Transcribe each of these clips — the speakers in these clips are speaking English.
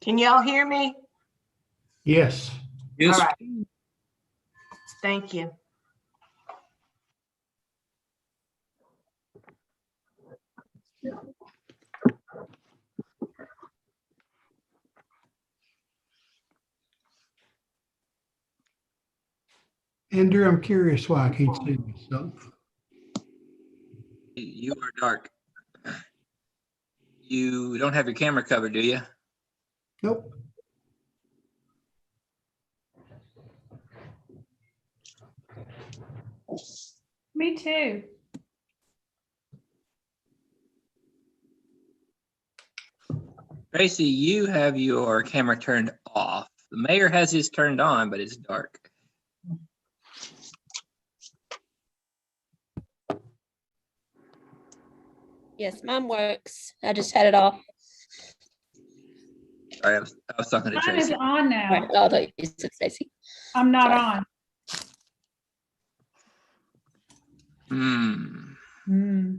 Can y'all hear me? Yes. Yes. All right. Thank you. Andrew, I'm curious why I can't see myself. You are dark. You don't have your camera covered, do you? Nope. Me too. Tracy, you have your camera turned off. The mayor has his turned on, but it's dark. Yes, mine works. I just had it off. Sorry, I was talking to Mine is Tracy. on now. Right. Oh, I thought you said Stacy. I'm not Sorry. on. Hmm.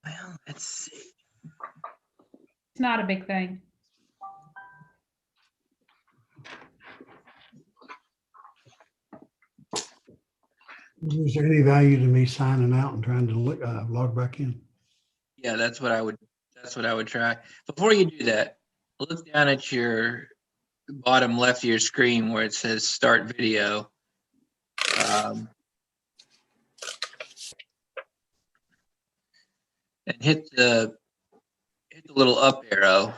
Well, let's see. It's not a big thing. Is there any value to me signing out and trying to log back in? Yeah, that's what I would try. Before you do that, look down at your bottom left of your screen where it says start video. And hit the little up arrow.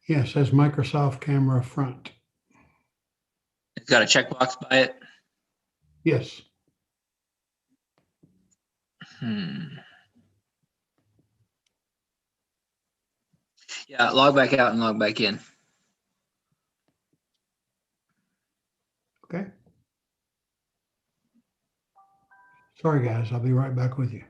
Yeah, it says Microsoft Camera Front. It's got a checkbox by it. Yes. Yeah, log back out and log back in. Okay. Sorry, guys. I'll be right back with you.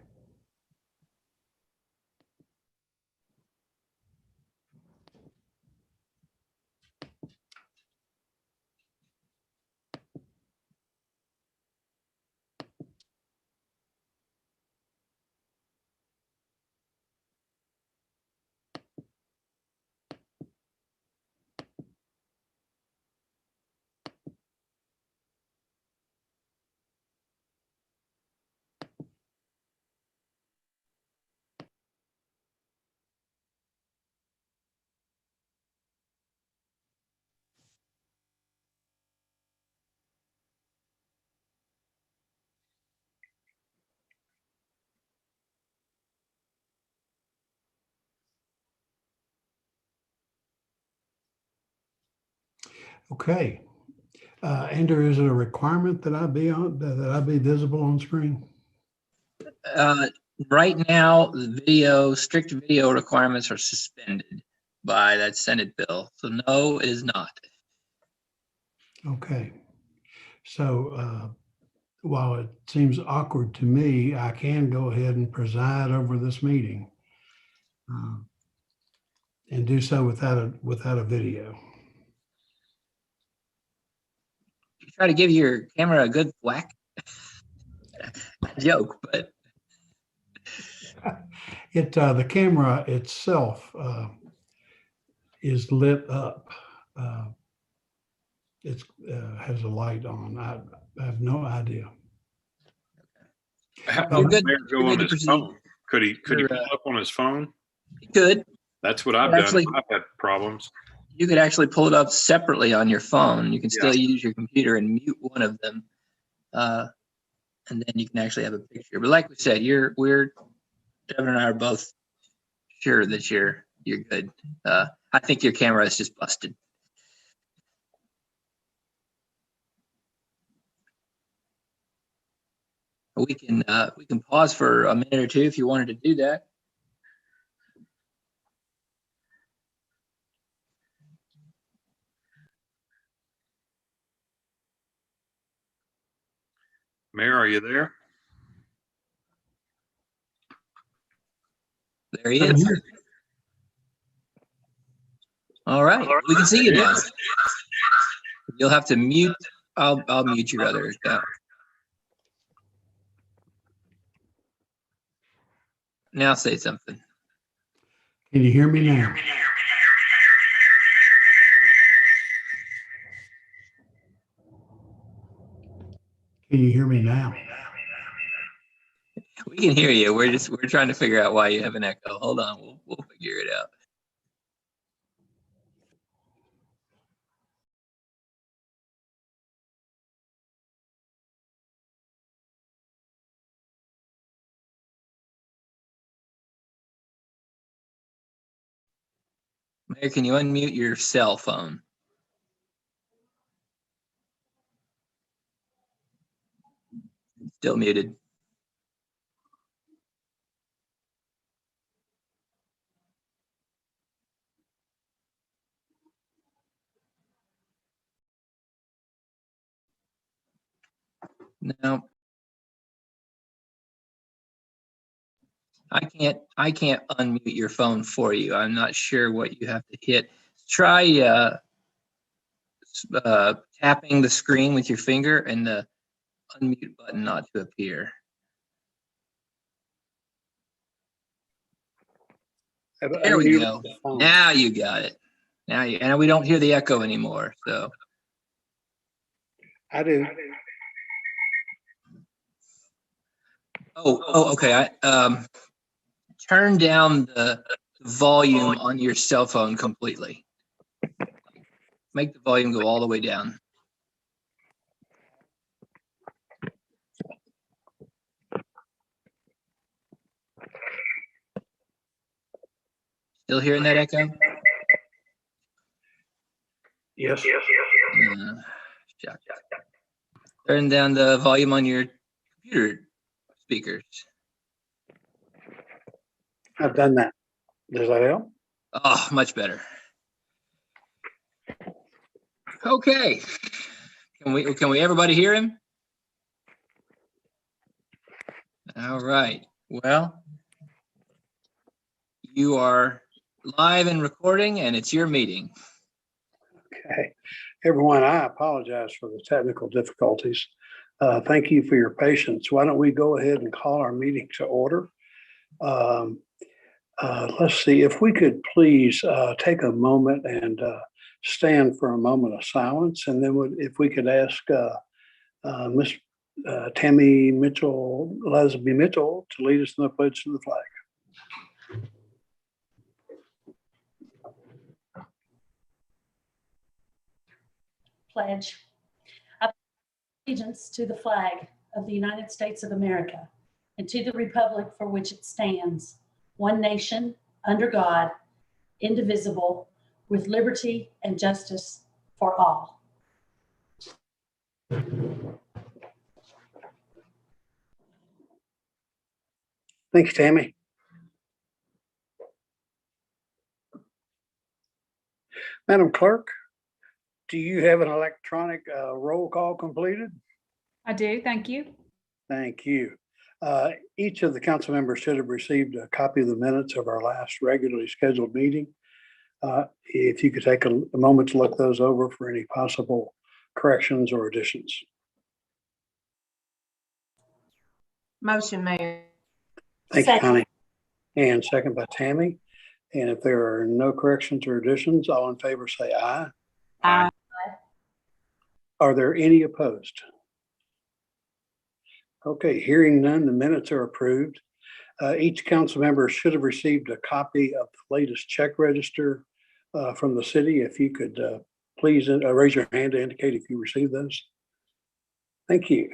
Okay. Andrew, is it a requirement that I be on, that I be visible on screen? Right now, the strict video requirements are suspended by that Senate bill. So no, it is not. Okay. So while it seems awkward to me, I can go ahead and preside over this meeting and do so without a video. You try to give your camera a good whack. Joke, but The camera itself is lit up. It has a light on. I have no idea. How You're did good. the mayor You're go good on to his proceed. phone? Could he You're, pull it up on his phone? you could. That's what I've Actually- done. I've had problems. You could actually pull it up separately on your phone. You can Yeah. still use your computer and mute one of them. And then you can actually have a picture. But like we said, Devin and I are both sure that you're good. I think your camera is just busted. We can pause for a minute or two if you wanted to do that. Mayor, are you there? There he is. All right, we can see you now. You'll have to mute. I'll mute your other account. Now say something. Can you hear me now? Can you hear me now? We can hear you. We're trying to figure out why you have an echo. Hold on, we'll figure it out. Mayor, can you unmute your cell phone? Still muted. No. I can't unmute your phone for you. I'm not sure what you have to hit. Try tapping the screen with your finger and the unmute button not to appear. There we go. Now you got it. And we don't hear the echo anymore. So I do. oh okay. Turn down the volume on your cell phone completely. Make the volume go all the way down. Still hearing that echo? Yes. Shucks. Turn down the volume on your computer speakers. I've done that. Does that help? Oh, much better. Okay. Can we everybody hear him? All right. Well, you are live and recording, and it's your meeting. Okay. Everyone, I apologize for the technical difficulties. Thank you for your patience. Why don't we go ahead and call our meeting to order? Let's see, if we could please take a moment and stand for a moment of silence, and then if we could ask Miss Tammy Mitchell, Leslie Mitchell, to lead us in the pledge to the flag. Pledge. I pledge allegiance to the flag of the United States of America and to the republic for which it stands, one nation, under God, indivisible, with liberty and justice for all. Thank you, Tammy. Madam Clerk, do you have an electronic roll call completed? I do, thank you. Thank you. Each of the council members should have received a copy of the minutes of our last regularly scheduled meeting. If you could take a moment to look those over for any possible corrections or additions. Motion, Mayor. Thank you, Second. Connie. And second by Tammy. And if there are no corrections or additions, all in favor say aye. Aye. Are there any opposed? Okay, hearing none, the minutes are approved. Each council member should have received a copy of the latest check register from the city. If you could please raise your hand to indicate if you received those. Thank you.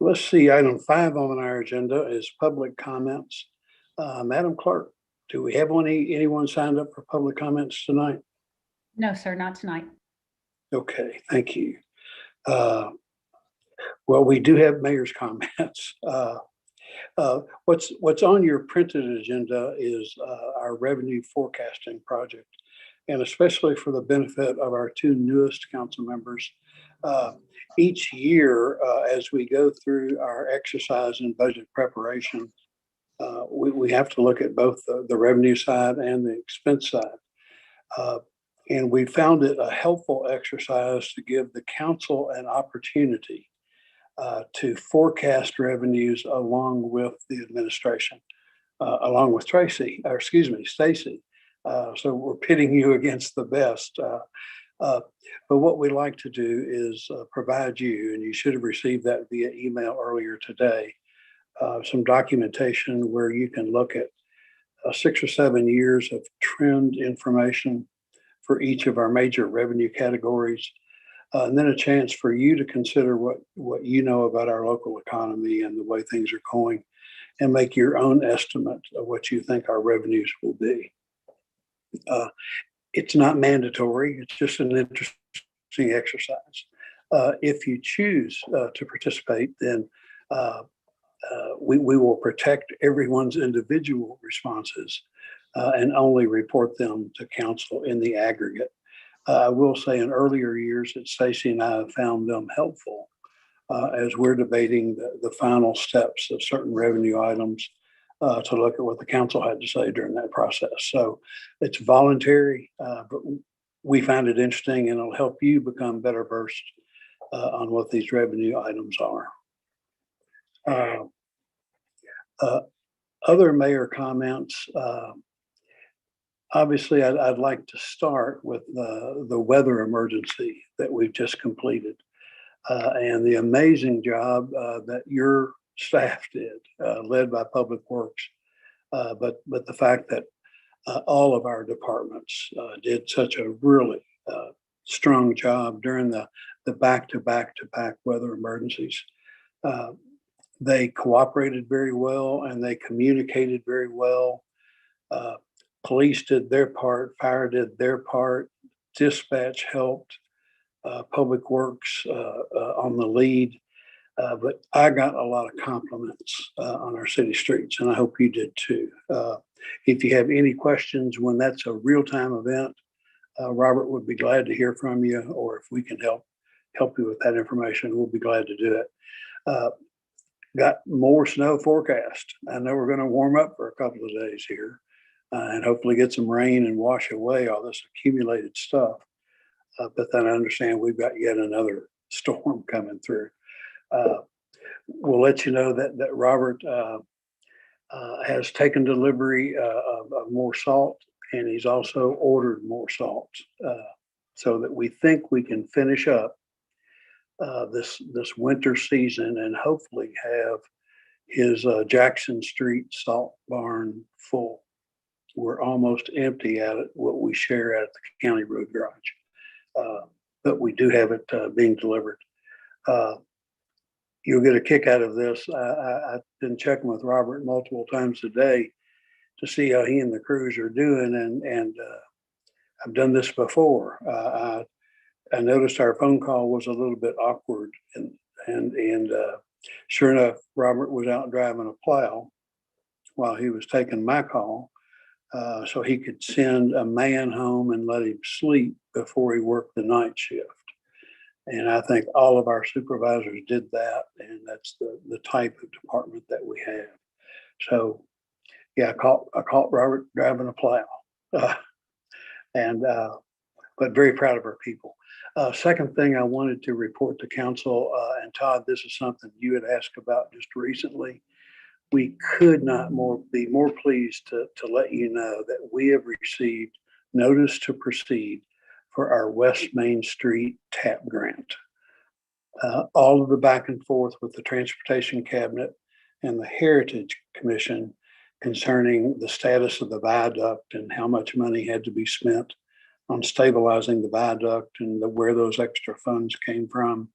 Let's see, item 5 on our agenda is public comments. Madam Clerk, do we have anyone signed up for public comments tonight? No, sir, not tonight. Okay, thank you. Well, we do have mayor's comments. What's on your printed agenda is our revenue forecasting project, and especially for the benefit of our 2 newest council members. Each year, as we go through our exercise in budget preparation, we have to look at both the revenue side and the expense side. And we found it a helpful exercise to give the council an opportunity to forecast revenues along with the administration, along with Stacy. So we're pitting you against the best. But what we like to do is provide you, and you should have received that via email earlier today, some documentation where you can look at 6 or 7 years of trend information for each of our major revenue categories, and then a chance for you to consider what you know about our local economy and the way things are going, and make your own estimate of what you think our revenues will be. It's not mandatory. It's just an interesting exercise. If you choose to participate, then we will protect everyone's individual responses and only report them to council in the aggregate. I will say in earlier years that Stacy and I have found them helpful as we're debating the final steps of certain revenue items to look at what the council had to say during that process. So it's voluntary, but we find it interesting, and it'll help you become better versed on what these revenue items are. Other mayor comments. Obviously, I'd like to start with the weather emergency that we've just completed and the amazing job that your staff did, led by Public Works, but the fact that all of our departments did such a really strong job during the back-to-back weather emergencies. They cooperated very well and they communicated very well. Police did their part, fire did their part, dispatch helped, Public Works on the lead. But I got a lot of compliments on our city streets, and I hope you did too. If you have any questions when that's a real-time event, Robert would be glad to hear from you, or if we can help you with that information, we'll be glad to do it. Got more snow forecast. I know we're going to warm up for a couple of days here and hopefully get some rain and wash away all this accumulated stuff. But then I understand we've got yet another storm coming through. We'll let you know that Robert has taken delivery of more salt, and he's also ordered more salt so that we think we can finish up this winter season and hopefully have his Jackson Street salt barn full. We're almost empty at it, what we share at the county road garage, but we do have it being delivered. You'll get a kick out of this. I've been checking with Robert multiple times a day to see how he and the crews are doing, and I've done this before. I noticed our phone call was a little bit awkward, and sure enough, Robert was out driving a plow while he was taking my call, so he could send a man home and let him sleep before he worked the night shift. And I think all of our supervisors did that, and that's the type of department that we have. So, yeah, I caught Robert driving a plow, but very proud of our people. Second thing I wanted to report to council, and Todd, this is something you had asked about just recently. We could not be more pleased to let you know that we have received notice to proceed for our West Main Street TAP grant. All of the back and forth with the Transportation Cabinet and the Heritage Commission concerning the status of the viaduct and how much money had to be spent on stabilizing the viaduct and where those extra funds came from.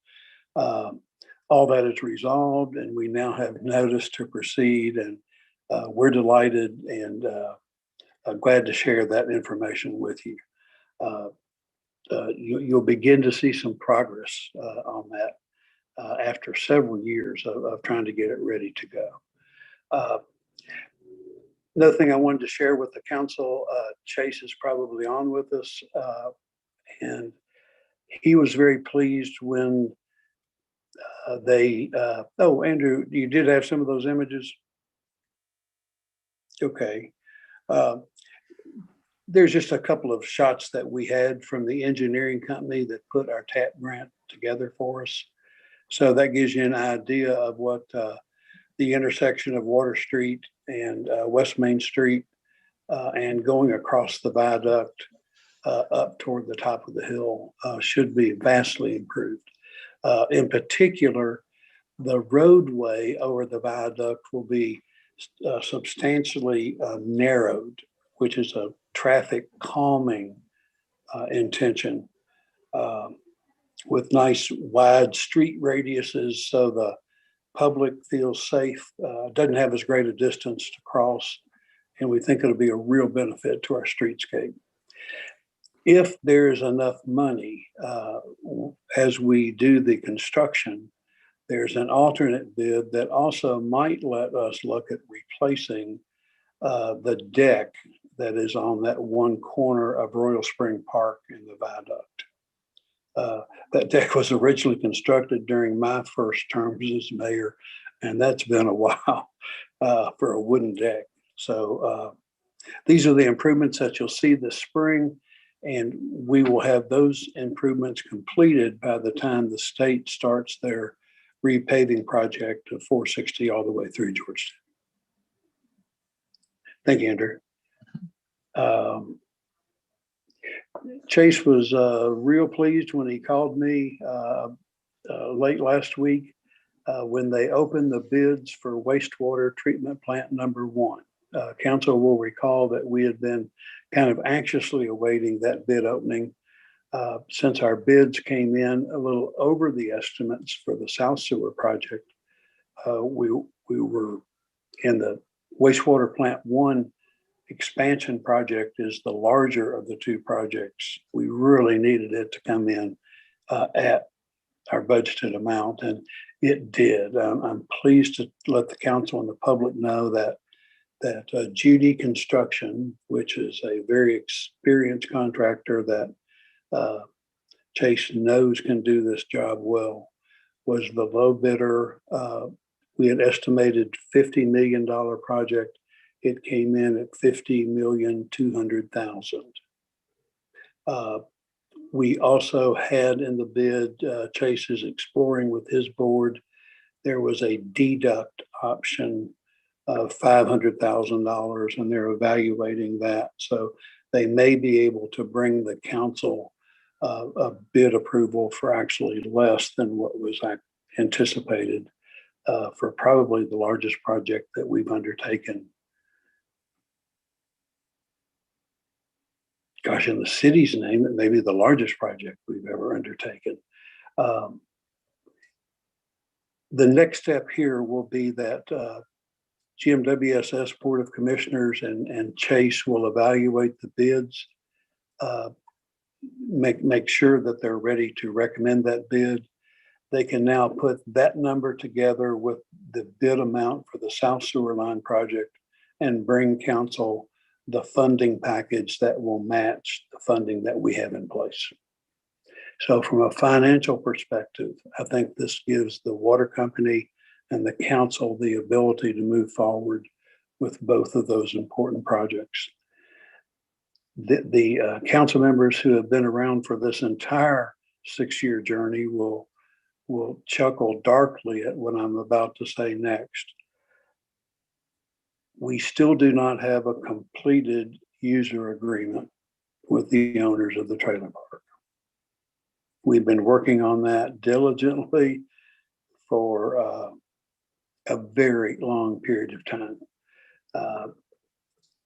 All that is resolved, and we now have notice to proceed, and we're delighted and glad to share that information with you. You'll begin to see some progress on that after several years of trying to get it ready to go. Another thing I wanted to share with the council, Chase is probably on with us, and he was very pleased when Andrew, you did have some of those images? Okay. There's just a couple of shots that we had from the engineering company that put our TAP grant together for us. So that gives you an idea of what the intersection of Water Street and West Main Street and going across the viaduct up toward the top of the hill should be vastly improved. In particular, the roadway over the viaduct will be substantially narrowed, which is a traffic calming intention, with nice wide street radiuses so the public feels safe, doesn't have as great a distance to cross, and we think it'll be a real benefit to our streetscape. If there's enough money, as we do the construction, there's an alternate bid that also might let us look at replacing the deck that is on that one corner of Royal Spring Park in the viaduct. That deck was originally constructed during my first term as mayor, and that's been a while for a wooden deck. So these are the improvements that you'll see this spring, and we will have those improvements completed by the time the state starts their repaving project of 460 all the way through Georgetown. Thank you, Andrew. Chase was real pleased when he called me late last week when they opened the bids for wastewater treatment plant number 1. Council will recall that we had been kind of anxiously awaiting that bid opening since our bids came in a little over the estimates for the South Sewer project. We were in the wastewater plant 1 expansion project is the larger of the 2 projects. We really needed it to come in at our budgeted amount, and it did. I'm pleased to let the council and the public know that Judy Construction, which is a very experienced contractor that Chase knows can do this job well, was the low bidder. We had estimated $50 million project. It came in at $50,200,000. We also had in the bid, Chase is exploring with his board, there was a deduct option of $500,000, and they're evaluating that. So they may be able to bring the council a bid approval for actually less than what was anticipated for probably the largest project that we've undertaken. Gosh, in the city's name, it may be the largest project we've ever undertaken. The next step here will be that GMWSS Board of Commissioners and Chase will evaluate the bids, make sure that they're ready to recommend that bid. They can now put that number together with the bid amount for the South Sewer Line project and bring council the funding package that will match the funding that we have in place. So from a financial perspective, I think this gives the water company and the council the ability to move forward with both of those important projects. The council members who have been around for this entire 6-year journey will chuckle darkly at what I'm about to say next. We still do not have a completed user agreement with the owners of the trailer park. We've been working on that diligently for a very long period of time.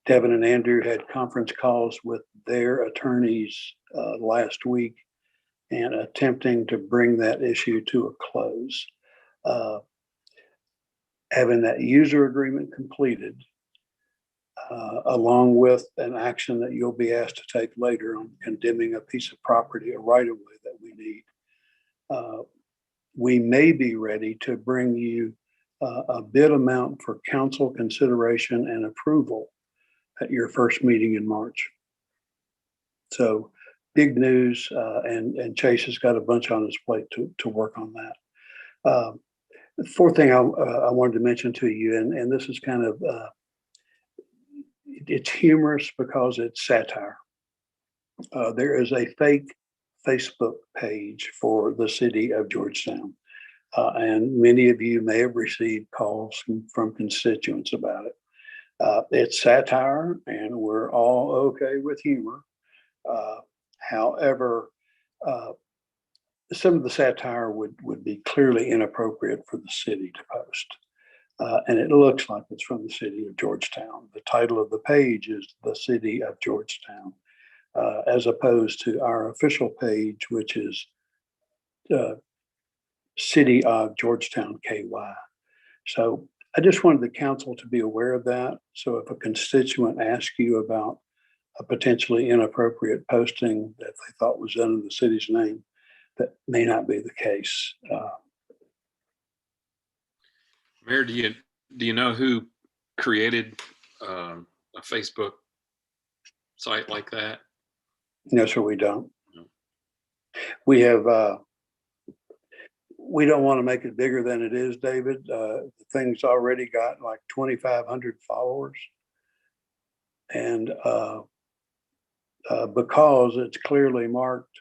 Devin and Andrew had conference calls with their attorneys last week and attempting to bring that issue to a close. Having that user agreement completed, along with an action that you'll be asked to take later on condemning a piece of property, a right-of-way that we need, we may be ready to bring you a bid amount for council consideration and approval at your first meeting in March. So big news, and Chase has got a bunch on his plate to work on that. The fourth thing I wanted to mention to you, and this is kind of, it's humorous because it's satire. There is a fake Facebook page for the city of Georgetown. And many of you may have received calls from constituents about it. It's satire, and we're all okay with humor. However, some of the satire would be clearly inappropriate for the city to post. And it looks like it's from the city of Georgetown. The title of the page is The City of Georgetown, as opposed to our official page, which is City of Georgetown, KY. So I just wanted the council to be aware of that. So if a constituent asks you about a potentially inappropriate posting that they thought was done in the city's name, that may not be the case. Mayor, do you know who created a Facebook site like that? No, sir, we don't. No. We have, we don't want to make it bigger than it is, David. The thing's already got like 2,500 followers. And because it's clearly marked,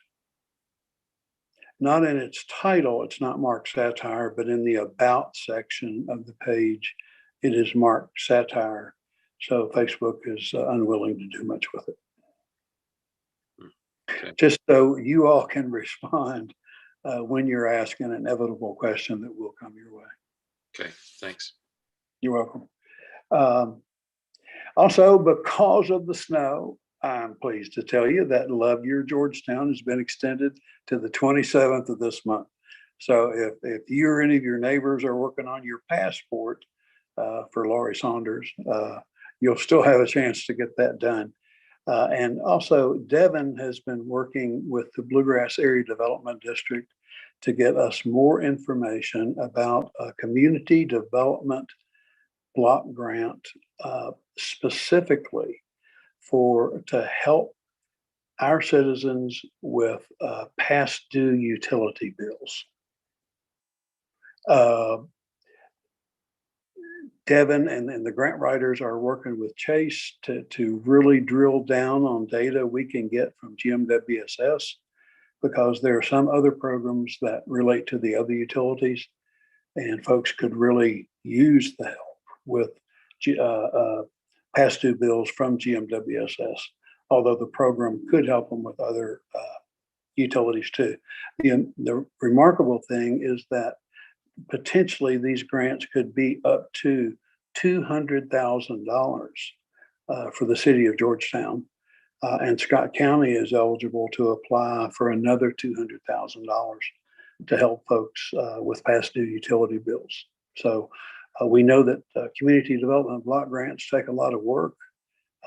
not in its title, it's not marked satire, but in the about section of the page, it is marked satire. So Facebook is unwilling to do much with it. Okay. Just so you all can respond when you're asked an inevitable question that will come your way. Okay, thanks. You're welcome. Also, because of the snow, I'm pleased to tell you that Love Your Georgetown has been extended to the 27th of this month. So if you or any of your neighbors are working on your passport for Laurie Saunders, you'll still have a chance to get that done. And also, Devin has been working with the Bluegrass Area Development District to get us more information about a community development block grant specifically to help our citizens with past due utility bills. Devin and the grant writers are working with Chase to really drill down on data we can get from GMWSS, because there are some other programs that relate to the other utilities, and folks could really use the help with past due bills from GMWSS, although the program could help them with other utilities too. The remarkable thing is that potentially these grants could be up to $200,000 for the city of Georgetown. And Scott County is eligible to apply for another $200,000 to help folks with past due utility bills. So we know that community development block grants take a lot of work,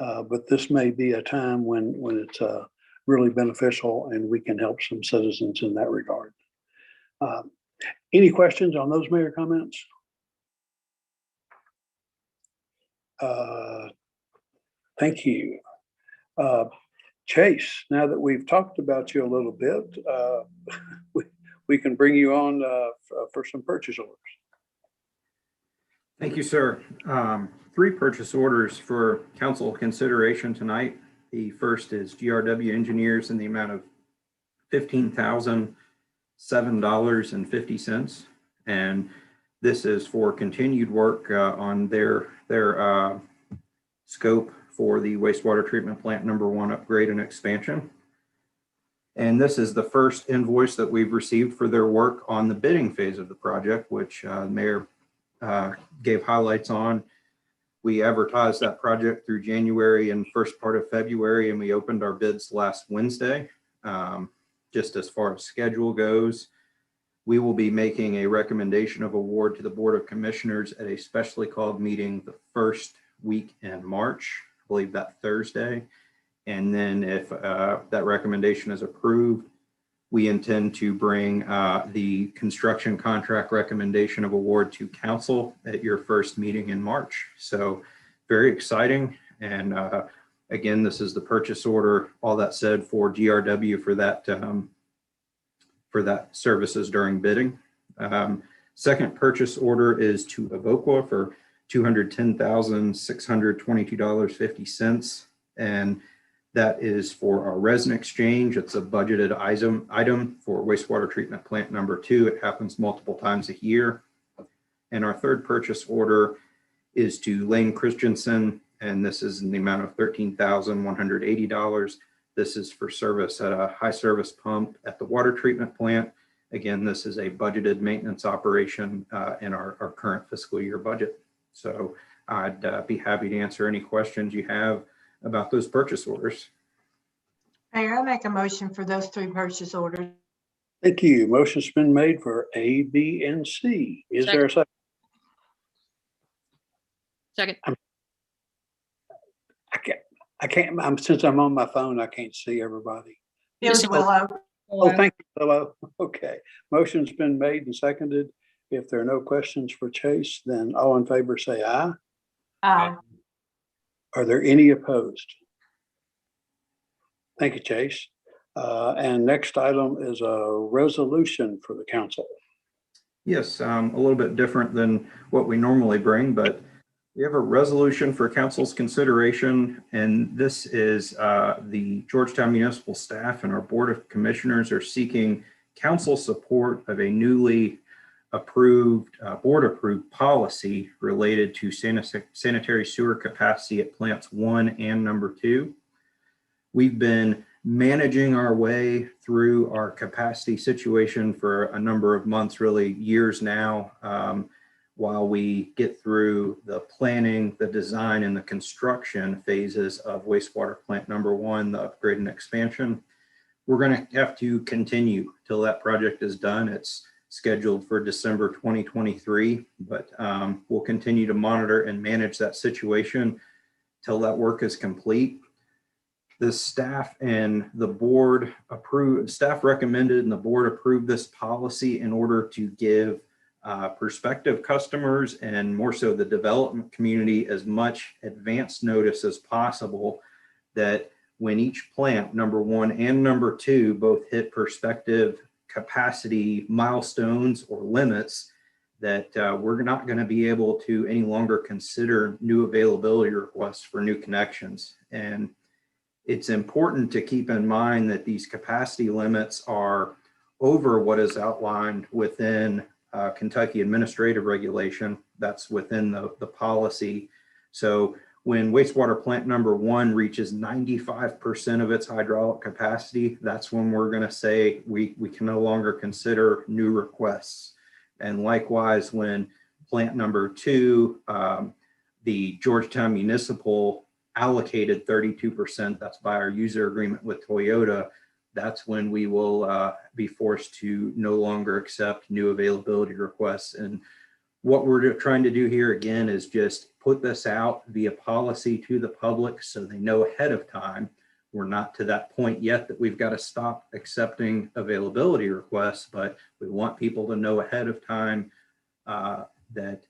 but this may be a time when it's really beneficial and we can help some citizens in that regard. Any questions on those mayor comments? Thank you. Chase, now that we've talked about you a little bit, we can bring you on for some purchase orders. Thank you, sir. 3 purchase orders for council consideration tonight. The first is GRW Engineers in the amount of $15,007.50. And this is for continued work on their scope for the wastewater treatment plant #1 upgrade and expansion. And this is the first invoice that we've received for their work on the bidding phase of the project, which Mayor gave highlights on. We advertised that project through January and first part of February, and we opened our bids last Wednesday. Just as far as schedule goes, we will be making a recommendation of award to the Board of Commissioners at a specially called meeting the first week in March, I believe that Thursday. And then if that recommendation is approved, we intend to bring the construction contract recommendation of award to council at your first meeting in March. So very exciting. And again, this is the purchase order, all that said, for GRW for that services during bidding. Second purchase order is to Evoqua for $210,622.50. And That is for our resin exchange. It's a budgeted item for wastewater treatment plant number 2. It happens multiple times a year. And our third purchase order is to Lane Christensen, and this is in the amount of $13,180. This is for service at a high service pump at the water treatment plant. Again, this is a budgeted maintenance operation in our current fiscal year budget. So I'd be happy to answer any questions you have about those purchase orders. Mayor, I make a motion for those 3 purchase orders. Thank you. Motion's been made for A, B, and C. Is there a second? Second. Since I'm on my phone, I can't see everybody. It was Willow. Oh, thank you. Hello. Okay. Motion's been made and seconded. If there are no questions for Chase, then all in favor say aye. Aye. Are there any opposed? Thank you, Chase. And next item is a resolution for the council. Yes, a little bit different than what we normally bring, but we have a resolution for council's consideration, and this is the Georgetown Municipal Staff and our Board of Commissioners are seeking council support of a newly approved, board-approved policy related to sanitary sewer capacity at plants 1 and number 2. We've been managing our way through our capacity situation for a number of months, really years now, while we get through the planning, the design, and the construction phases of wastewater plant number 1, the upgrade and expansion. We're going to have to continue till that project is done. It's scheduled for December 2023, but we'll continue to monitor and manage that situation till that work is complete. The staff and the board staff recommended and the board approved this policy in order to give prospective customers and more so the development community as much advance notice as possible that when each plant, number 1 and number 2, both hit prospective capacity milestones or limits, that we're not going to be able to any longer consider new availability requests for new connections. And it's important to keep in mind that these capacity limits are over what is outlined within Kentucky administrative regulation. That's within the policy. So when wastewater plant number 1 reaches 95% of its hydraulic capacity, that's when we're going to say we can no longer consider new requests. And likewise, when plant number 2, the Georgetown Municipal allocated 32%, that's by our user agreement with Toyota, that's when we will be forced to no longer accept new availability requests. And what we're trying to do here again is just put this out via policy to the public so they know ahead of time. We're not to that point yet that we've got to stop accepting availability requests, but we want people to know ahead of time that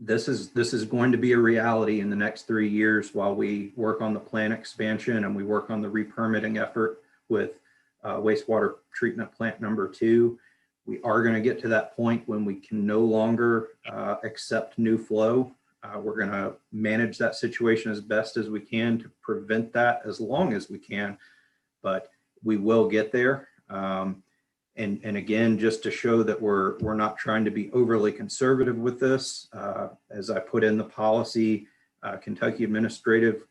this is going to be a reality in the next 3 years while we work on the plant expansion and we work on the re-permitting effort with wastewater treatment plant number 2. We are going to get to that point when we can no longer accept new flow. We're going to manage that situation as best as we can to prevent that as long as we can, but we will get there. And again, just to show that we're not trying to be overly conservative with this, as I put in the policy, Kentucky administrative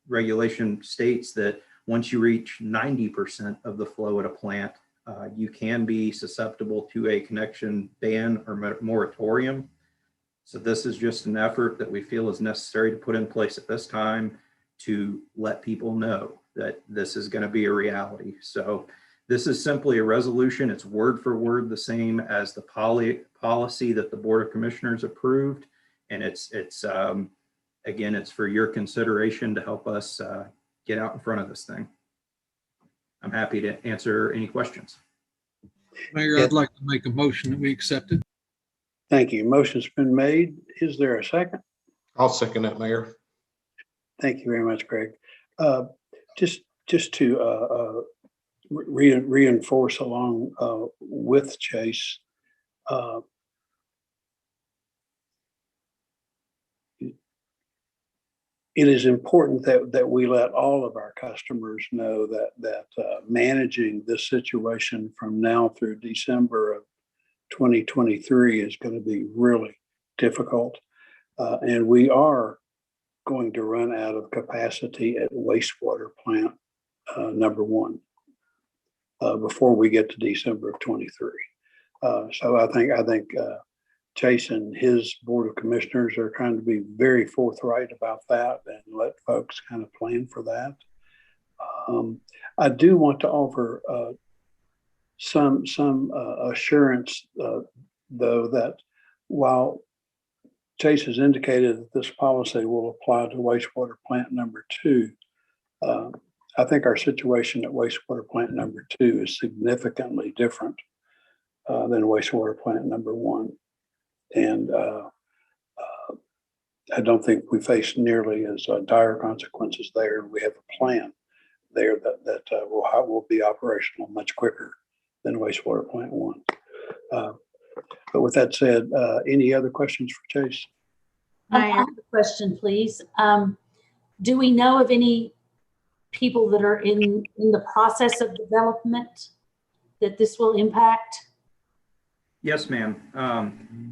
regulation states that once you reach 90% of the flow at a plant, you can be susceptible to a connection ban or moratorium. So this is just an effort that we feel is necessary to put in place at this time to let people know that this is going to be a reality. So this is simply a resolution. It's word for word the same as the policy that the Board of Commissioners approved. And it's again, it's for your consideration to help us get out in front of this thing. I'm happy to answer any questions. Mayor, I'd like to make a motion that we accept it. Thank you. Motion's been made. Is there a second? I'll second that, Mayor. Thank you very much, Greg. Just to reinforce along with Chase, it is important that we let all of our customers know that managing this situation from now through December of 2023 is going to be really difficult. And we are going to run out of capacity at wastewater plant number 1 before we get to December of 23. So I think Chase and his Board of Commissioners are trying to be very forthright about that and let folks kind of plan for that. I do want to offer some assurance, though, that while Chase has indicated that this policy will apply to wastewater plant number 2, I think our situation at wastewater plant number 2 is significantly different than wastewater plant number 1. And I don't think we face nearly as dire consequences there. We have a plan there that will be operational much quicker than wastewater plant 1. But with that said, any other questions for Chase? I have a question, please. Do we know of any people that are in the process of development that this will impact? Yes, ma'am.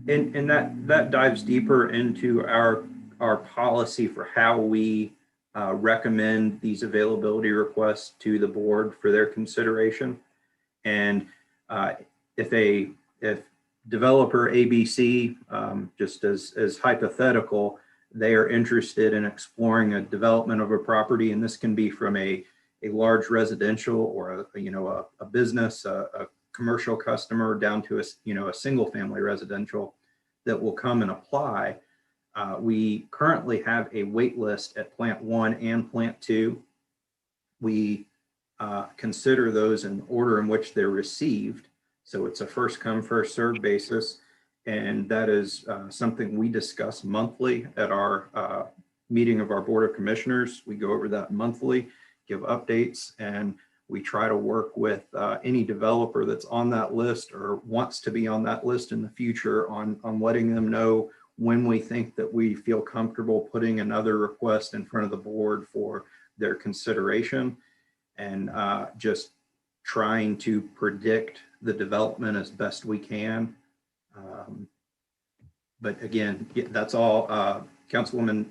And that dives deeper into our policy for how we recommend these availability requests to the board for their consideration. And if developer ABC, just as hypothetical, they are interested in exploring a development of a property, and this can be from a large residential or a business, a commercial customer down to a single family residential that will come and apply. We currently have a wait list at plant 1 and plant 2. We consider those in order in which they're received. So it's a first come, first served basis. And that is something we discuss monthly at our meeting of our Board of Commissioners. We go over that monthly, give updates, and we try to work with any developer that's on that list or wants to be on that list in the future on letting them know when we think that we feel comfortable putting another request in front of the board for their consideration, and just trying to predict the development as best we can. But again, that's all, Councilwoman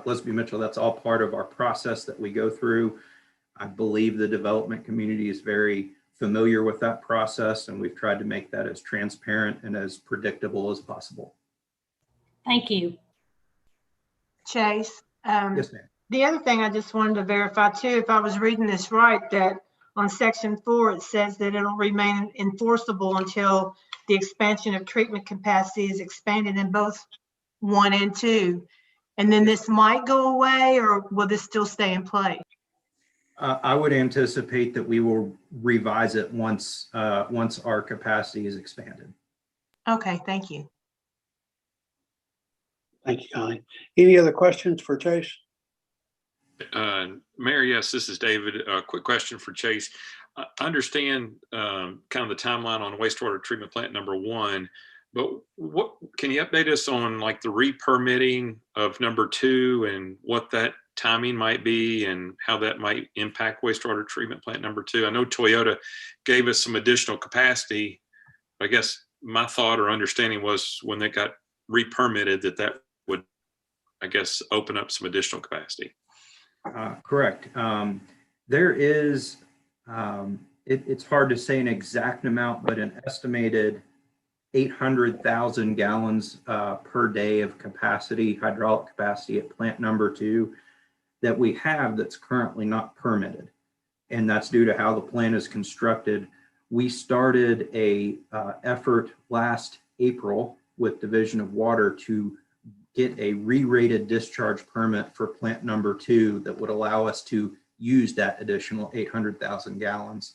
Leslie Mitchell, that's all part of our process that we go through. I believe the development community is very familiar with that process, and we've tried to make that as transparent and as predictable as possible. Thank you. Chase, Yes, ma'am. the other thing I just wanted to verify too, if I was reading this right, that on section 4, it says that it'll remain enforceable until the expansion of treatment capacity is expanded in both 1 and 2. And then this might go away, or will this still stay in play? I would anticipate that we will revise it once our capacity is expanded. Okay, thank you. Thank you, Connie. Any other questions for Chase? Mayor, yes, this is David. A quick question for Chase. I understand kind of the timeline on wastewater treatment plant number 1, but what can you update us on, like the re-permitting of number 2 and what that timing might be and how that might impact wastewater treatment plant number 2? I know Toyota gave us some additional capacity. I guess my thought or understanding was when they got re-permitted that would, I guess, open up some additional capacity. Correct. There is, it's hard to say an exact amount, but an estimated 800,000 gallons per day of capacity, hydraulic capacity at plant number 2 that we have that's currently not permitted. And that's due to how the plant is constructed. We started a effort last April with Division of Water to get a re-rated discharge permit for plant number 2 that would allow us to use that additional 800,000 gallons.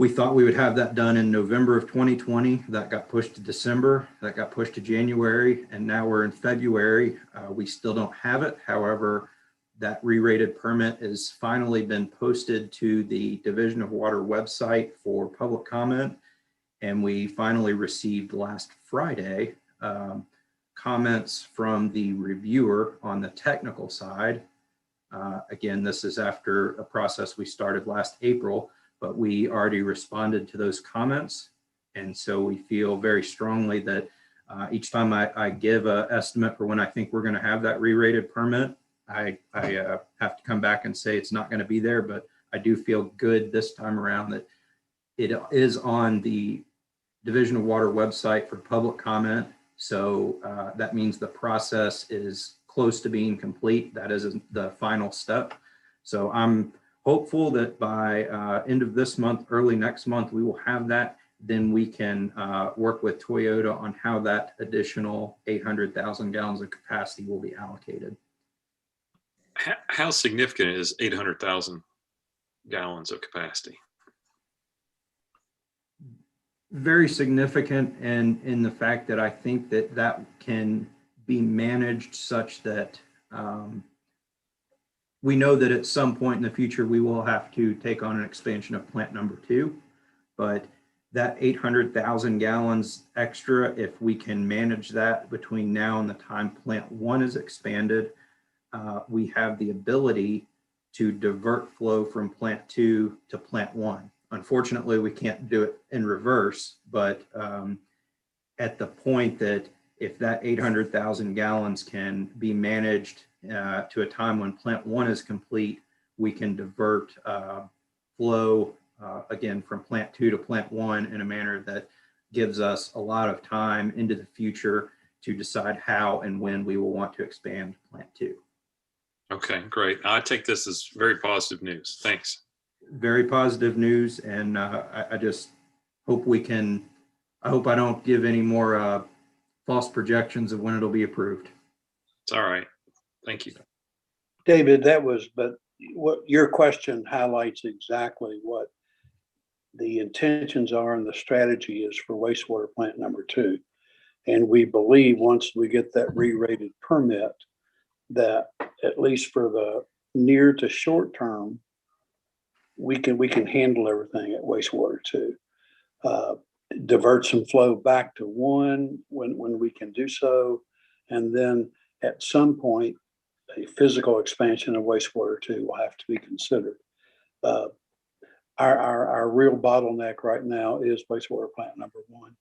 We thought we would have that done in November of 2020. That got pushed to December, that got pushed to January, and now we're in February. We still don't have it. However, that re-rated permit has finally been posted to the Division of Water website for public comment. And we finally received last Friday comments from the reviewer on the technical side. Again, this is after a process we started last April, but we already responded to those comments. And so we feel very strongly that each time I give an estimate for when I think we're going to have that re-rated permit, I have to come back and say it's not going to be there, but I do feel good this time around that it is on the Division of Water website for public comment. So that means the process is close to being complete. That is the final step. So I'm hopeful that by end of this month, early next month, we will have that. Then we can work with Toyota on how that additional 800,000 gallons of capacity will be allocated. How significant is 800,000 gallons of capacity? Very significant, and in the fact that I think that that can be managed such that we know that at some point in the future we will have to take on an expansion of plant number 2, but that 800,000 gallons extra, if we can manage that between now and the time plant 1 is expanded, we have the ability to divert flow from plant 2 to plant 1. Unfortunately, we can't do it in reverse, but at the point that if that 800,000 gallons can be managed to a time when plant 1 is complete, we can divert flow again from plant 2 to plant 1 in a manner that gives us a lot of time into the future to decide how and when we will want to expand plant 2. Okay, great. I take this as very positive news. Thanks. Very positive news, and I just hope I hope I don't give any more false projections of when it'll be approved. It's all right. Thank you. David, but what your question highlights exactly what the intentions are and the strategy is for wastewater plant number 2. And we believe once we get that re-rated permit, that at least for the near to short term, we can handle everything at wastewater 2. Divert some flow back to 1 when we can do so. And then at some point, a physical expansion of wastewater 2 will have to be considered. Our real bottleneck right now is wastewater plant number 1.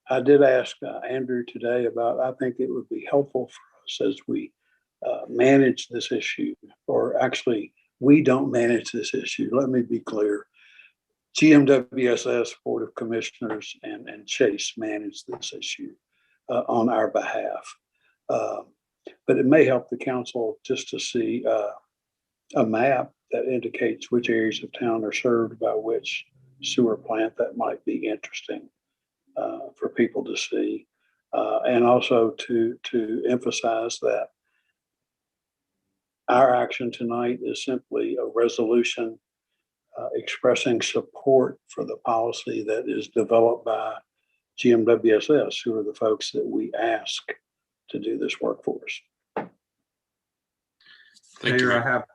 I did ask Andrew today about, I think it would be helpful for us as we manage this issue, or actually we don't manage this issue. Let me be clear. GMWSS Board of Commissioners and Chase manage this issue on our behalf. But it may help the council just to see a map that indicates which areas of town are served by which sewer plant. That might be interesting for people to see. And also to emphasize that our action tonight is simply a resolution expressing support for the policy that is developed by GMWSS, who are the folks that we ask to do this work for us. Thank you. Mayor,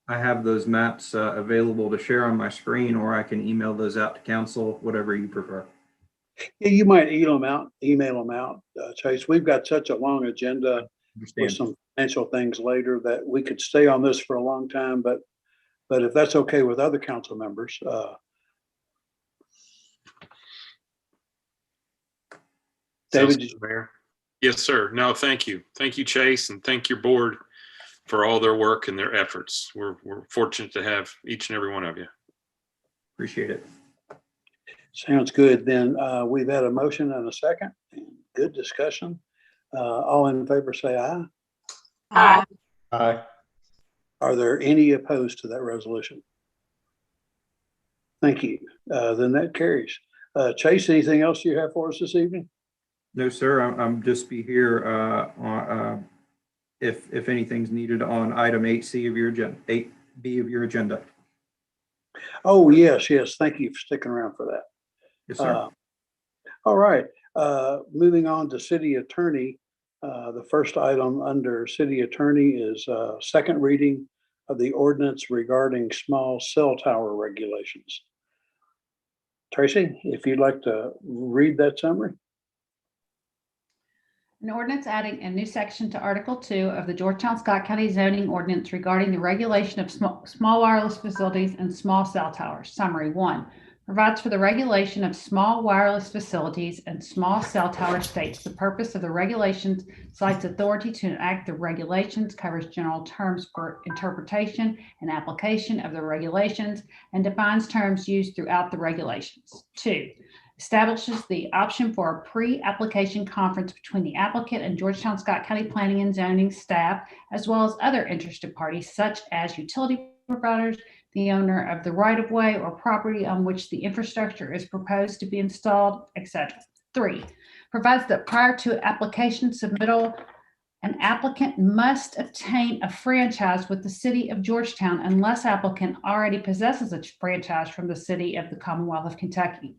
I have those maps available to share on my screen, or I can email those out to council, whatever you prefer. Yeah, you might email them out, Chase. We've got such a long agenda with some financial things later that we could stay on this for a long time, but if that's okay with other council members. David, Sounds good, Mayor. Yes, sir. No, thank you. Thank you, Chase, and thank your board for all their work and their efforts. We're fortunate to have each and every one of you. Appreciate it. sounds good. Then we've had a motion and a second. Good discussion. All in favor say aye. Aye. Aye. Are there any opposed to that resolution? Thank you. Then that carries. Chase, anything else you have for us this evening? No, sir. I'm just be here if anything's needed on item 8C of your agenda, 8B of your agenda. Oh, yes. Thank you for sticking around for that. Yes, sir. All right. Moving on to city attorney. The first item under city attorney is second reading of the ordinance regarding small cell tower regulations. Tracy, if you'd like to read that summary. An ordinance adding a new section to Article 2 of the Georgetown Scott County zoning ordinance regarding the regulation of small wireless facilities and small cell towers. Summary 1. Provides for the regulation of small wireless facilities and small cell tower states. The purpose of the regulations cites authority to enact the regulations, covers general terms for interpretation and application of the regulations, and defines terms used throughout the regulations. 2. Establishes the option for a pre-application conference between the applicant and Georgetown Scott County Planning and Zoning staff, as well as other interested parties such as utility providers, the owner of the right-of-way or property on which the infrastructure is proposed to be installed, etc. 3. Provides that prior to application submittal, an applicant must obtain a franchise with the city of Georgetown unless applicant already possesses a franchise from the city of the Commonwealth of Kentucky.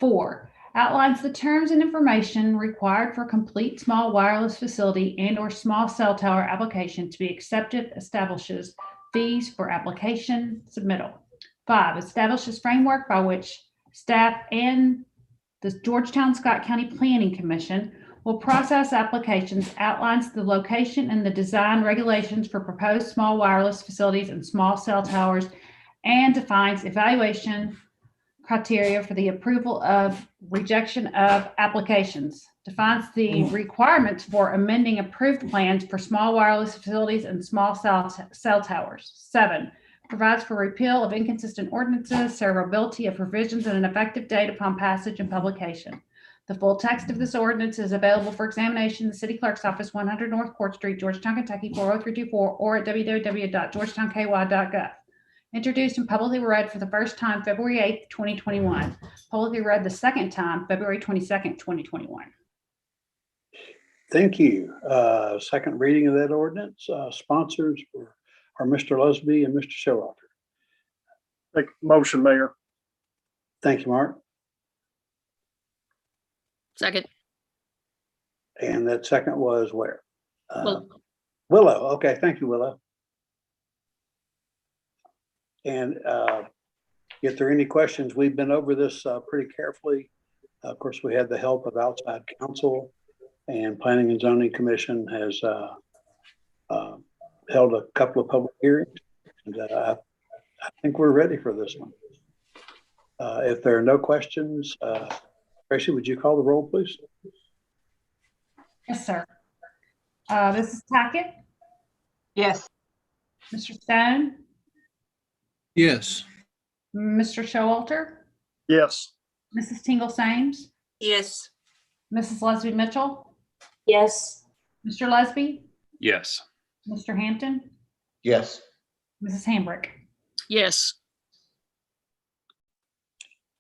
4. Outlines the terms and information required for a complete small wireless facility and or small cell tower application to be accepted, establishes fees for application submittal. 5. Establishes framework by which staff and the Georgetown Scott County Planning Commission will process applications, outlines the location and the design regulations for proposed small wireless facilities and small cell towers, and defines evaluation criteria for the approval of rejection of applications, defines the requirements for amending approved plans for small wireless facilities and small cell towers. 7, provides for repeal of inconsistent ordinances, severability of provisions, and an effective date upon passage and publication. The full text of this ordinance is available for examination in the City Clerk's Office, 100 North Court Street, Georgetown, Kentucky, 40324, or at www.georgetownky.gov. Introduced and publicly read for the first time February 8th, 2021. Publicly read the second time February 22nd, 2021. Thank you. Second reading of that ordinance. Sponsors are Mr. Lusby and Mr. Showalter. Make a motion, Mayor. Thank you, Mark. Second. And that second was where? Willow. Willow. Okay, thank you, Willow. And if there are any questions, we've been over this pretty carefully. Of course, we had the help of outside counsel, and Planning and Zoning Commission has held a couple of public hearings. And I think we're ready for this one. If there are no questions, Tracy, would you call the roll, please? Yes, sir. Mrs. Tackett, Yes. Mr. Stone, Yes. Mr. Showalter, Yes. Mrs. Tingle Sames, Yes. Mrs. Lesby Mitchell, Yes. Mr. Lesby, Yes. Mr. Hampton, Yes. Mrs. Hambrick. Yes.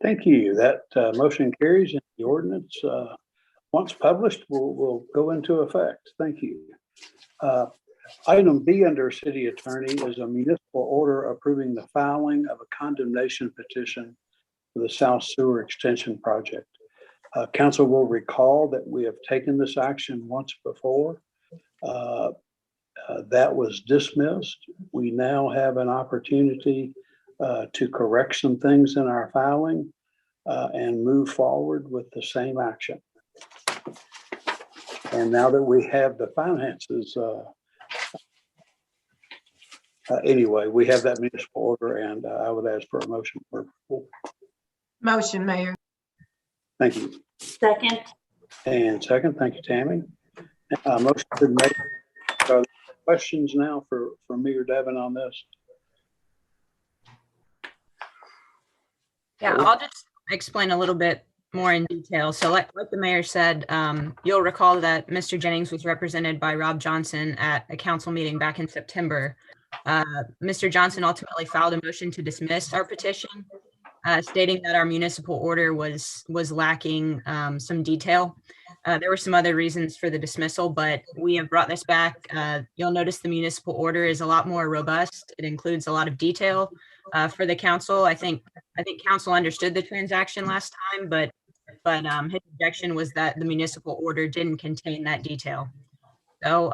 Thank you. That motion carries, and the ordinance, once published, will go into effect. Thank you. Item B under City Attorney is a municipal order approving the filing of a condemnation petition for the South Sewer Extension Project. Council will recall that we have taken this action once before. That was dismissed. We now have an opportunity to correct some things in our filing and move forward with the same action. And now that we have the finances, anyway, we have that municipal order, and I would ask for a motion for approval. Motion, Mayor. Thank you. Second. And second, thank you, Tammy. Motion been made. Questions now for me or Devin on this? Yeah, I'll just explain a little bit more in detail. So like the mayor said, you'll recall that Mr. Jennings was represented by Rob Johnson at a council meeting back in September. Mr. Johnson ultimately filed a motion to dismiss our petition, stating that our municipal order was lacking some detail. There were some other reasons for the dismissal, but we have brought this back. You'll notice the municipal order is a lot more robust. It includes a lot of detail for the council. I think council understood the transaction last time, but his objection was that the municipal order didn't contain that detail. So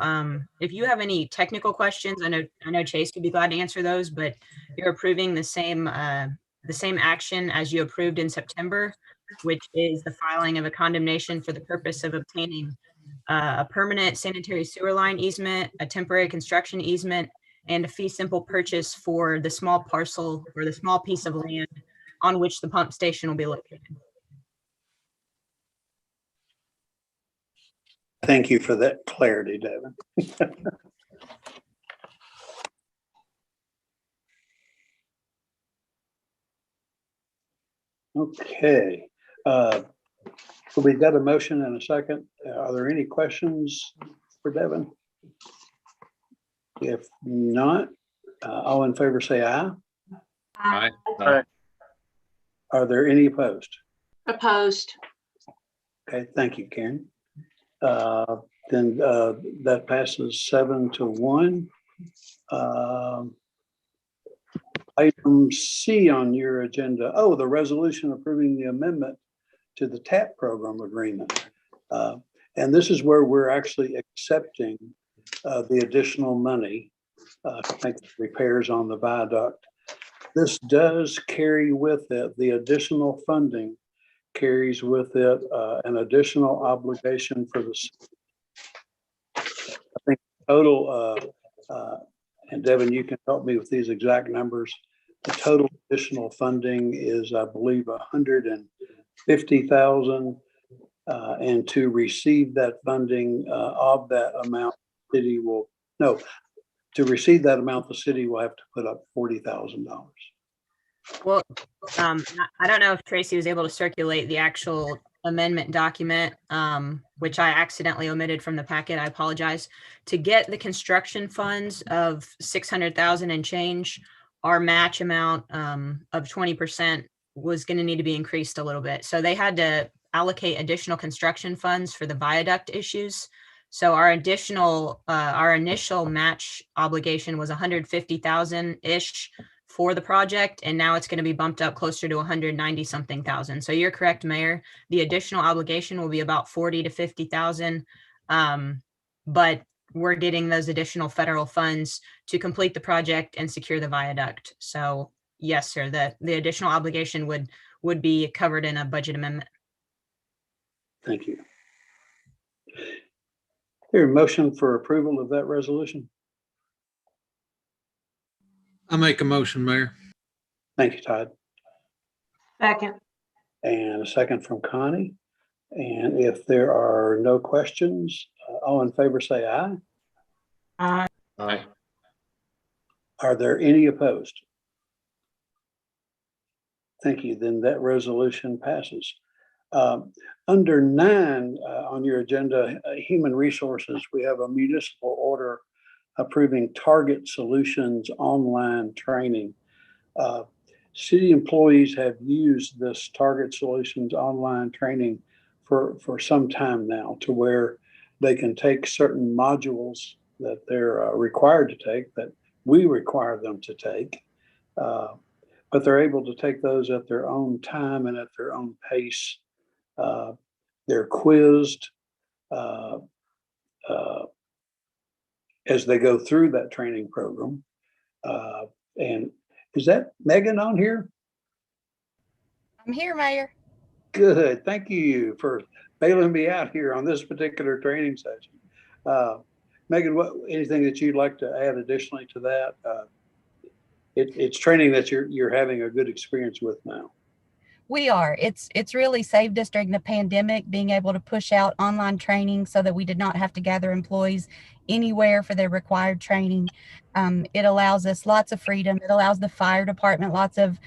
if you have any technical questions, I know Chase would be glad to answer those, but you're approving the same action as you approved in September, which is the filing of a condemnation for the purpose of obtaining a permanent sanitary sewer line easement, a temporary construction easement, and a fee simple purchase for the small parcel or the small piece of land on which the pump station will be located. Thank you for that clarity, Devin. Okay. So we've got a motion and a second. Are there any questions for Devin? If not, all in favor say aye. Aye. Are there any opposed? Opposed. Okay, thank you, Karen. Then that passes 7-1. Item C on your agenda. Oh, the resolution approving the amendment to the TAP program agreement. And this is where we're actually accepting the additional money to make repairs on the viaduct. This does carry with it, the additional funding carries with it an additional obligation for the city. I think total, and Devin, you can help me with these exact numbers. The total additional funding is, I believe, $150,000. And to receive that funding of that amount, city will, no, to receive that amount, the city will have to put up $40,000. Well, I don't know if Tracy was able to circulate the actual amendment document, which I accidentally omitted from the packet. I apologize. To get the construction funds of $600,000 and change, our match amount of 20% was going to need to be increased a little bit. So they had to allocate additional construction funds for the viaduct issues. So our initial match obligation was 150,000-ish for the project, and now it's going to be bumped up closer to 190 something thousand. So you're correct, Mayor. The additional obligation will be about 40 to 50,000, but we're getting those additional federal funds to complete the project and secure the viaduct. So yes, sir, the additional obligation would be covered in a budget amendment. Thank you. Here, motion for approval of that resolution. I make a motion, Mayor. Thank you, Todd. Second. And a second from Connie. And if there are no questions, all in favor say aye. Aye. Aye. Are there any opposed? Thank you. Then that resolution passes. Under 9 on your agenda, Human Resources, we have a municipal order approving Target Solutions online training. City employees have used this Target Solutions online training for some time now, to where they can take certain modules that they're required to take, that we require them to take, but they're able to take those at their own time and at their own pace. They're quizzed as they go through that training program. And is that Megan on here? I'm here, Mayor. Good. Thank you for bailing me out here on this particular training session. Megan, anything that you'd like to add additionally to that? It's training that you're having a good experience with now. We are. It's really saved us during the pandemic, being able to push out online training so that we did not have to gather employees anywhere for their required training. It allows us lots of freedom. It allows the fire department lots of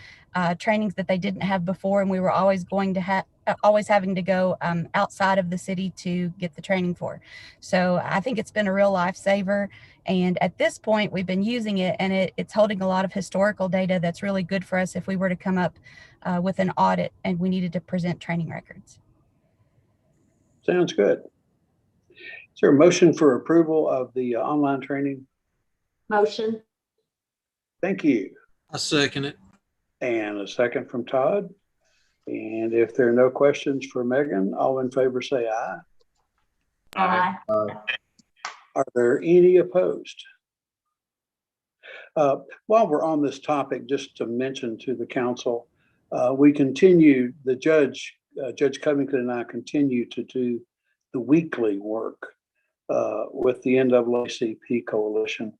trainings that they didn't have before, and we were always having to go outside of the city to get the training for. So I think it's been a real lifesaver. And at this point, we've been using it, and it's holding a lot of historical data that's really good for us if we were to come up with an audit and we needed to present training records. Sounds good. Is there a motion for approval of the online training? Motion. Thank you. I second it. And a second from Todd. And if there are no questions for Megan, all in favor say aye. Aye. Are there any opposed? While we're on this topic, just to mention to the council, we continue, Judge Covington and I continue to do the weekly work with the NAACP coalition.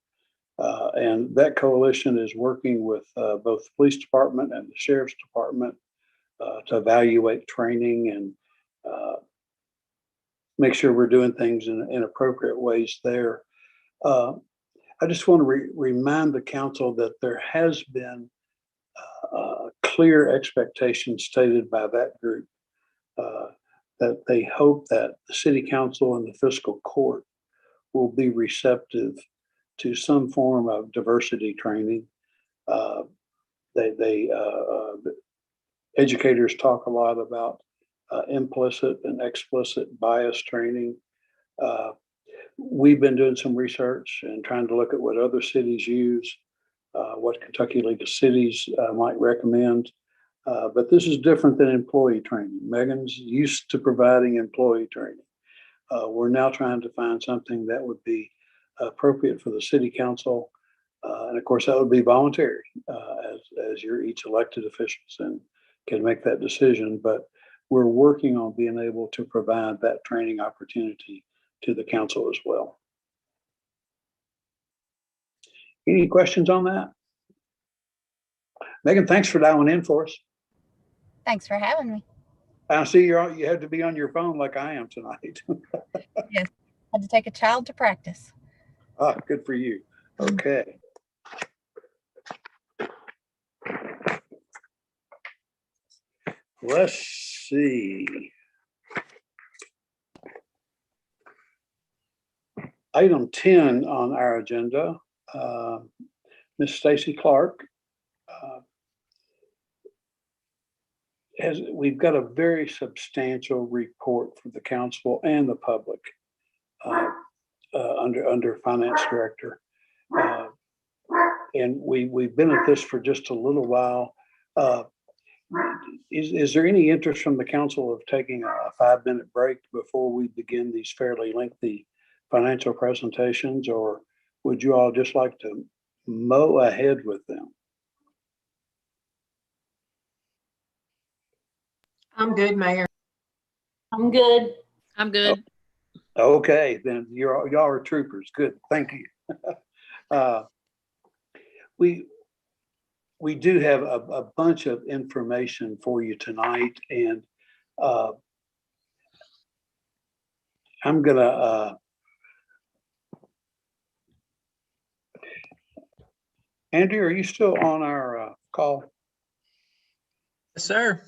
And that coalition is working with both the police department and the sheriff's department to evaluate training and make sure we're doing things in appropriate ways there. I just want to remind the council that there has been clear expectation stated by that group that they hope that the city council and the fiscal court will be receptive to some form of diversity training. Educators talk a lot about implicit and explicit bias training. We've been doing some research and trying to look at what other cities use, what Kentucky League of Cities might recommend. But this is different than employee training. Megan's used to providing employee training. We're now trying to find something that would be appropriate for the city council. And of course, that would be voluntary as you're each elected officials and can make that decision. But we're working on being able to provide that training opportunity to the council as well. Any questions on that? Megan, thanks for dialing in for us. Thanks for having me. I see you had to be on your phone like I am tonight. Yes, had to take a child to practice. Ah, good for you. Okay. Let's see. Item 10 on our agenda, Ms. Stacy Clark. We've got a very substantial report for the council and the public under finance director. And we've been at this for just a little while. Is there any interest from the council of taking a 5-minute break before we begin these fairly lengthy financial presentations, or would you all just like to mow ahead with them? I'm good, Mayor. I'm good. I'm good. Okay, then y'all are troopers. Good, thank you. We do have a bunch of information for you tonight, and I'm gonna Andy, are you still on our call? Yes, sir.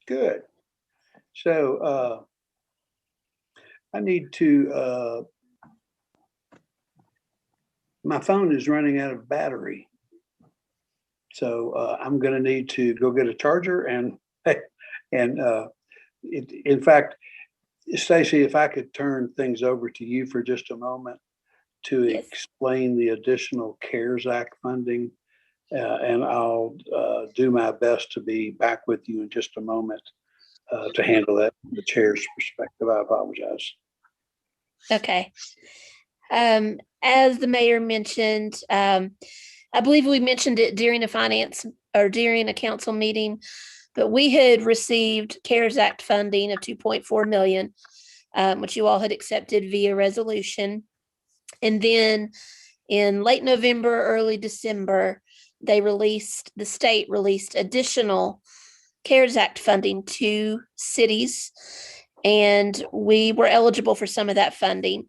Good. So I need to, my phone is running out of battery. So I'm going to need to go get a charger and in fact, Stacy, if I could turn things over to you for just a moment to explain the additional CARES Act funding, and I'll do my best to be back with you in just a moment to handle that from the chair's perspective. I apologize. Okay. As the mayor mentioned, I believe we mentioned it during a finance or during a council meeting, but we had received CARES Act funding of $2.4 million, which you all had accepted via resolution. And then in late November, early December, the state released additional CARES Act funding to cities, and we were eligible for some of that funding.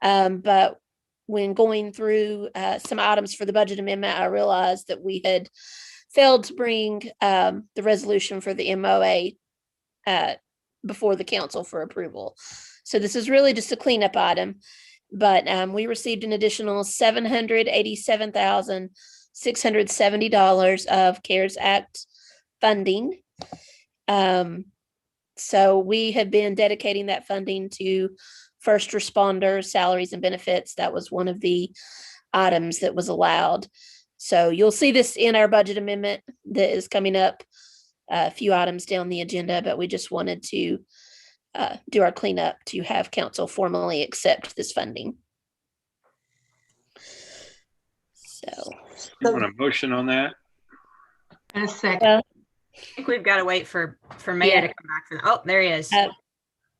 But when going through some items for the budget amendment, I realized that we had failed to bring the resolution for the MOA before the council for approval. So this is really just a cleanup item, but we received an additional $787,670 of CARES Act funding. So we have been dedicating that funding to first responders, salaries and benefits. That was one of the items that was allowed. So you'll see this in our budget amendment that is coming up, a few items down the agenda, but we just wanted to do our cleanup to have council formally accept this funding. So you want a motion on that? And a second. I think we've got to wait for Mayor to come back. Oh, there he is.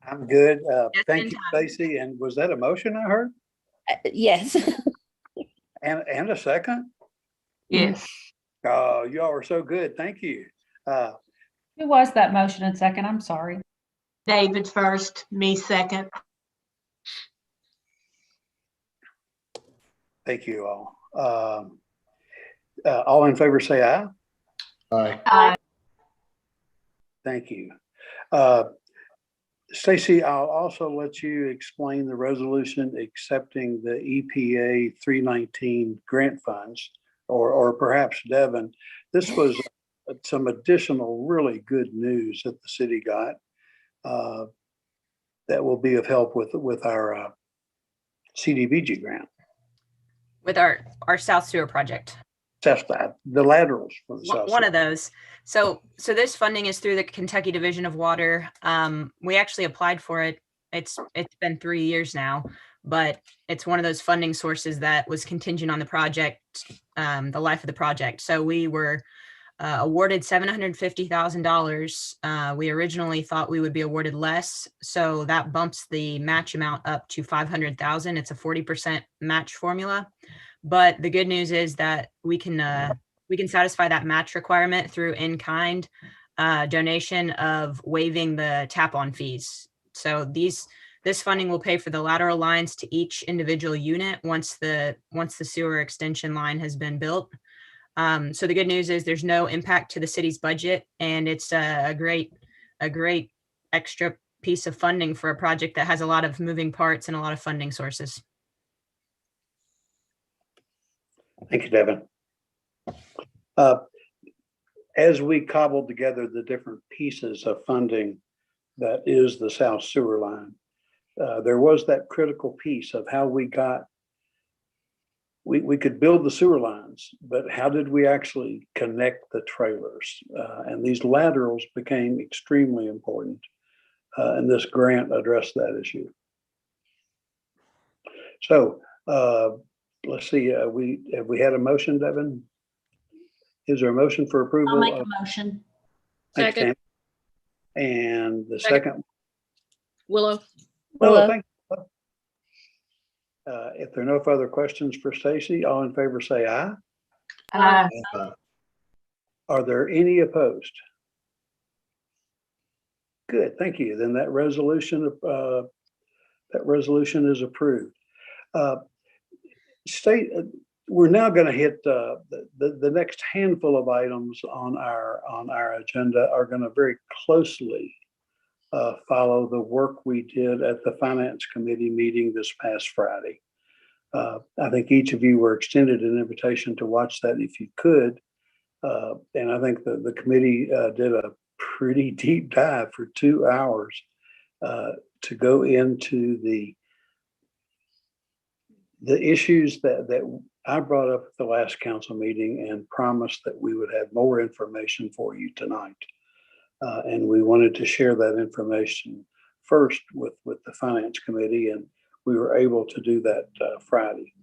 I'm good. Just Thank in you, time. Stacy. And was that a motion I heard? Yes. And a second? Yes. Oh, y'all are so good. Thank you. Who was that motion and second? I'm sorry. David first, me second. Thank you all. All in favor, say aye. Aye. Aye. Thank you. Stacy, I'll also let you explain the resolution accepting the EPA 319 grant funds, or perhaps Devin. This was some additional really good news that the city got that will be of help with our CDBG grant. With our South Sewer project. The laterals for the South One Sewer. of those. So this funding is through the Kentucky Division of Water. We actually applied for it. It's been 3 years now, but it's one of those funding sources that was contingent on the project, the life of the project. So we were awarded $750,000. We originally thought we would be awarded less, so that bumps the match amount up to $500,000. It's a 40% match formula, but the good news is that we can satisfy that match requirement through in-kind donation of waiving the tap-on fees. So this funding will pay for the lateral lines to each individual unit once the sewer extension line has been built. So the good news is there's no impact to the city's budget, and it's a great extra piece of funding for a project that has a lot of moving parts and a lot of funding sources. Thank you, Devin. As we cobbled together the different pieces of funding that is the South Sewer line, there was that critical piece of how we could build the sewer lines, but how did we actually connect the trailers? And these laterals became extremely important, and this grant addressed that issue. So let's see, have we had a motion, Devin? Is there a motion for approval? I'll make a motion. Thanks, Second. Tammy. And the Second. second? Willow. Willow, thank you. If there are no further questions for Stacy, all in favor say aye. Aye. Are there any opposed? Good, thank you. Then that resolution is approved. We're now going to hit the next handful of items on our agenda are going to very closely follow the work we did at the Finance Committee meeting this past Friday. I think each of you were extended an invitation to watch that if you could. And I think the committee did a pretty deep dive for 2 hours to go into the issues that I brought up at the last council meeting and promised that we would have more information for you tonight. And we wanted to share that information first with the Finance Committee, and we were able to do that Friday.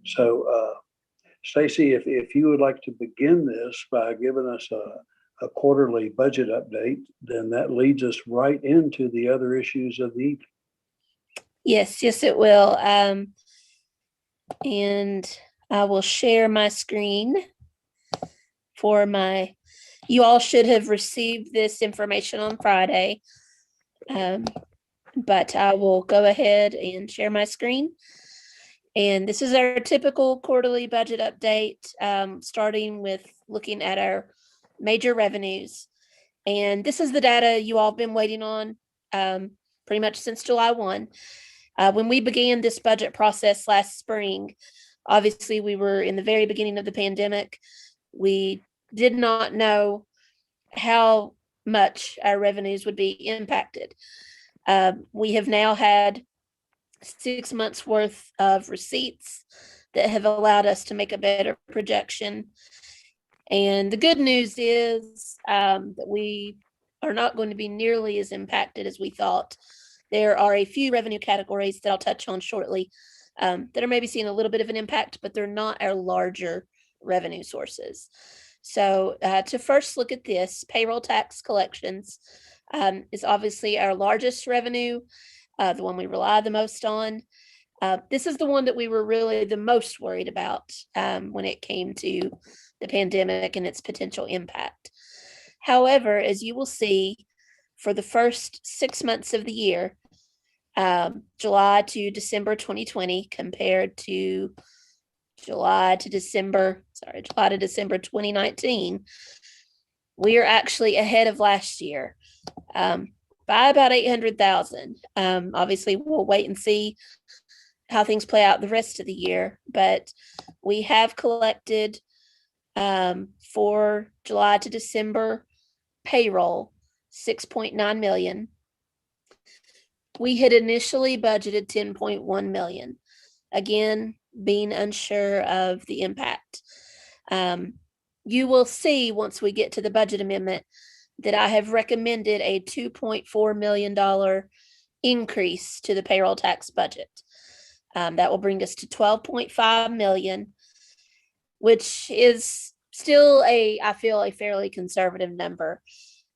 So Stacy, if you would like to begin this by giving us a quarterly budget update, then that leads us right into the other issues of the evening. Yes, it will. And I will share my screen you all should have received this information on Friday. But I will go ahead and share my screen. And this is our typical quarterly budget update, starting with looking at our major revenues. And this is the data you all have been waiting on pretty much since July 1. When we began this budget process last spring, obviously we were in the very beginning of the pandemic. We did not know how much our revenues would be impacted. We have now had 6 months worth of receipts that have allowed us to make a better projection. And the good news is that we are not going to be nearly as impacted as we thought. There are a few revenue categories that I'll touch on shortly that are maybe seeing a little bit of an impact, but they're not our larger revenue sources. So to first look at this, payroll tax collections. is obviously our largest revenue, the one we rely the most on. This is the one that we were really the most worried about when it came to the pandemic and its potential impact. However, as you will see, for the first 6 months of the year, July to December 2020 compared to July to December 2019, we are actually ahead of last year by about 800,000. Obviously, we'll wait and see how things play out the rest of the year, but we have collected for July to December payroll 6.9 million. We had initially budgeted 10.1 million. Again, being unsure of the impact. You will see once we get to the budget amendment that I have recommended a $2.4 million increase to the payroll tax budget. That will bring us to 12.5 million, which is still I feel a fairly conservative number.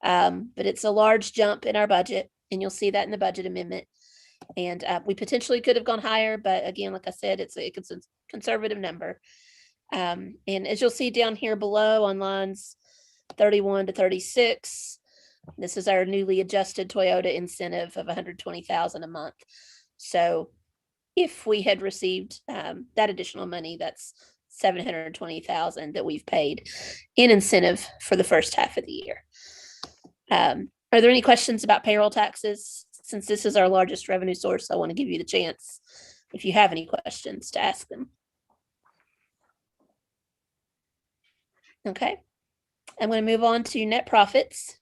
But it's a large jump in our budget, and you'll see that in the budget amendment. And we potentially could have gone higher, but again, like I said, it's a conservative number. And as you'll see down here below on lines 31 to 36, this is our newly adjusted Toyota incentive of 120,000 a month. So if we had received that additional money, that's 720,000 that we've paid in incentive for the first half of the year. Are there any questions about payroll taxes? Since this is our largest revenue source, I want to give you the chance, if you have any questions, to ask them. Okay, I'm going to move on to net profits.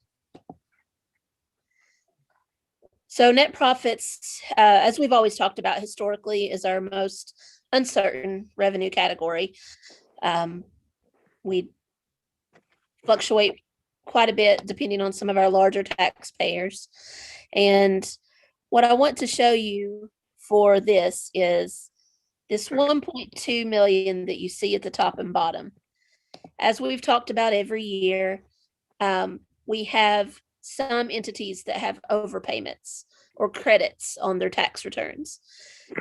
So net profits, as we've always talked about historically, is our most uncertain revenue category. We fluctuate quite a bit depending on some of our larger taxpayers. And what I want to show you for this is this 1.2 million that you see at the top and bottom. As we've talked about every year, we have some entities that have overpayments or credits on their tax returns.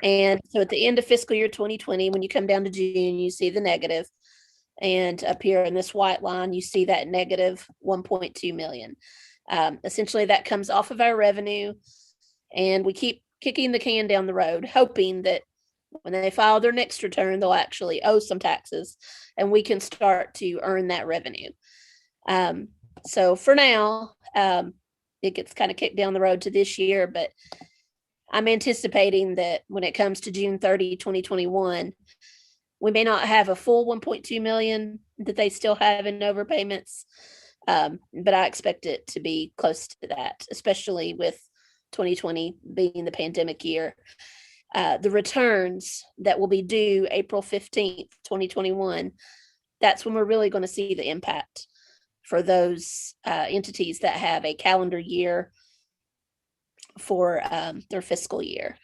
And so at the end of fiscal year 2020, when you come down to June, you see the negative. And up here in this white line, you see that negative 1.2 million. Essentially, that comes off of our revenue, and we keep kicking the can down the road, hoping that when they file their next return, they'll actually owe some taxes, and we can start to earn that revenue. So for now, it gets kind of kicked down the road to this year, but I'm anticipating that when it comes to June 30, 2021, we may not have a full 1.2 million that they still have in overpayments, but I expect it to be close to that, especially with 2020 being the pandemic year. The returns that will be due April 15th, 2021, that's when we're really going to see the impact for those entities that have a calendar year for their fiscal year.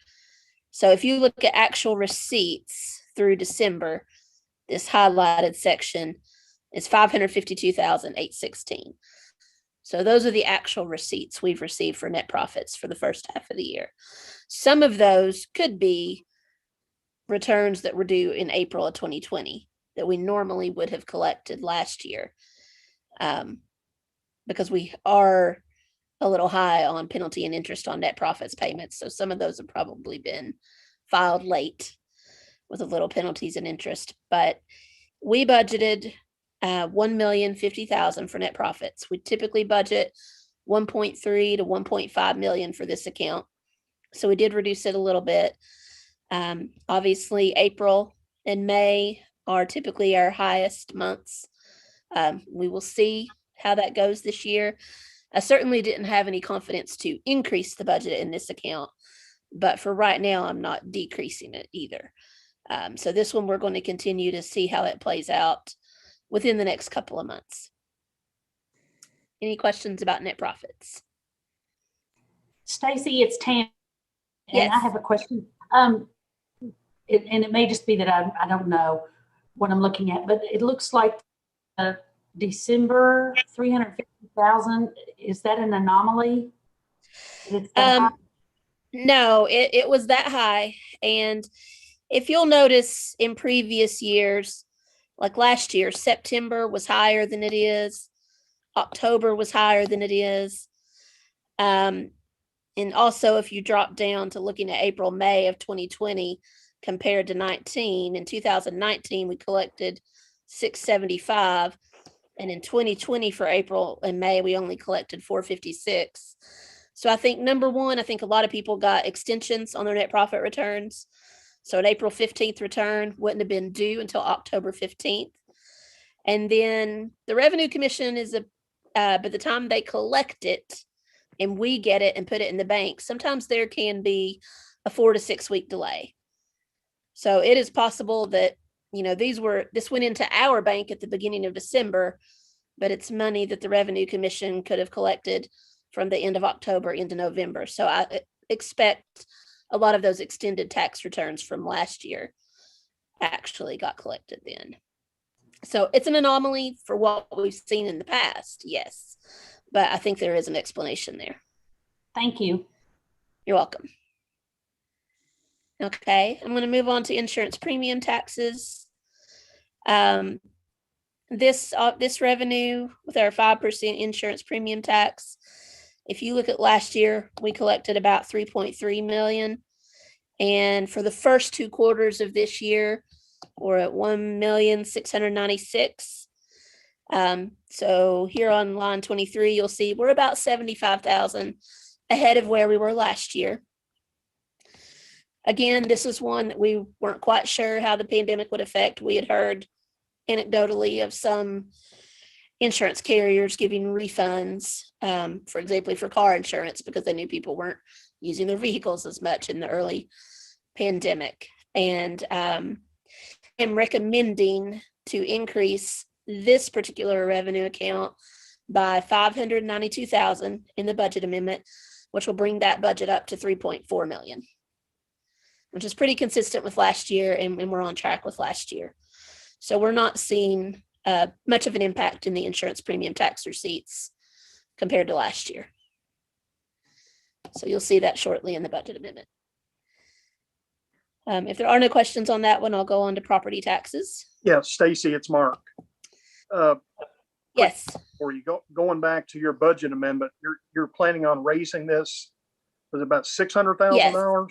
So if you look at actual receipts through December, this highlighted section is 552,816. So those are the actual receipts we've received for net profits for the first half of the year. Some of those could be returns that were due in April of 2020 that we normally would have collected last year, because we are a little high on penalty and interest on net profits payments. So some of those have probably been filed late with a little penalties and interest, but we budgeted $1,050,000 for net profits. We typically budget 1.3 to 1.5 million for this account. So we did reduce it a little bit. Obviously, April and May are typically our highest months. We will see how that goes this year. I certainly didn't have any confidence to increase the budget in this account, but for right now, I'm not decreasing it either. So this one, we're going to continue to see how it plays out within the next couple of months. Any questions about net profits? Stacy, it's Tam. Yes. And I have a question. And it may just be that I don't know what I'm looking at, but it looks like December 350,000. Is that an anomaly? It's that high. No, it was that high. And if you'll notice in previous years, like last year, September was higher than it is. October was higher than it is. And also, if you drop down to looking at April, May of 2020 compared to 19, in 2019, we collected 675. And in 2020 for April and May, we only collected 456. So I think number one, I think a lot of people got extensions on their net profit returns. So an April 15th return wouldn't have been due until October 15th. And then the Revenue Commission is by the time they collect it and we get it and put it in the bank, sometimes there can be a 4 to 6 week delay. So it is possible that, this went into our bank at the beginning of December, but it's money that the Revenue Commission could have collected from the end of October into November. So I expect a lot of those extended tax returns from last year actually got collected then. So it's an anomaly for what we've seen in the past, yes, but I think there is an explanation there. Thank you. You're welcome. Okay, I'm going to move on to insurance premium taxes. This revenue with our 5% insurance premium tax, if you look at last year, we collected about 3.3 million. And for the first 2 quarters of this year, we're at 1,696,000. So here on line 23, you'll see we're about 75,000 ahead of where we were last year. Again, this is one that we weren't quite sure how the pandemic would affect. We had heard anecdotally of some insurance carriers giving refunds, for example, for car insurance, because they knew people weren't using their vehicles as much in the early pandemic. And I'm recommending to increase this particular revenue account by 592,000 in the budget amendment, which will bring that budget up to 3.4 million, which is pretty consistent with last year, and we're on track with last year. So we're not seeing much of an impact in the insurance premium tax receipts compared to last year. So you'll see that shortly in the budget amendment. If there are no questions on that one, I'll go on to property taxes. Yeah, Stacy, it's Mark. Yes. Or you going back to your budget amendment, you're planning on raising this, was it about $600,000?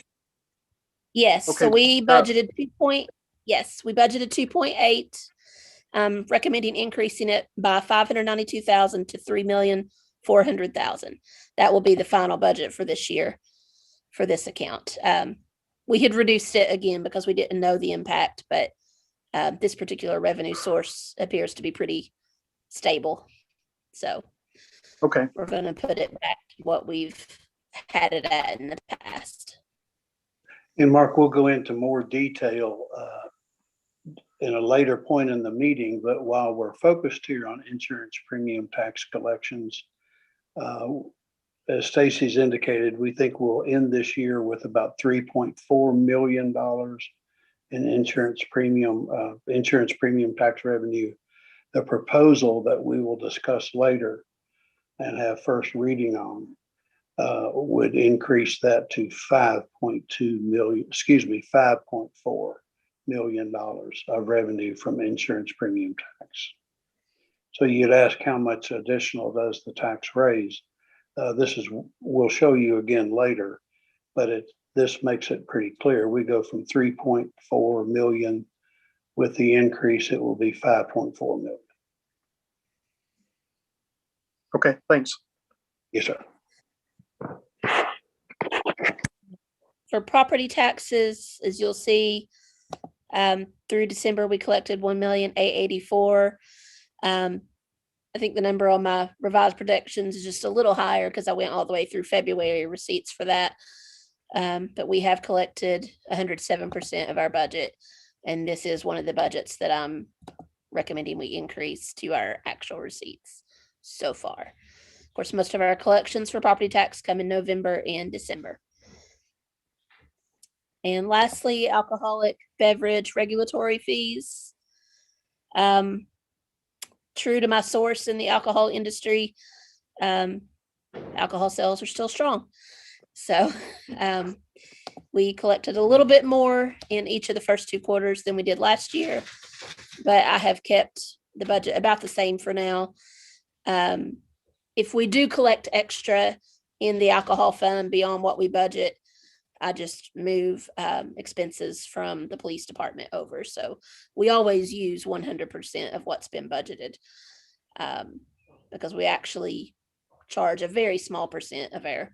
Yes. Okay. So we budgeted 2.8. Recommending increasing it by 592,000 to 3,400,000. That will be the final budget for this year for this account. We had reduced it again because we didn't know the impact, but this particular revenue source appears to be pretty stable. So okay, we're going to put it back to what we've had it at in the past. And Mark, we'll go into more detail in a later point in the meeting, but while we're focused here on insurance premium tax collections, as Stacy's indicated, we think we'll end this year with about $3.4 million in insurance premium tax revenue. The proposal that we will discuss later and have first reading on would increase that to $5.4 million of revenue from insurance premium tax. So you'd ask how much additional does the tax raise? We'll show you again later, but this makes it pretty clear. We go from 3.4 million. With the increase, it will be 5.4 million. Okay, thanks. Yes, sir. For property taxes, as you'll see, through December, we collected 1,884,000. I think the number on my revised projections is just a little higher because I went all the way through February receipts for that. But we have collected 107% of our budget. And this is one of the budgets that I'm recommending we increase to our actual receipts so far. Of course, most of our collections for property tax come in November and December. And lastly, alcoholic beverage regulatory fees. True to my source in the alcohol industry, alcohol sales are still strong. So we collected a little bit more in each of the first 2 quarters than we did last year, but I have kept the budget about the same for now. If we do collect extra in the alcohol fund beyond what we budget, I just move expenses from the police department over. So we always use 100% of what's been budgeted, because we actually charge a very small percent of our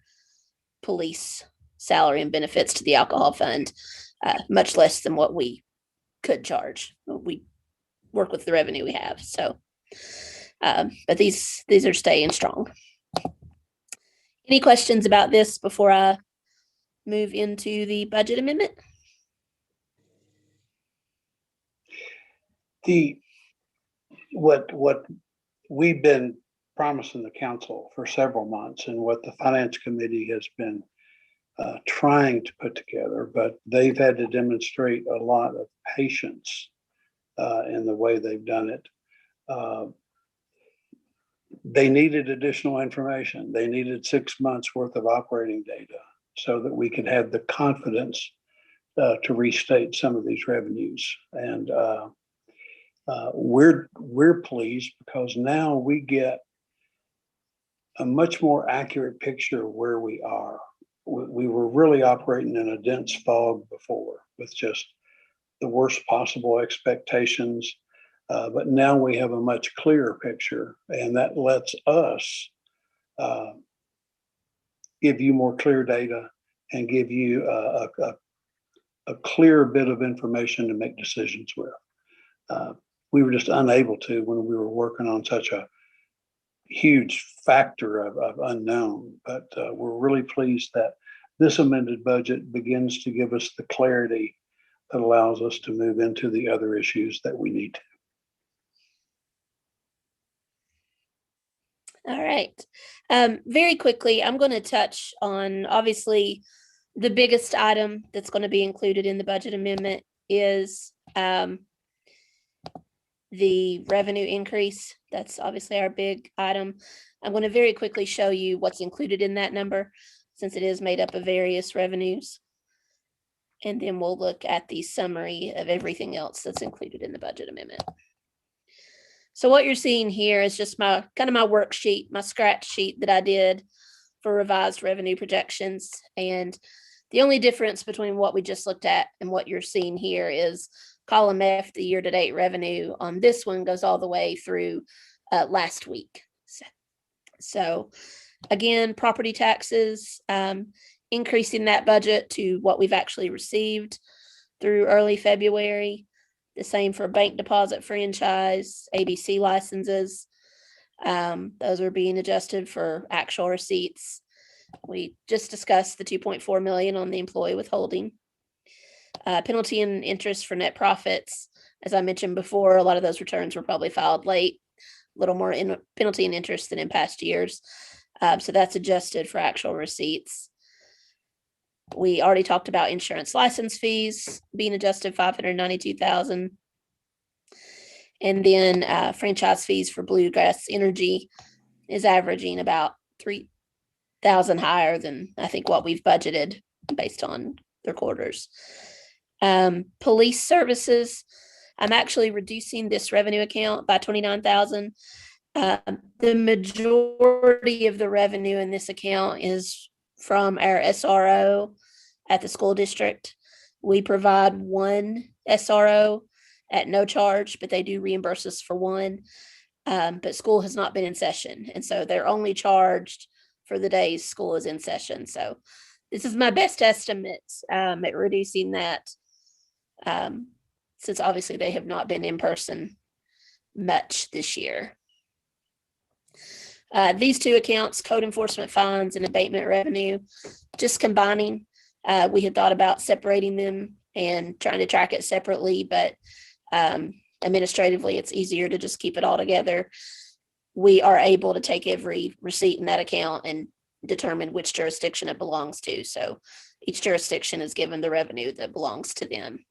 police salary and benefits to the alcohol fund, much less than what we could charge. We work with the revenue we have. So, but these are staying strong. Any questions about this before I move into the budget amendment? What we've been promising the council for several months, and what the finance committee has been trying to put together, but they've had to demonstrate a lot of patience in the way they've done it. They needed additional information. They needed 6 months worth of operating data so that we could have the confidence to restate some of these revenues. And we're pleased because now we get a much more accurate picture of where we are. We were really operating in a dense fog before with just the worst possible expectations. But now we have a much clearer picture, and that lets us give you more clear data and give you a clear bit of information to make decisions with. We were just unable to when we were working on such a huge factor of unknown, but we're really pleased that this amended budget begins to give us the clarity that allows us to move into the other issues that we need to. All right. Very quickly, I'm going to touch on, obviously, the biggest item that's going to be included in the budget amendment is the revenue increase. That's obviously our big item. I'm going to very quickly show you what's included in that number, since it is made up of various revenues. And then we'll look at the summary of everything else that's included in the budget amendment. So what you're seeing here is just my kind of my worksheet, my scratch sheet that I did for revised revenue projections. And the only difference between what we just looked at and what you're seeing here is column F, the year-to-date revenue on this one goes all the way through last week. So again, property taxes, increasing that budget to what we've actually received through early February. The same for bank deposit franchise, ABC licenses. Those are being adjusted for actual receipts. We just discussed the 2.4 million on the employee withholding. Penalty and interest for net profits. As I mentioned before, a lot of those returns were probably filed late, a little more in penalty and interest than in past years. So that's adjusted for actual receipts. We already talked about insurance license fees being adjusted 592,000. And then franchise fees for Bluegrass Energy is averaging about 3,000 higher than I think what we've budgeted based on their quarters. Police services, I'm actually reducing this revenue account by 29,000. The majority of the revenue in this account is from our SRO at the school district. We provide one SRO at no charge, but they do reimburse us for one. But school has not been in session, and so they're only charged for the days school is in session. So this is my best estimate at reducing that, since obviously they have not been in person much this year. These two accounts, code enforcement fines and abatement revenue, just combining. We had thought about separating them and trying to track it separately, but administratively, it's easier to just keep it all together. We are able to take every receipt in that account and determine which jurisdiction it belongs to. So each jurisdiction is given the revenue that belongs to them.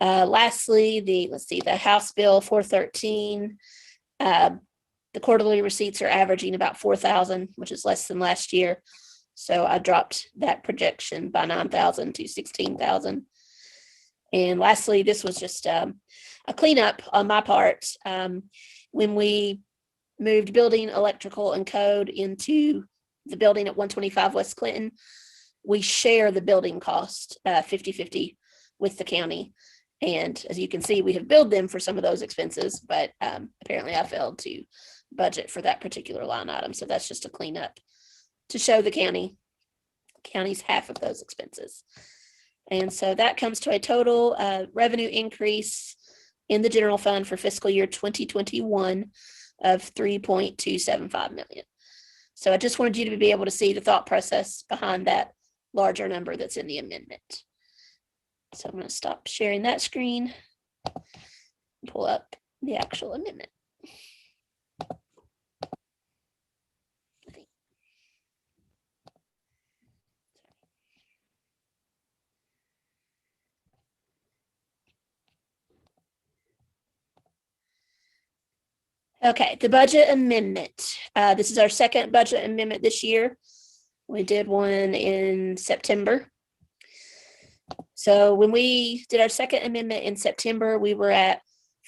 Lastly, the House Bill 413, the The quarterly receipts are averaging about 4,000, which is less than last year. So I dropped that projection by 9,000 to 16,000. And lastly, this was just a cleanup on my part. When we moved building, electrical, and code into the building at 125 West Clinton, we share the building cost 50-50 with the county. And as you can see, we have billed them for some of those expenses, but apparently I failed to budget for that particular line item. So that's just a cleanup to show the county's half of those expenses. And so that comes to a total revenue increase in the general fund for fiscal year 2021 of $3.275 million. So I just wanted you to be able to see the thought process behind that larger number that's in the amendment. So I'm going to stop sharing that screen, pull up the actual amendment. Okay, the budget amendment. This is our second budget amendment this year. We did one in September. So when we did our second amendment in September, we were at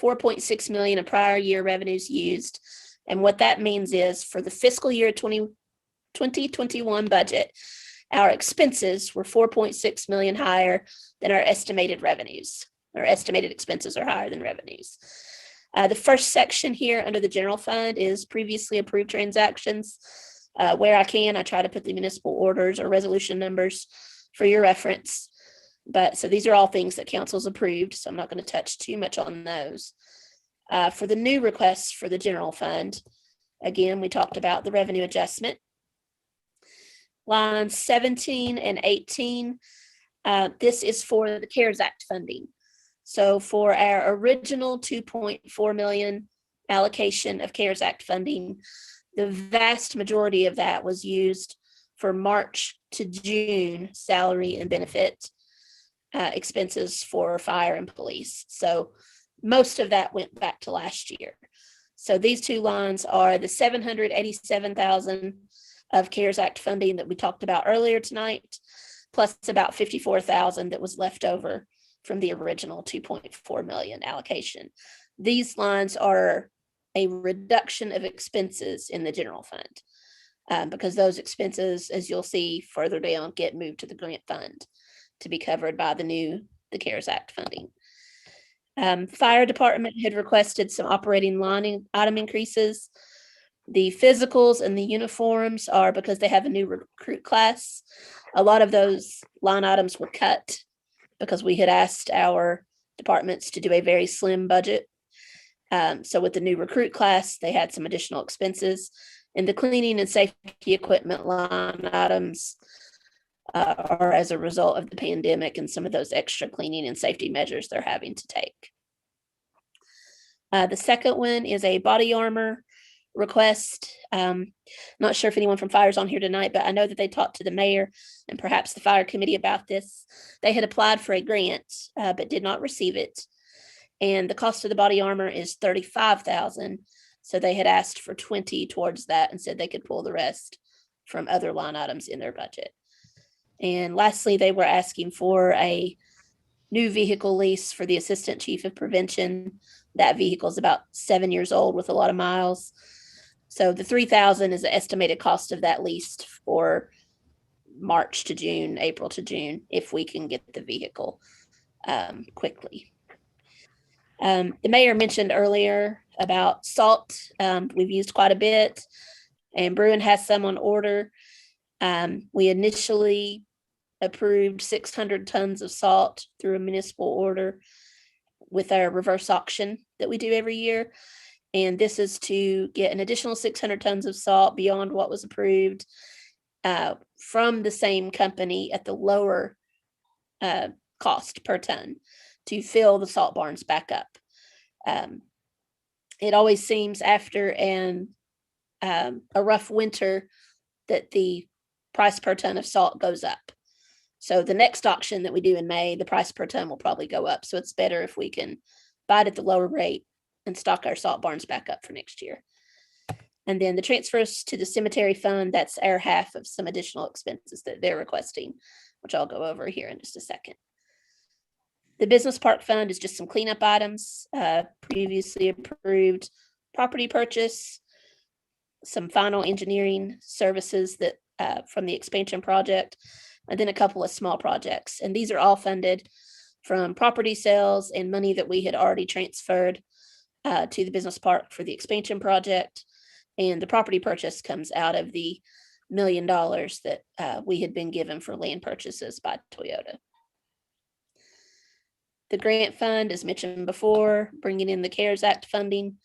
4.6 million of prior year revenues used. And what that means is for the fiscal year 2021 budget, our expenses were 4.6 million higher than our estimated revenues. Our estimated expenses are higher than revenues. The first section here under the general fund is previously approved transactions. Where I can, I try to put the municipal orders or resolution numbers for your reference. But so these are all things that council's approved, so I'm not going to touch too much on those. For the new requests for the general fund, again, we talked about the revenue adjustment. Lines 17 and 18, this is for the CARES Act funding. So for our original 2.4 million allocation of CARES Act funding, the vast majority of that was used for March to June salary and benefit expenses for fire and police. So most of that went back to last year. So these two lines are the 787,000 of CARES Act funding that we talked about earlier tonight, plus about 54,000 that was left over from the original 2.4 million allocation. These lines are a reduction of expenses in the general fund because those expenses, as you'll see further down, get moved to the grant fund to be covered by the CARES Act funding. Fire department had requested some operating line item increases. The physicals and the uniforms are because they have a new recruit class. A lot of those line items were cut because we had asked our departments to do a very slim budget. So with the new recruit class, they had some additional expenses. And the cleaning and safety equipment line items are as a result of the pandemic and some of those extra cleaning and safety measures they're having to take. The second one is a body armor request. Not sure if anyone from fire is on here tonight, but I know that they talked to the mayor and perhaps the fire committee about this. They had applied for a grant, but did not receive it. And the cost of the body armor is 35,000. So they had asked for 20 towards that and said they could pull the rest from other line items in their budget. And lastly, they were asking for a new vehicle lease for the assistant chief of prevention. That vehicle is about 7 years old with a lot of miles. So the 3,000 is the estimated cost of that lease for March to June, April to June, if we can get the vehicle quickly. The mayor mentioned earlier about salt. We've used quite a bit, and Bruin has some on order. We initially approved 600 tons of salt through a municipal order with our reverse auction that we do every year. And this is to get an additional 600 tons of salt beyond what was approved from the same company at the lower cost per ton to fill the salt barns back up. It always seems after a rough winter that the price per ton of salt goes up. So the next auction that we do in May, the price per ton will probably go up. So it's better if we can buy it at the lower rate and stock our salt barns back up for next year. And then the transfers to the cemetery fund, that's our half of some additional expenses that they're requesting, which I'll go over here in just a second. The business park fund is just some cleanup items, previously approved property purchase, some final engineering services that from the expansion project, and then a couple of small projects. And these are all funded from property sales and money that we had already transferred to the business park for the expansion project. And the property purchase comes out of the $1 million that we had been given for land purchases by Toyota. The grant fund, as mentioned before, bringing in the CARES Act funding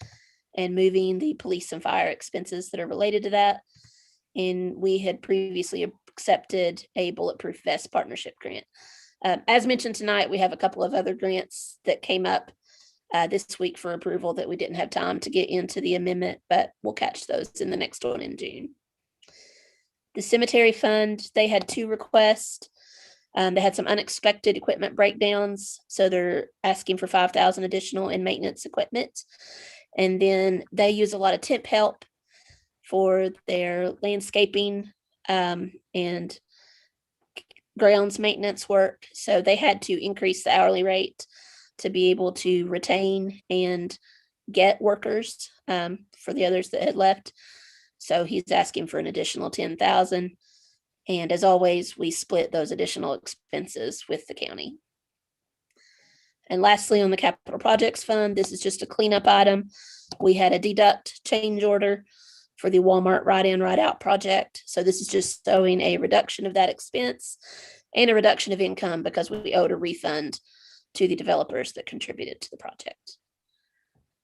and moving the police and fire expenses that are related to that. And we had previously accepted a Bulletproof Vest partnership grant. As mentioned tonight, we have a couple of other grants that came up this week for approval that we didn't have time to get into the amendment, but we'll catch those in the next one in June. The cemetery fund, they had 2 requests. They had some unexpected equipment breakdowns, so they're asking for $5,000 additional in maintenance equipment. And then they use a lot of temp help for their landscaping and grounds maintenance work. So they had to increase the hourly rate to be able to retain and get workers for the others that had left. So he's asking for an additional $10,000. And as always, we split those additional expenses with the county. And lastly, on the capital projects fund, this is just a cleanup item. We had a deduct change order for the Walmart write-in, write-out project. So this is just showing a reduction of that expense and a reduction of income because we owed a refund to the developers that contributed to the project.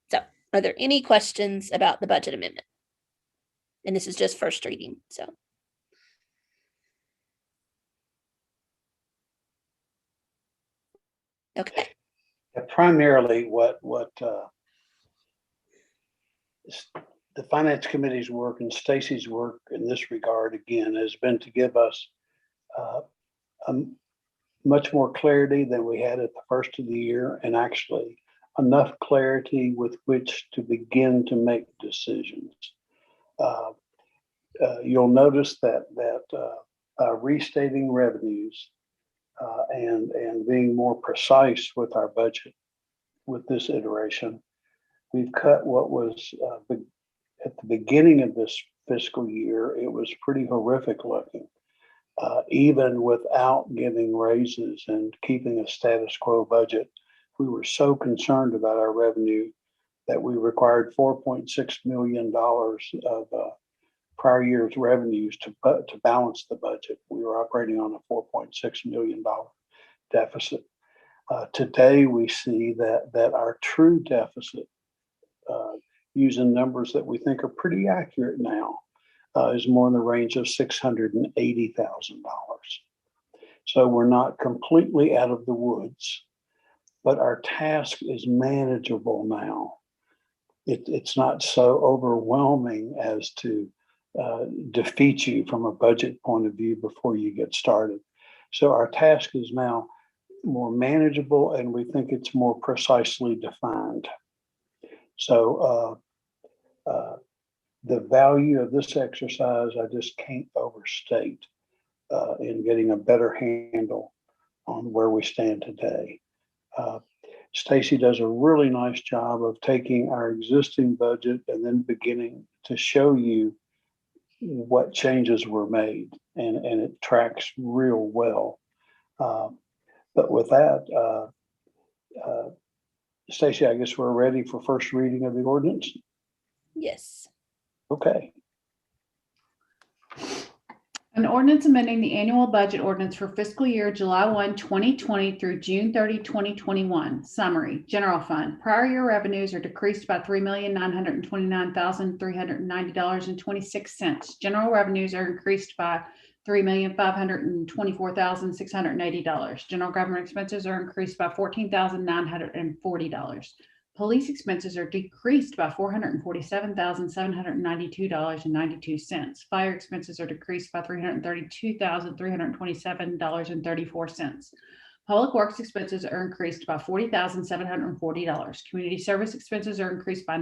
So are there any questions about the budget amendment? And this is just first reading, so. Okay. Primarily what the finance committee's work and Stacy's work in this regard, again, has been to give us much more clarity than we had at the first of the year, and actually enough clarity with which to begin to make decisions. You'll notice that restating revenues and being more precise with our budget with this iteration, we've cut what was at the beginning of this fiscal year, it was pretty horrific looking. Even without giving raises and keeping a status quo budget, we were so concerned about our revenue that we required $4.6 million of prior year's revenues to balance the budget. We were operating on a $4.6 million deficit. Today, we see that our true deficit, using numbers that we think are pretty accurate now, is more in the range of $680,000. So we're not completely out of the woods, but our task is manageable now. It's not so overwhelming as to defeat you from a budget point of view before you get started. So our task is now more manageable, and we think it's more precisely defined. So the value of this exercise, I just can't overstate in getting a better handle on where we stand today. Stacy does a really nice job of taking our existing budget and then beginning to show you what changes were made, and it tracks real well. But with that, Stacy, I guess we're ready for first reading of the ordinance. Yes. Okay. An ordinance amending the annual budget ordinance for fiscal year July 1, 2020 through June 30, 2021. Summary. General fund. Prior year revenues are decreased by $3,929,390.26. General revenues are increased by $3,524,680. General government expenses are increased by $14,940. Police expenses are decreased by $447,792.92. Fire expenses are decreased by $332,327.34. Public works expenses are increased by $40,740. Community service expenses are increased by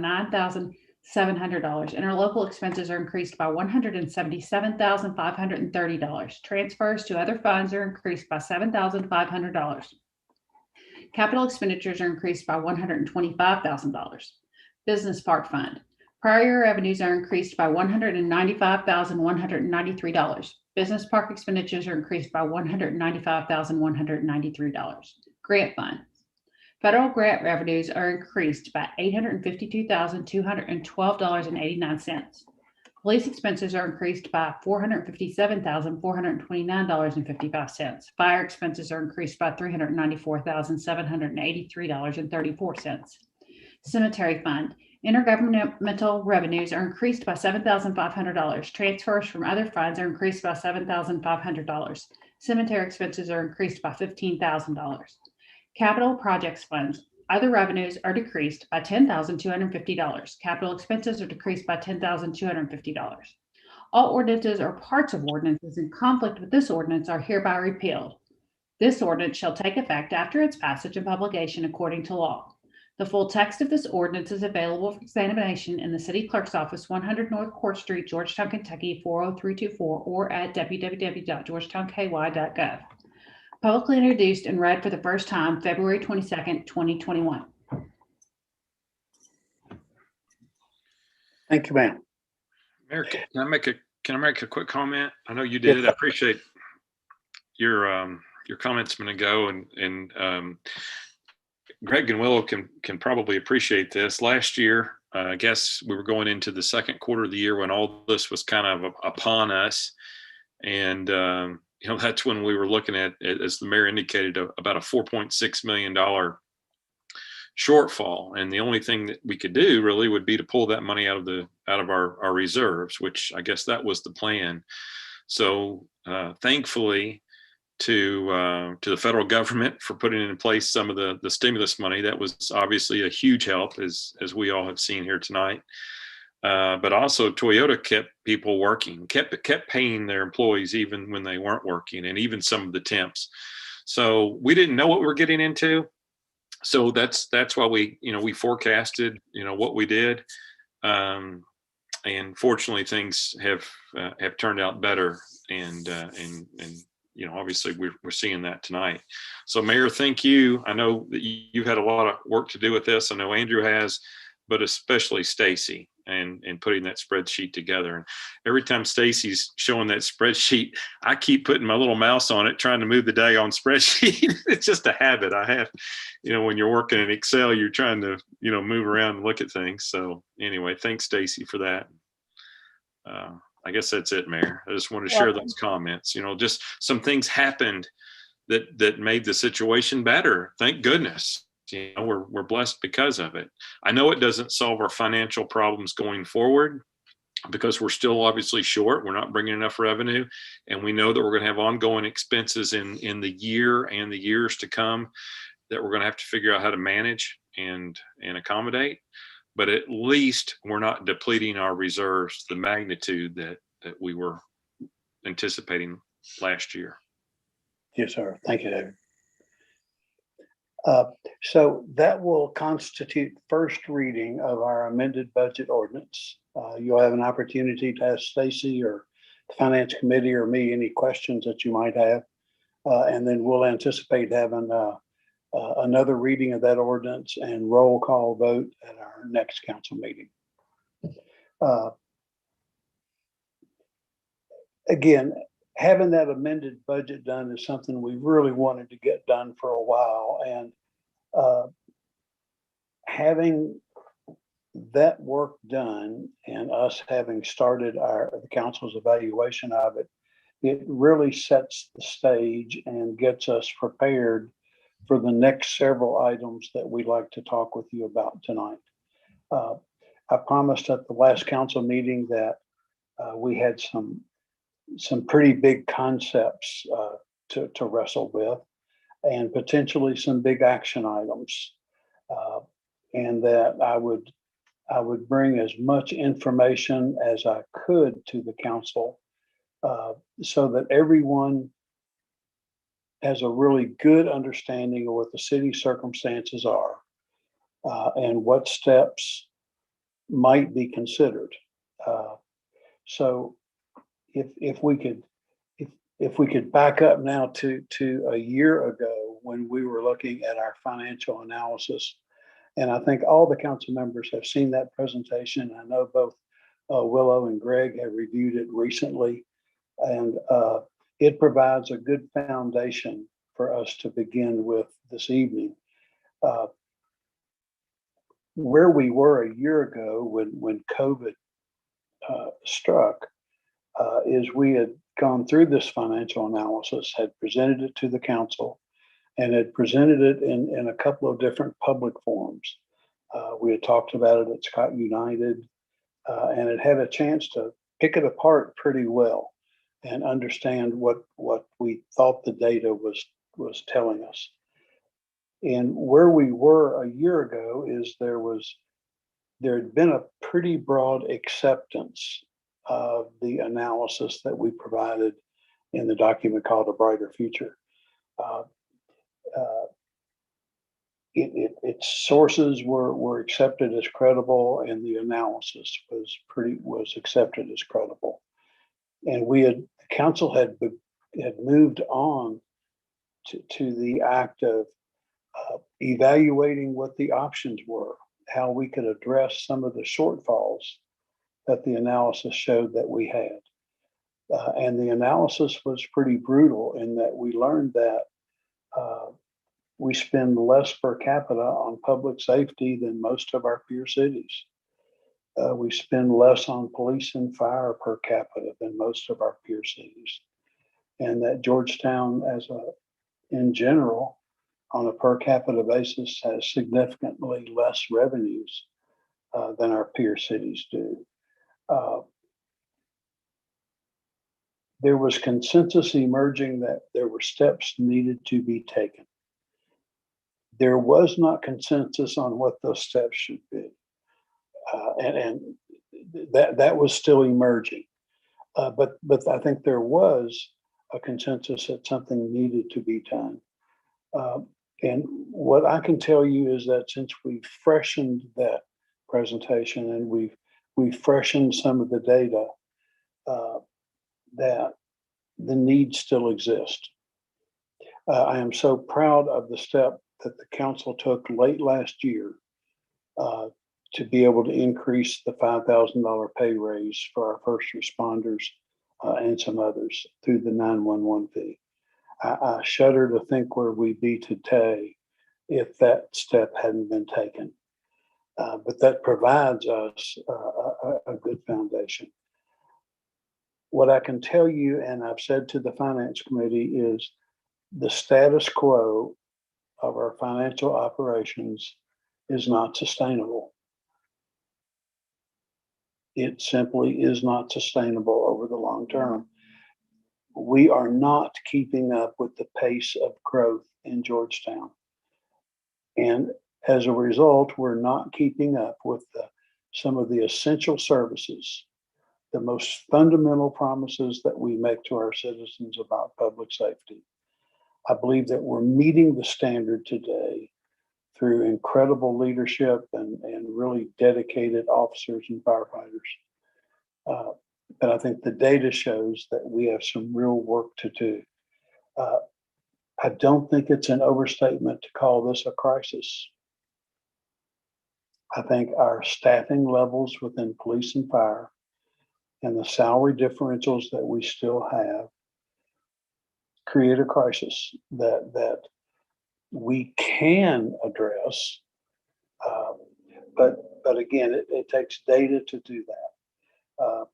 $700. Interlocal expenses are increased by $177,530. Transfers to other funds are increased by $7,500. Capital expenditures are increased by $125,000. Business Park Fund. Prior year revenues are increased by $195,193. Business Park expenditures are increased by $195,193. Grant Fund. Federal grant revenues are increased by $852,212.89. Police expenses are increased by $457,429.55. Fire expenses are increased by $394,783.34. Cemetery Fund. Intergovernmental revenues are increased by $7,500. Transfers from other funds are increased by $7,500. Cemetery expenses are increased by $15,000. Capital projects funds. Other revenues are decreased by $10,250. Capital expenses are decreased by $10,250. All ordinances or parts of ordinances in conflict with this ordinance are hereby repealed. This ordinance shall take effect after its passage and publication according to law. The full text of this ordinance is available for examination in the City Clerk's Office, 100 North Court Street, Georgetown, Kentucky, 40324, or at www.georgetownky.gov. Publicly introduced and read for the first time, February 22nd, 2021. Thank you, ma'am. Mayor, can I make a quick comment? I know you did it. I appreciate your comments a minute ago, and Greg and Willow can probably appreciate this. Last year, I guess we were going into the second quarter of the year when all this was kind of upon us, and that's when we were looking at, as the mayor indicated, about a $4.6 million shortfall, and the only thing that we could do really would be to pull that money out of our reserves, which I guess that was the plan. So thankfully to the federal government for putting in place some of the stimulus money. That was obviously a huge help, as we all have seen here tonight. But also Toyota kept people working, kept paying their employees even when they weren't working, and even some of the temps. So we didn't know what we were getting into. So that's why we forecasted what we did, and fortunately things have turned out better, and obviously we're seeing that tonight. So Mayor, thank you. I know that you've had a lot of work to do with this. I know Andrew has, but especially Stacy and putting that spreadsheet together. And every time Stacy's showing that spreadsheet, I keep putting my little mouse on it, trying to move the daggone spreadsheet. It's just a habit I have. When you're working in Excel, you're trying to, move around and look at things. So anyway, thanks Stacy for that. I guess that's it, Mayor. I just wanted to share those comments. Just some things happened that made the situation better. Thank goodness. We're blessed because of it. I know it doesn't solve our financial problems going forward, because we're still obviously short. We're not bringing enough revenue, and we know that we're going to have ongoing expenses in the year and the years to come that we're going to have to figure out how to manage and accommodate. But at least we're not depleting our reserves to the magnitude that we were anticipating last year. Yes, sir. Thank you, David. So that will constitute first reading of our amended budget ordinance. You'll have an opportunity to ask Stacy or the Finance Committee or me any questions that you might have. And then we'll anticipate having another reading of that ordinance and roll call vote at our next council meeting. Again, having that amended budget done is something we really wanted to get done for a while, and having that work done and us having started the council's evaluation of it, it really sets the stage and gets us prepared for the next several items that we'd like to talk with you about tonight. I promised at the last council meeting that we had some pretty big concepts to wrestle with, and potentially some big action items, and that I would bring as much information as I could to the council, so that everyone has a really good understanding of what the city circumstances are, and what steps might be considered. So if we could back up now to a year ago when we were looking at our financial analysis, and I think all the council members have seen that presentation. I know both Willow and Greg have reviewed it recently, and it provides a good foundation for us to begin with this evening. Where we were a year ago when COVID struck is we had gone through this financial analysis, had presented it to the council, and had presented it in a couple of different public forums. We had talked about it at Scott United, and it had a chance to pick it apart pretty well and understand what we thought the data was telling us. And where we were a year ago is there had been a pretty broad acceptance of the analysis that we provided in the document called A Brighter Future. Its sources were accepted as credible, and the analysis was accepted as credible. And the council had moved on to the act of evaluating what the options were, how we could address some of the shortfalls that the analysis showed that we had. And the analysis was pretty brutal in that we learned that we spend less per capita on public safety than most of our peer cities. We spend less on police and fire per capita than most of our peer cities. And that Georgetown, in general, on a per capita basis, has significantly less revenues than our peer cities do. There was consensus emerging that there were steps needed to be taken. There was not consensus on what those steps should be. And that was still emerging. But I think there was a consensus that something needed to be done. And what I can tell you is that since we've freshened that presentation and we've freshened some of the data, that the needs still exist. I am so proud of the step that the council took late last year to be able to increase the $5,000 pay raise for our first responders and some others through the 911 fee. I shudder to think where we'd be today if that step hadn't been taken. But that provides us a good foundation. What I can tell you, and I've said to the Finance Committee, is the status quo of our financial operations is not sustainable. It simply is not sustainable over the long term. We are not keeping up with the pace of growth in Georgetown. And as a result, we're not keeping up with some of the essential services, the most fundamental promises that we make to our citizens about public safety. I believe that we're meeting the standard today through incredible leadership and really dedicated officers and firefighters. But I think the data shows that we have some real work to do. I don't think it's an overstatement to call this a crisis. I think our staffing levels within police and fire and the salary differentials that we still have create a crisis that we can address. But again, it takes data to do that.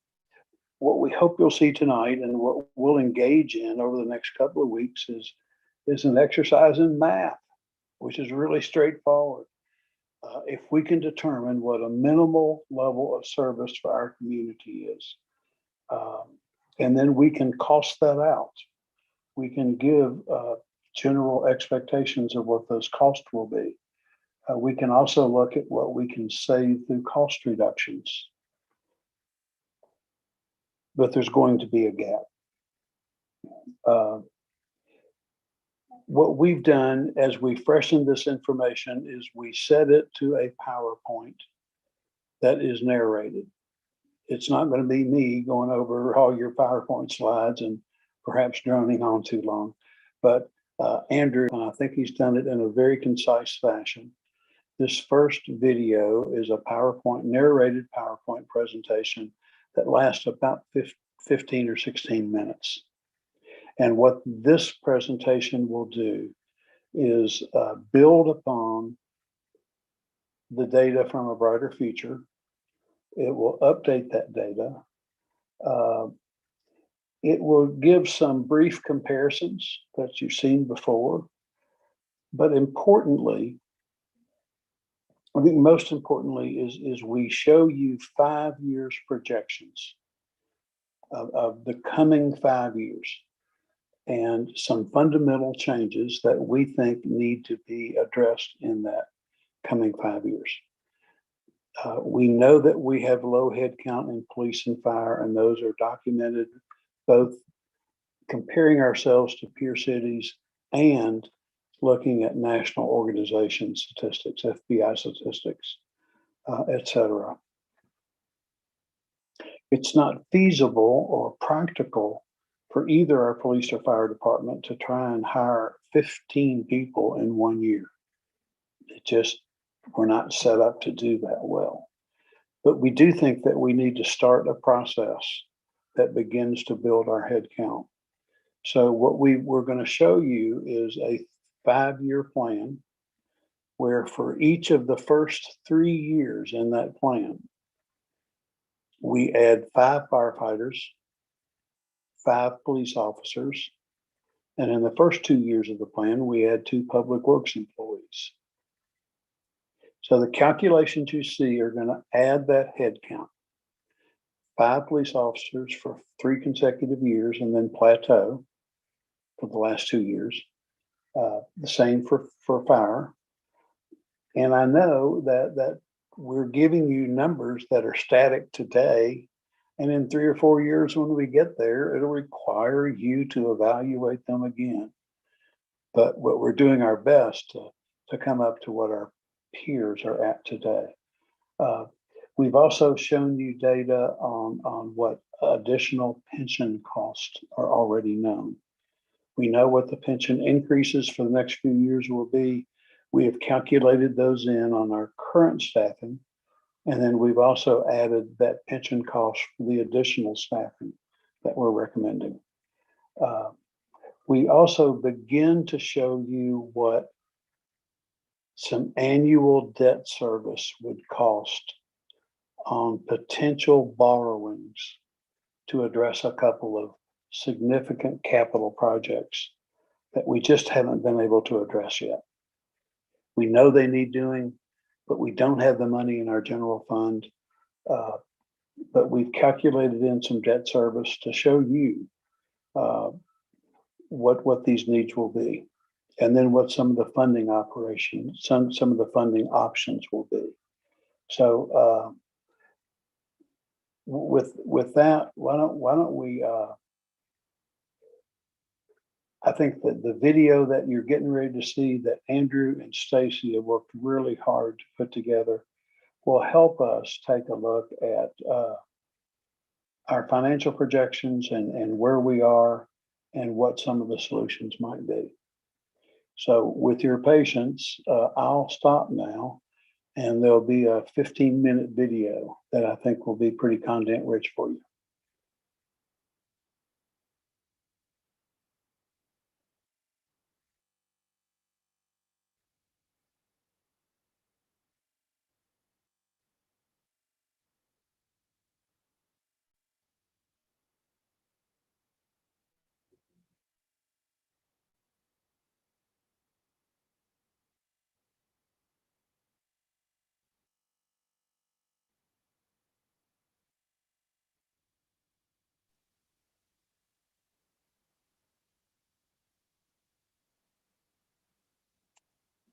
What we hope you'll see tonight and what we'll engage in over the next couple of weeks is an exercise in math, which is really straightforward. If we can determine what a minimal level of service for our community is, and then we can cost that out. We can give general expectations of what those costs will be. We can also look at what we can save through cost reductions. But there's going to be a gap. What we've done as we freshen this information is we set it to a PowerPoint that is narrated. It's not going to be me going over all your PowerPoint slides and perhaps droning on too long. But Andrew, and I think he's done it in a very concise fashion. This first video is a narrated PowerPoint presentation that lasts about 15 or 16 minutes. And what this presentation will do is build upon the data from A Brighter Future. It will update that data. It will give some brief comparisons that you've seen before. But importantly, I think most importantly is we show you 5 years projections of the coming 5 years and some fundamental changes that we think need to be addressed in that coming 5 years. We know that we have low headcount in police and fire, and those are documented both comparing ourselves to peer cities and looking at national organization statistics, FBI statistics, et cetera. It's not feasible or practical for either our police or fire department to try and hire 15 people in 1 year. We're not set up to do that well. But we do think that we need to start a process that begins to build our head count. So what we're going to show you is a 5-year plan where for each of the first 3 years in that plan, we add 5 firefighters, 5 police officers, and in the first 2 years of the plan, we add 2 public works employees. So the calculations you see are going to add that head count. 5 police officers for 3 consecutive years and then plateau for the last 2 years. The same for fire. And I know that we're giving you numbers that are static today. And in 3 or 4 years, when we get there, it'll require you to evaluate them again. But what we're doing our best to come up to what our peers are at today. We've also shown you data on what additional pension costs are already known. We know what the pension increases for the next few years will be. We have calculated those in on our current staffing. And then we've also added that pension cost for the additional staffing that we're recommending. We also begin to show you what some annual debt service would cost on potential borrowings to address a couple of significant capital projects that we just haven't been able to address yet. We know they need doing, but we don't have the money in our general fund. But we've calculated in some debt service to show you what these needs will be, and then what some of the funding operations, some of the funding options will be. So with that, why don't we? I think that the video that you're getting ready to see that Andrew and Stacy have worked really hard to put together will help us take a look at our financial projections and where we are and what some of the solutions might be. So with your patience, I'll stop now, and there'll be a 15-minute video that I think will be pretty content rich for you.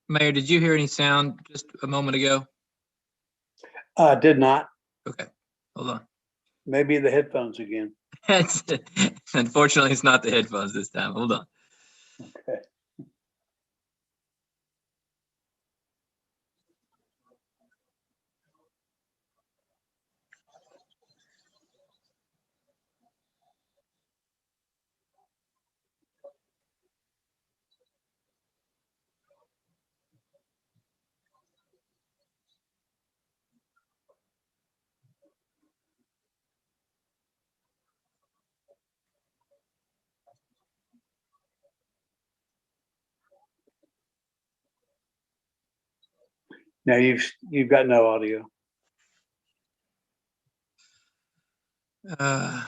Mayor, did you hear any sound just a moment ago? I did not. Okay, hold on. Maybe the headphones again. Unfortunately, it's not the headphones this time. Hold on. Okay. Now you've got no audio. Uh,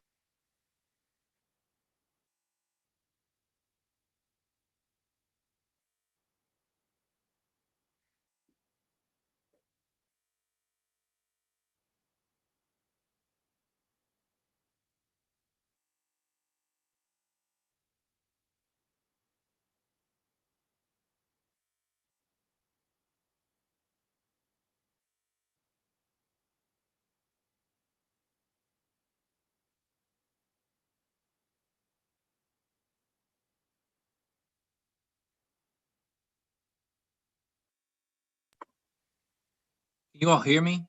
you all hear me?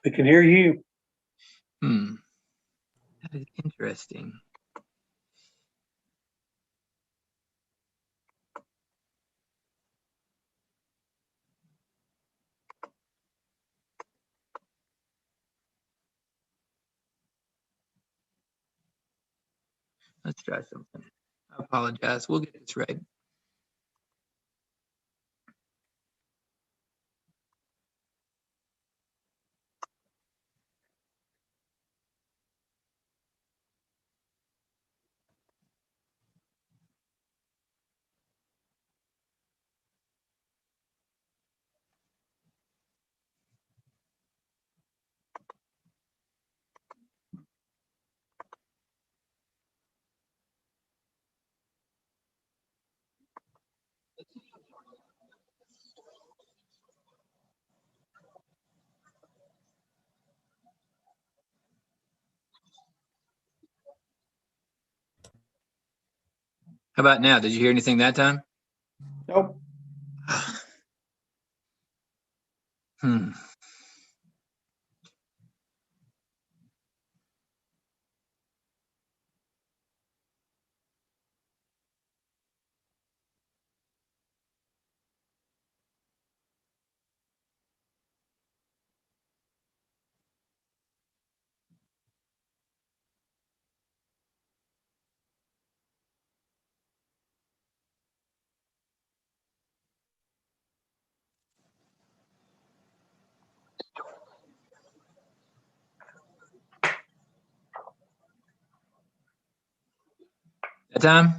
We can hear you. That is interesting. Let's try something. I apologize. We'll get this right. How about now? Did you hear anything that time? Nope. Hmm. That time?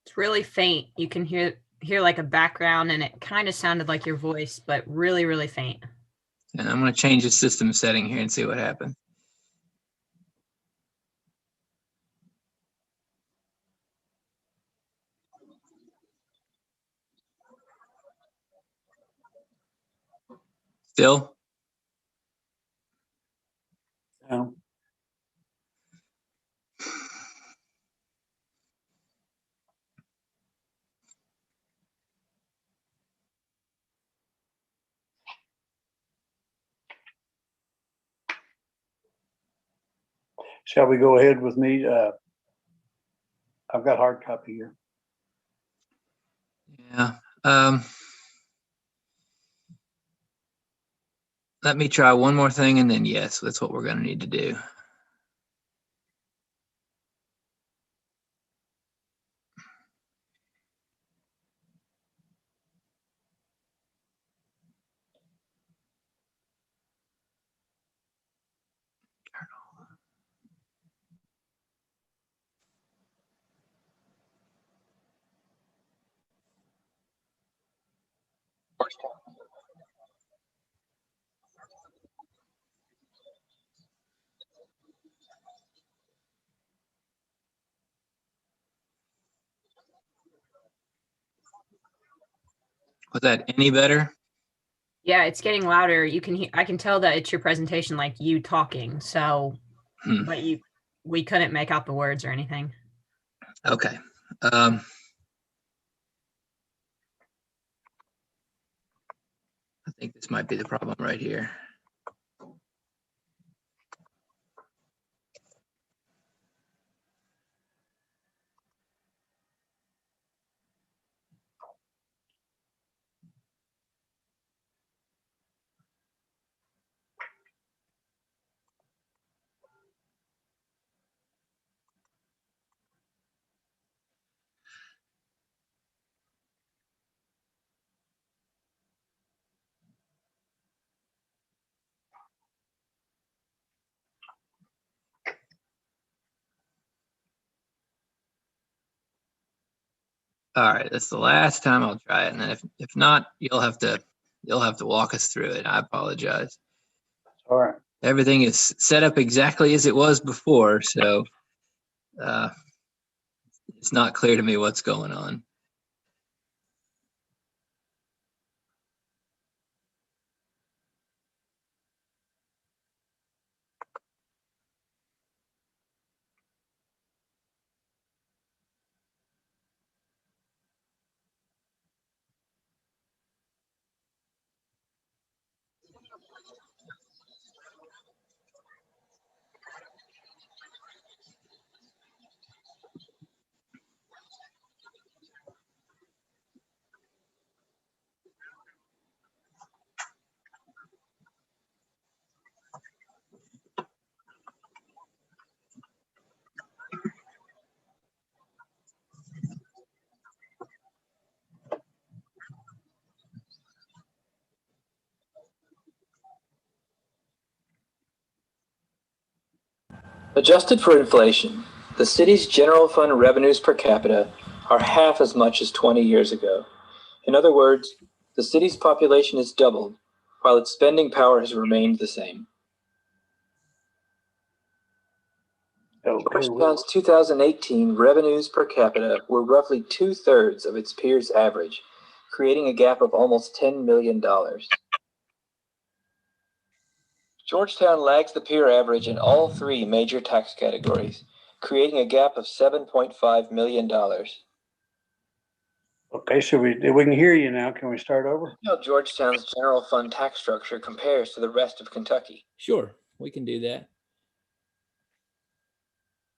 It's really faint. You can hear like a background, and it kind of sounded like your voice, but really, really faint. And I'm going to change the system setting here and see what happens. Still? No. Shall we go ahead with me? I've got hard copy here. Yeah. Let me try one more thing and then yes, that's what we're going to need to do. Was that any better? Yeah, it's getting louder. You can hear, I can tell that it's your presentation, like you talking. So, but we couldn't make out the words or anything. Okay. I think this might be the problem right here. All right, that's the last time I'll try it, and then if not, you'll have to walk us through it. I apologize. All right. Everything is set up exactly as it was before, so it's not clear to me what's going on. Adjusted for inflation, the city's general fund revenues per capita are half as much as 20 years ago. In other words, the city's population has doubled, while its spending power has remained the same. Georgetown's 2018 revenues per capita were roughly 2/3 of its peers' average, creating a gap of almost $10 million. Georgetown lags the peer average in all three major tax categories, creating a gap of $7.5 million. Okay, so we can hear you now. Can we start over? How Georgetown's general fund tax structure compares to the rest of Kentucky? Sure, we can do that.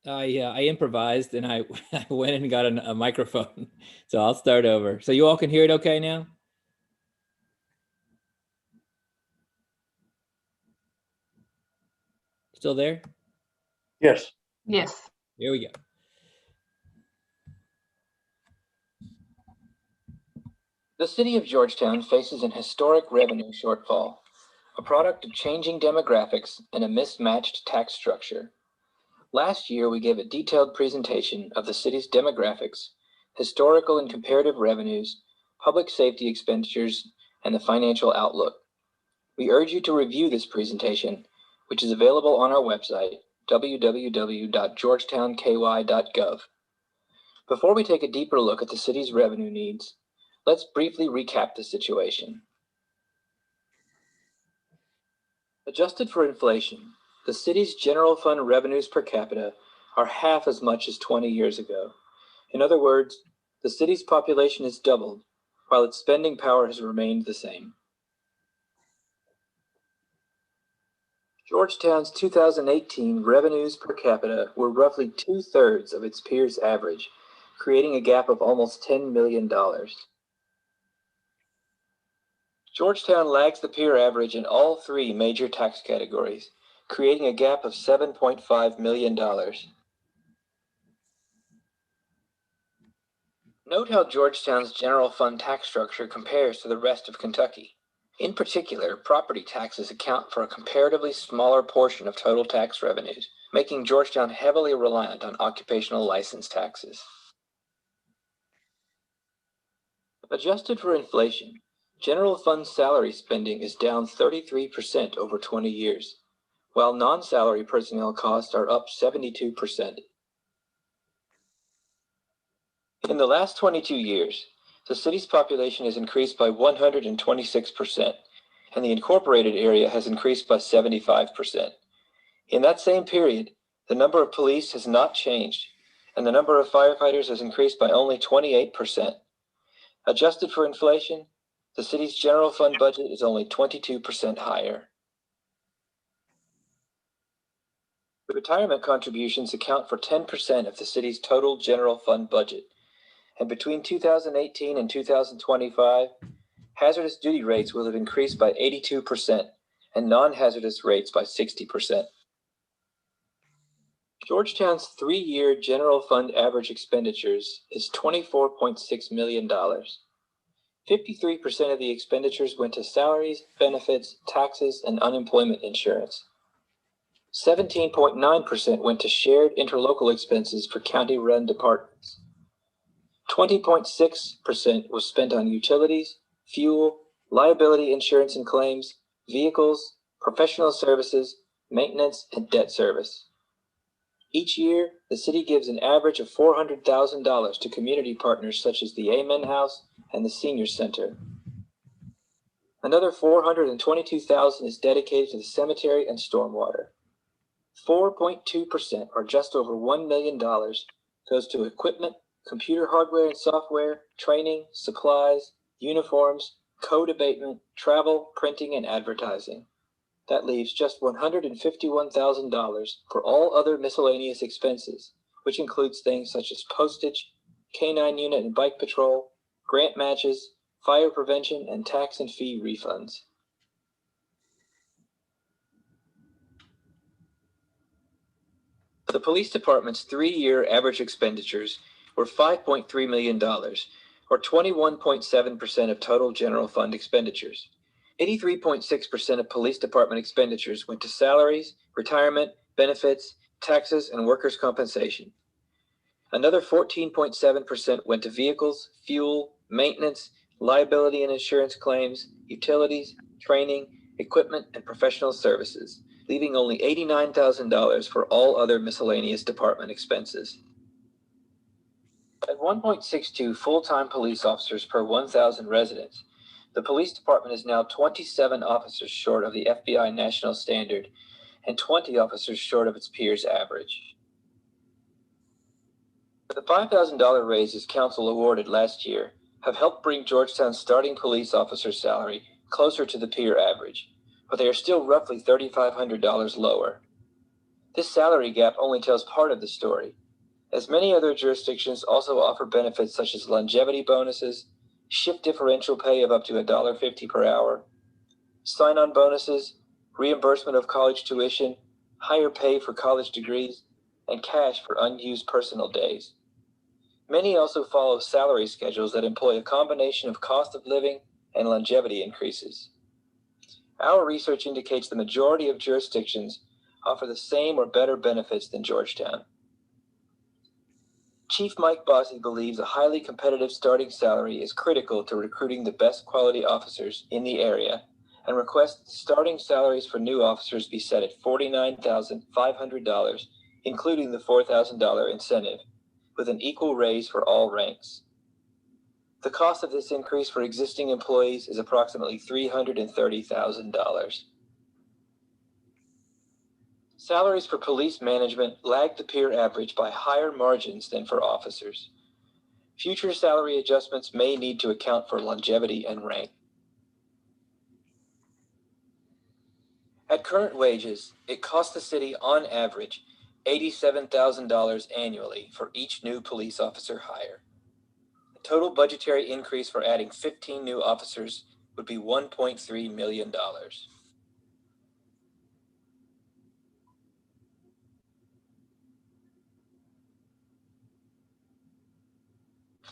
I improvised and I went and got a microphone. So I'll start over. So you all can hear it okay now? Still there? Yes. Yes. Here we go. The city of Georgetown faces an historic revenue shortfall, a product of changing demographics and a mismatched tax structure. Last year, we gave a detailed presentation of the city's demographics, historical and comparative revenues, public safety expenditures, and the financial outlook. We urge you to review this presentation, which is available on our website, www.georgetownky.gov. Before we take a deeper look at the city's revenue needs, let's briefly recap the situation. Adjusted for inflation, the city's general fund revenues per capita are half as much as 20 years ago. In other words, the city's population has doubled, while its spending power has remained the same. Georgetown's 2018 revenues per capita were roughly 2/3 of its peers' average, creating a gap of almost $10 million. Georgetown lags the peer average in all three major tax categories, creating a gap of $7.5 million. Note how Georgetown's general fund tax structure compares to the rest of Kentucky. In particular, property taxes account for a comparatively smaller portion of total tax revenues, making Georgetown heavily reliant on occupational license taxes. Adjusted for inflation, general fund salary spending is down 33% over 20 years, while non-salary personnel costs are up 72%. In the last 22 years, the city's population has increased by 126%, and the incorporated area has increased by 75%. In that same period, the number of police has not changed, and the number of firefighters has increased by only 28%. Adjusted for inflation, the city's general fund budget is only 22% higher. Retirement contributions account for 10% of the city's total general fund budget, and between 2018 and 2025, hazardous duty rates will have increased by 82% and non-hazardous rates by 60%. Georgetown's three-year general fund average expenditures is $24.6 million. 53% of the expenditures went to salaries, benefits, taxes, and unemployment insurance. 17.9% went to shared interlocal expenses for county-run departments. 20.6% was spent on utilities, fuel, liability insurance and claims, vehicles, professional services, maintenance, and debt service. Each year, the city gives an average of $400,000 to community partners such as the Amen House and the Senior Center. Another $422,000 is dedicated to the cemetery and stormwater. 4.2%, or just over $1 million, goes to equipment, computer hardware and software, training, supplies, uniforms, code abatement, travel, printing, and advertising. That leaves just $151,000 for all other miscellaneous expenses, which includes things such as postage, canine unit and bike patrol, grant matches, fire prevention, and tax and fee refunds. The police department's 3-year average expenditures were $5.3 million, or 21.7% of total general fund expenditures. 83.6% of police department expenditures went to salaries, retirement, benefits, taxes, and workers' compensation. Another 14.7% went to vehicles, fuel, maintenance, liability and insurance claims, utilities, training, equipment, and professional services, leaving only $89,000 for all other miscellaneous department expenses. At 1.62 full-time police officers per 1,000 residents, the police department is now 27 officers short of the FBI national standard and 20 officers short of its peers' average. The $5,000 raises council awarded last year have helped bring Georgetown's starting police officer salary closer to the peer average, but they are still roughly $3,500 lower. This salary gap only tells part of the story, as many other jurisdictions also offer benefits such as longevity bonuses, shift differential pay of up to $1.50 per hour, sign-on bonuses, reimbursement of college tuition, higher pay for college degrees, and cash for unused personal days. Many also follow salary schedules that employ a combination of cost of living and longevity increases. Our research indicates the majority of jurisdictions offer the same or better benefits than Georgetown. Chief Mike Bossie believes a highly competitive starting salary is critical to recruiting the best quality officers in the area and requests that starting salaries for new officers be set at $49,500, including the $4,000 incentive, with an equal raise for all ranks. The cost of this increase for existing employees is approximately $330,000. Salaries for police management lag the peer average by higher margins than for officers. Future salary adjustments may need to account for longevity and rank. At current wages, it costs the city on average $87,000 annually for each new police officer hire. The total budgetary increase for adding 15 new officers would be $1.3 million.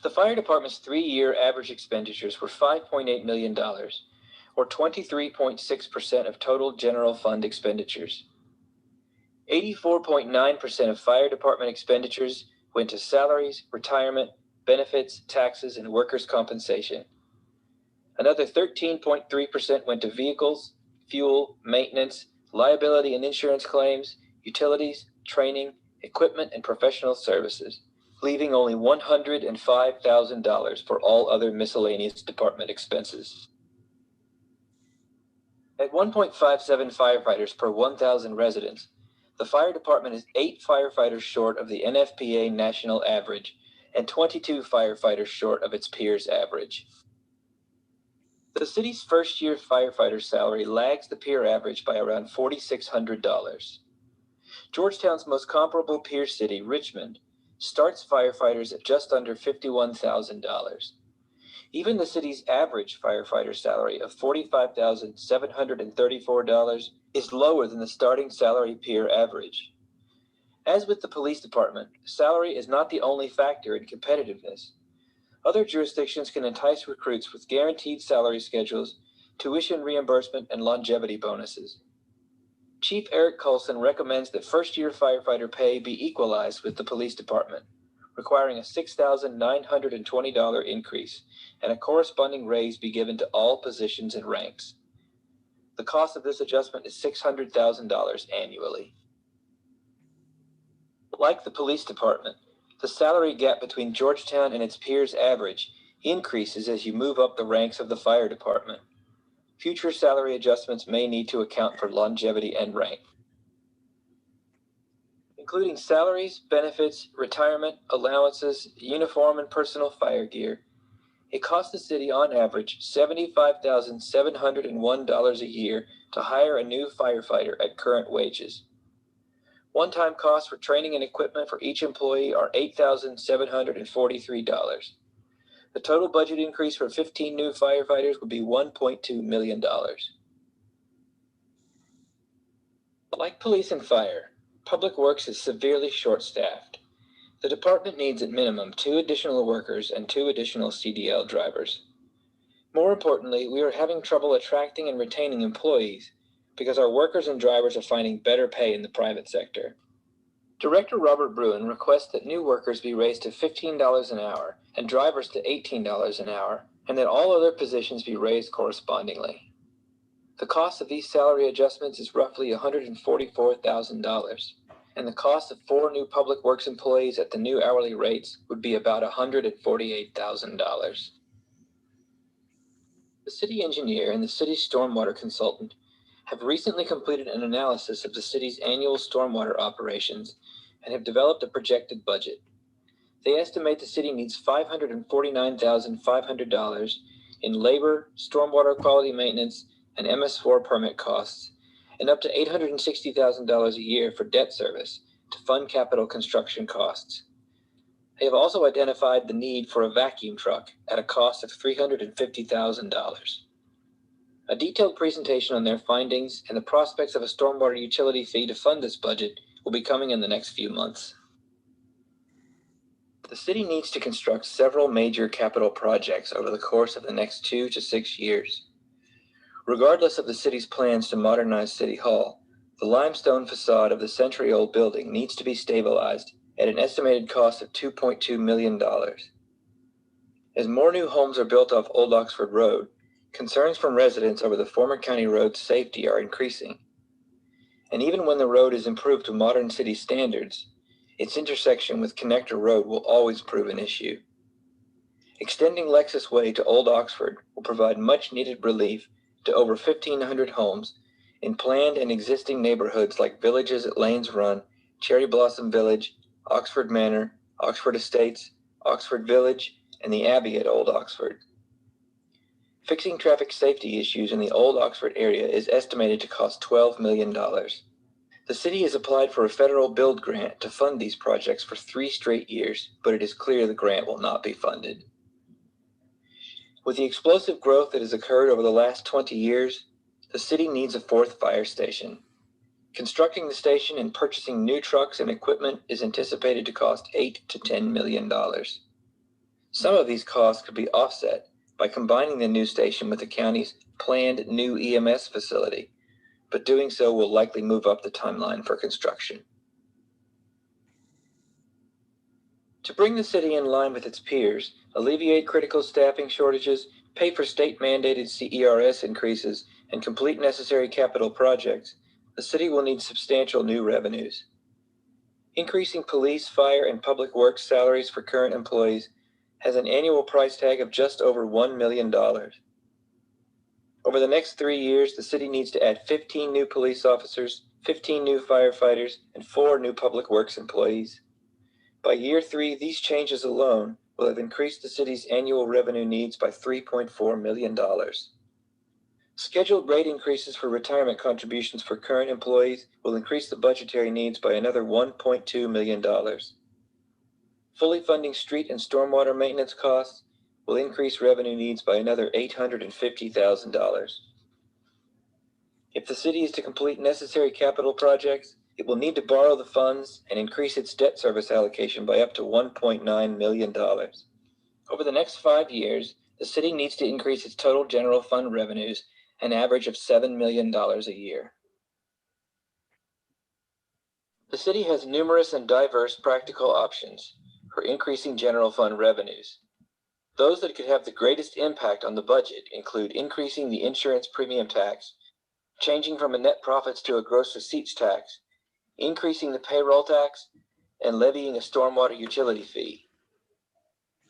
The fire department's 3-year average expenditures were $5.8 million, or 23.6% of total general fund expenditures. 84.9% of fire department expenditures went to salaries, retirement, benefits, taxes, and workers' compensation. Another 13.3% went to vehicles, fuel, maintenance, liability and insurance claims, utilities, training, equipment, and professional services, leaving only $105,000 for all other miscellaneous department expenses. At 1.57 firefighters per 1,000 residents, the fire department is 8 firefighters short of the NFPA national average and 22 firefighters short of its peers' average. The city's first-year firefighter salary lags the peer average by around $4,600. Georgetown's most comparable peer city, Richmond, starts firefighters at just under $51,000. Even the city's average firefighter salary of $45,734 is lower than the starting salary peer average. As with the police department, salary is not the only factor in competitiveness. Other jurisdictions can entice recruits with guaranteed salary schedules, tuition reimbursement, and longevity bonuses. Chief Eric Colson recommends that first-year firefighter pay be equalized with the police department, requiring a $6,920 increase and a corresponding raise be given to all positions and ranks. The cost of this adjustment is $600,000 annually. Like the police department, the salary gap between Georgetown and its peers average increases as you move up the ranks of the fire department. Future salary adjustments may need to account for longevity and rank. Including salaries, benefits, retirement, allowances, uniform and personal fire gear, it costs the city on average $75,701 a year to hire a new firefighter at current wages. One-time costs for training and equipment for each employee are $8,743. The total budget increase for 15 new firefighters would be $1.2 million. Like police and fire, Public Works is severely short-staffed. The department needs at minimum 2 additional workers and 2 additional CDL drivers. More importantly, we are having trouble attracting and retaining employees because our workers and drivers are finding better pay in the private sector. Director Robert Bruin requests that new workers be raised to $15 an hour and drivers to $18 an hour, and that all other positions be raised correspondingly. The cost of these salary adjustments is roughly $144,000, and the cost of 4 new Public Works employees at the new hourly rates would be about $148,000. The city engineer and the city's stormwater consultant have recently completed an analysis of the city's annual stormwater operations and have developed a projected budget. They estimate the city needs $549,500 in labor, stormwater quality maintenance, and MS4 permit costs, and up to $860,000 a year for debt service to fund capital construction costs. They have also identified the need for a vacuum truck at a cost of $350,000. A detailed presentation on their findings and the prospects of a stormwater utility fee to fund this budget will be coming in the next few months. The city needs to construct several major capital projects over the course of the next 2 to 6 years. Regardless of the city's plans to modernize City Hall, the limestone facade of the century-old building needs to be stabilized at an estimated cost of $2.2 million. As more new homes are built off Old Oxford Road, concerns from residents over the former county road's safety are increasing. And even when the road is improved to modern city standards, its intersection with Connector Road will always prove an issue. Extending Lexus Way to Old Oxford will provide much-needed relief to over 1,500 homes in planned and existing neighborhoods like Villages at Lanes Run, Cherry Blossom Village, Oxford Manor, Oxford Estates, Oxford Village, and the Abbey at Old Oxford. Fixing traffic safety issues in the Old Oxford area is estimated to cost $12 million. The city has applied for a federal build grant to fund these projects for 3 straight years, but it is clear the grant will not be funded. With the explosive growth that has occurred over the last 20 years, the city needs a 4th fire station. Constructing the station and purchasing new trucks and equipment is anticipated to cost $8 to $10 million. Some of these costs could be offset by combining the new station with the county's planned new EMS facility, but doing so will likely move up the timeline for construction. To bring the city in line with its peers, alleviate critical staffing shortages, pay for state-mandated CERS increases, and complete necessary capital projects, the city will need substantial new revenues. Increasing police, fire, and public works salaries for current employees has an annual price tag of just over $1 million. Over the next 3 years, the city needs to add 15 new police officers, 15 new firefighters, and 4 new public works employees. By year 3, these changes alone will have increased the city's annual revenue needs by $3.4 million. Scheduled rate increases for retirement contributions for current employees will increase the budgetary needs by another $1.2 million. Fully funding street and stormwater maintenance costs will increase revenue needs by another $850,000. If the city is to complete necessary capital projects, it will need to borrow the funds and increase its debt service allocation by up to $1.9 million. Over the next 5 years, the city needs to increase its total general fund revenues an average of $7 million a year. The city has numerous and diverse practical options. for increasing general fund revenues. Those that could have the greatest impact on the budget include increasing the insurance premium tax, changing from a net profits to a gross receipts tax, increasing the payroll tax, and levying a stormwater utility fee.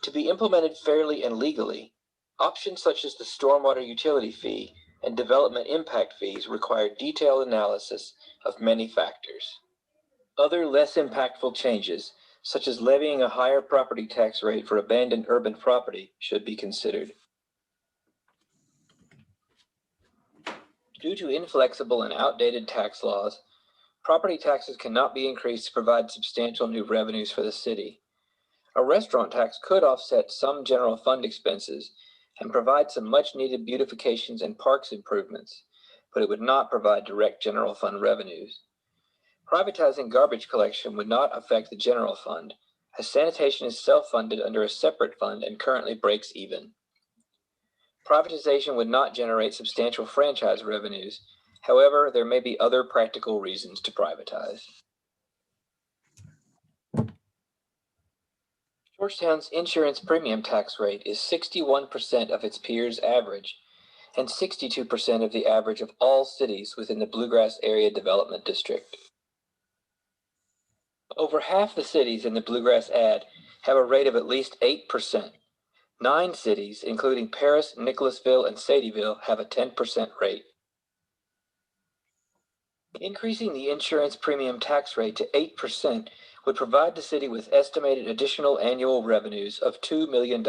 To be implemented fairly and legally, options such as the stormwater utility fee and development impact fees require detailed analysis of many factors. Other less impactful changes, such as levying a higher property tax rate for abandoned urban property, should be considered. Due to inflexible and outdated tax laws, property taxes cannot be increased to provide substantial new revenues for the city. A restaurant tax could offset some general fund expenses and provide some much-needed beautifications and parks improvements, but it would not provide direct general fund revenues. Privatizing garbage collection would not affect the general fund, as sanitation is self-funded under a separate fund and currently breaks even. Privatization would not generate substantial franchise revenues. However, there may be other practical reasons to privatize. Georgetown's insurance premium tax rate is 61% of its peers' average and 62% of the average of all cities within the Bluegrass Area Development District. Over half the cities in the Bluegrass AD have a rate of at least 8%. 9 cities, including Paris, Nicholasville, and Sadieville, have a 10% rate. Increasing the insurance premium tax rate to 8% would provide the city with estimated additional annual revenues of $2 million.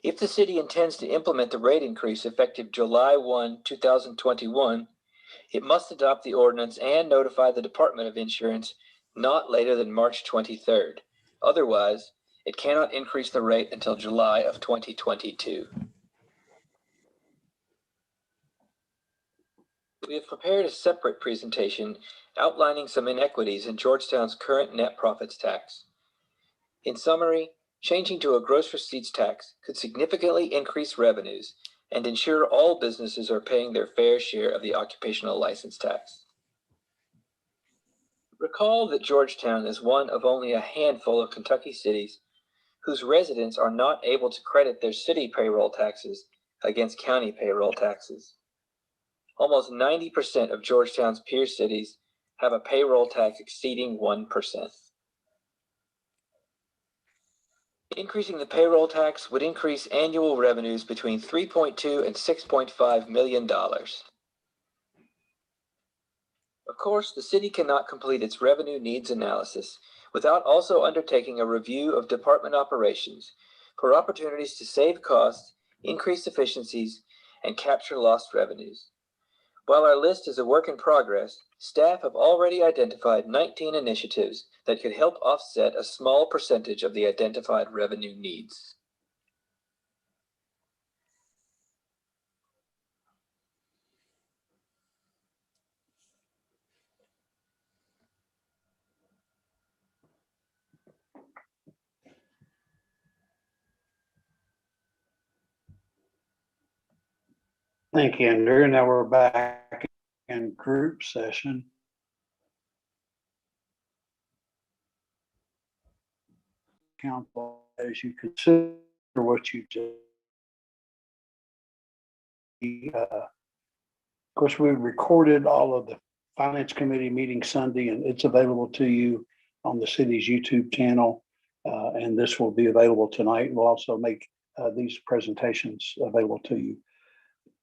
If the city intends to implement the rate increase effective July 1, 2021, it must adopt the ordinance and notify the Department of Insurance not later than March 23rd. Otherwise, it cannot increase the rate until July of 2022. We have prepared a separate presentation outlining some inequities in Georgetown's current net profits tax. In summary, changing to a gross receipts tax could significantly increase revenues and ensure all businesses are paying their fair share of the occupational license tax. Recall that Georgetown is one of only a handful of Kentucky cities whose residents are not able to credit their city payroll taxes against county payroll taxes. Almost 90% of Georgetown's peer cities have a payroll tax exceeding 1%. Increasing the payroll tax would increase annual revenues between $3.2 and $6.5 million. Of course, the city cannot complete its revenue needs analysis without also undertaking a review of department operations for opportunities to save costs, increase efficiencies, and capture lost revenues. While our list is a work in progress, staff have already identified 19 initiatives that could help offset a small percentage of the identified revenue needs. Thank you, Andrew. Now we're back in group session. Council, as you consider what you just, of course, we recorded all of the Finance Committee meeting Sunday, and it's available to you on the city's YouTube channel. And this will be available tonight. We'll also make these presentations available to you.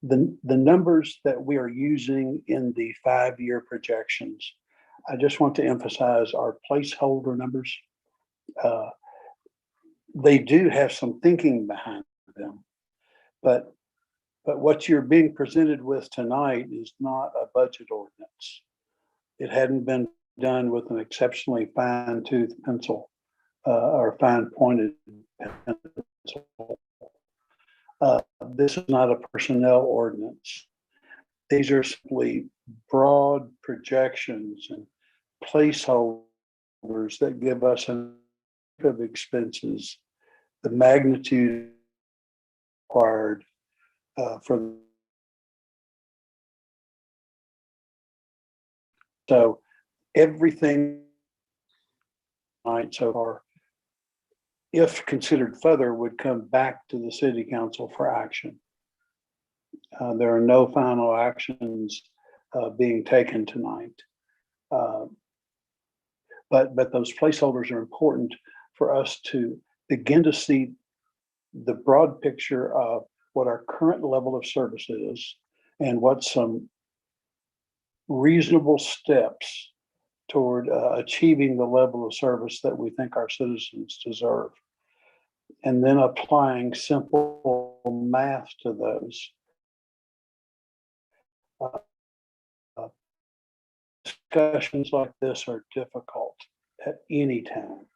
The numbers that we are using in the 5-year projections, I just want to emphasize are placeholder numbers. They do have some thinking behind them, but what you're being presented with tonight is not a budget ordinance. It hadn't been done with an exceptionally fine-tooth pencil or fine-pointed pencil. This is not a personnel ordinance. These are simply broad projections and placeholders that give us an of expenses, the magnitude required for. So everything right so far if considered further, would come back to the city council for action. There are no final actions being taken tonight. But those placeholders are important for us to begin to see the broad picture of what our current level of service is and what some reasonable steps toward achieving the level of service that we think our citizens deserve. And then applying simple math to those. Discussions like this are difficult at any time.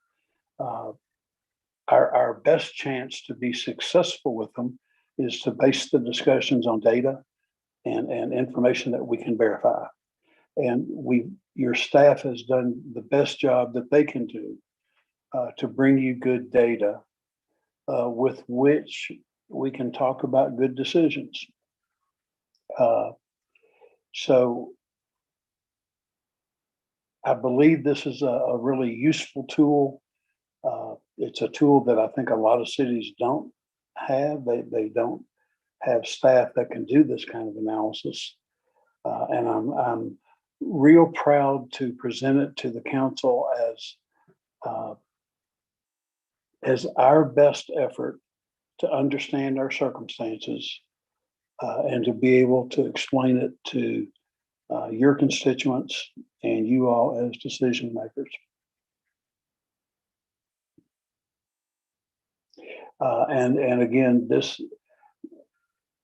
Our best chance to be successful with them is to base the discussions on data and information that we can verify. And your staff has done the best job that they can do to bring you good data with which we can talk about good decisions. So I believe this is a really useful tool. It's a tool that I think a lot of cities don't have. They don't have staff that can do this kind of analysis. And I'm real proud to present it to the council as our best effort to understand our circumstances and to be able to explain it to your constituents and you all as decision makers. And again,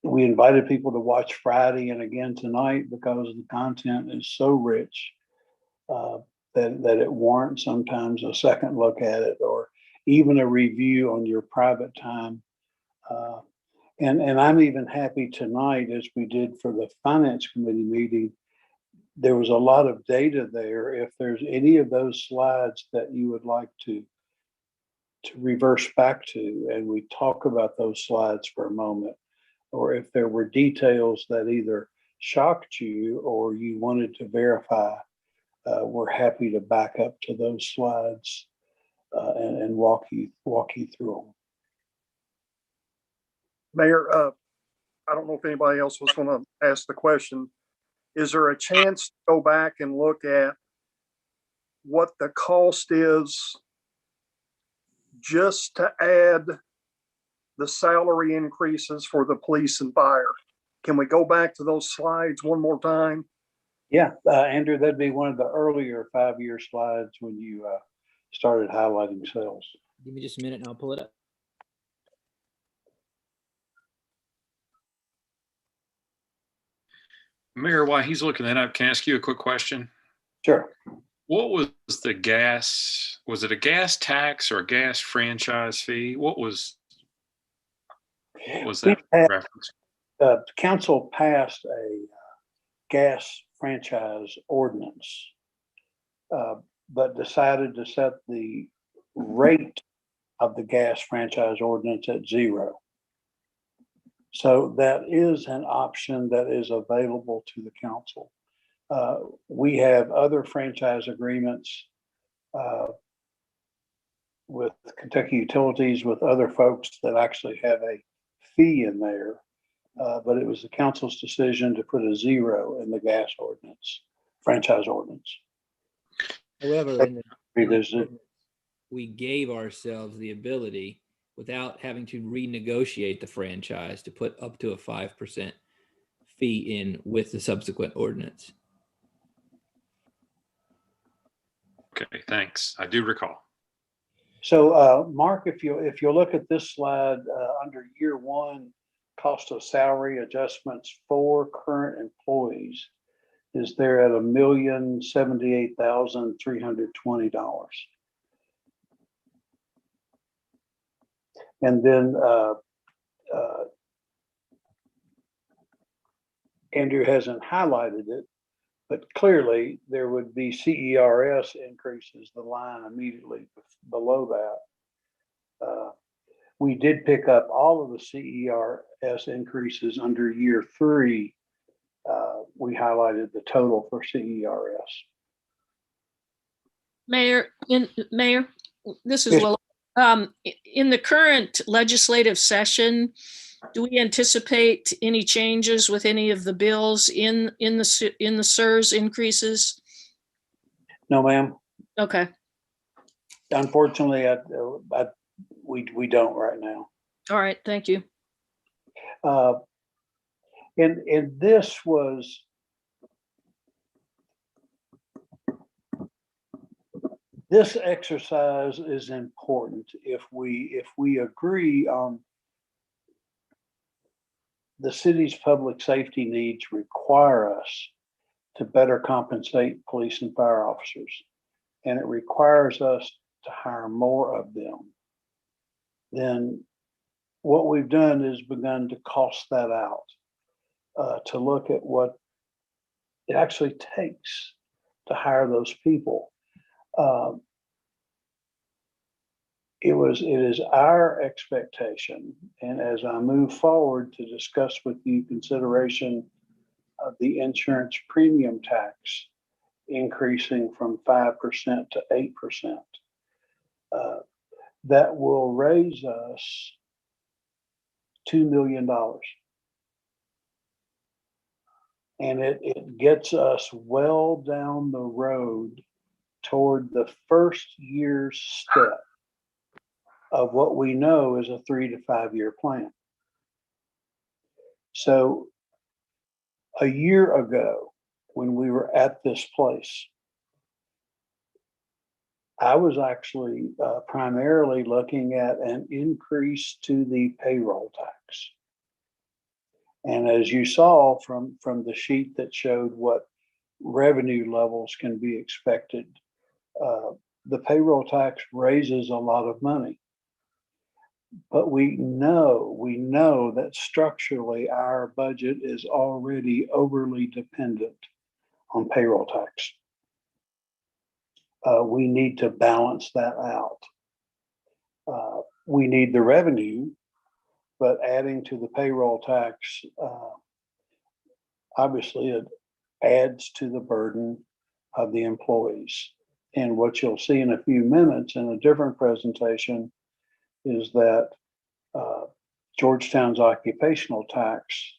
we invited people to watch Friday and again tonight because the content is so rich that it warrants sometimes a second look at it or even a review on your private time. And I'm even happy tonight, as we did for the Finance Committee meeting, there was a lot of data there. If there's any of those slides that you would like to reverse back to, and we talk about those slides for a moment, or if there were details that either shocked you or you wanted to verify, we're happy to back up to those slides and walk you through them. Mayor, I don't know if anybody else was going to ask the question. Is there a chance to go back and look at what the cost is just to add the salary increases for the police and fire? Can we go back to those slides one more time? Yeah, Andrew, that'd be one of the earlier 5-year slides when you started highlighting sales. Give me just a minute and I'll pull it up. Mayor, while he's looking that up, can I ask you a quick question? Sure. What was the gas? Was it a gas tax or a gas franchise fee? What was that reference? Council passed a gas franchise ordinance, but decided to set the rate of the gas franchise ordinance at 0. So that is an option that is available to the council. We have other franchise agreements with Kentucky Utilities, with other folks that actually have a fee in there. But it was the council's decision to put a 0 in the gas ordinance, franchise ordinance. However, in the we gave ourselves the ability, without having to renegotiate the franchise, to put up to a 5% fee in with the subsequent ordinance. Okay, thanks. I do recall. So, Mark, if you look at this slide under year 1, cost of salary adjustments for current employees is there at $1,078,320. And then Andrew hasn't highlighted it, but clearly there would be CERS increases, the line immediately below that. We did pick up all of the CERS increases under year 3. We highlighted the total for CERS. Mayor, this is Yes. Will. In the current legislative session, do we anticipate any changes with any of the bills in the SERS increases? No, ma'am. Okay, Unfortunately, we don't right now. all right, thank you. And this was, this exercise is important if we agree on the city's public safety needs require us to better compensate police and fire officers. And it requires us to hire more of them. Then what we've done is begun to cost that out, to look at what it actually takes to hire those people. It is our expectation, and as I move forward to discuss with you consideration of the insurance premium tax increasing from 5% to 8%, that will raise us $2 million. And it gets us well down the road toward the first year's step of what we know is a 3 to 5 year plan. So a year ago, when we were at this place, I was actually primarily looking at an increase to the payroll tax. And as you saw from the sheet that showed what revenue levels can be expected, the payroll tax raises a lot of money. But we know that structurally our budget is already overly dependent on payroll tax. We need to balance that out. We need the revenue, but adding to the payroll tax, obviously it adds to the burden of the employees. And what you'll see in a few minutes in a different presentation is that Georgetown's occupational tax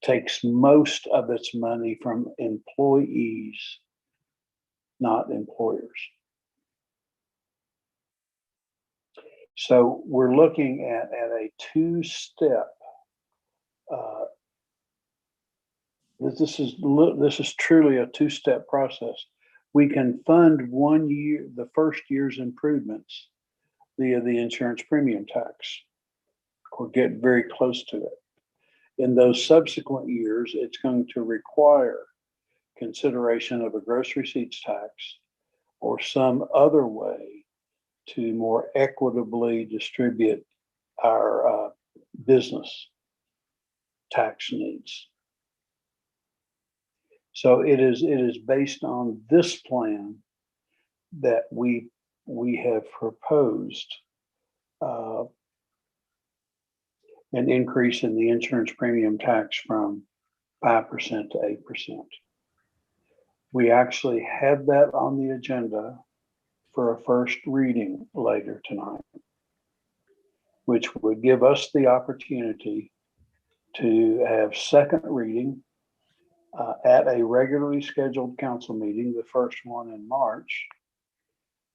takes most of its money from employees, not employers. So we're looking at a two-step. This is truly a two-step process. We can fund 1 year, the first year's improvements via the insurance premium tax, or get very close to it. In those subsequent years, it's going to require consideration of a gross receipts tax or some other way to more equitably distribute our business tax needs. So it is based on this plan that we have proposed an increase in the insurance premium tax from 5% to 8%. We actually had that on the agenda for a first reading later tonight, which would give us the opportunity to have second reading at a regularly scheduled council meeting, the first one in March,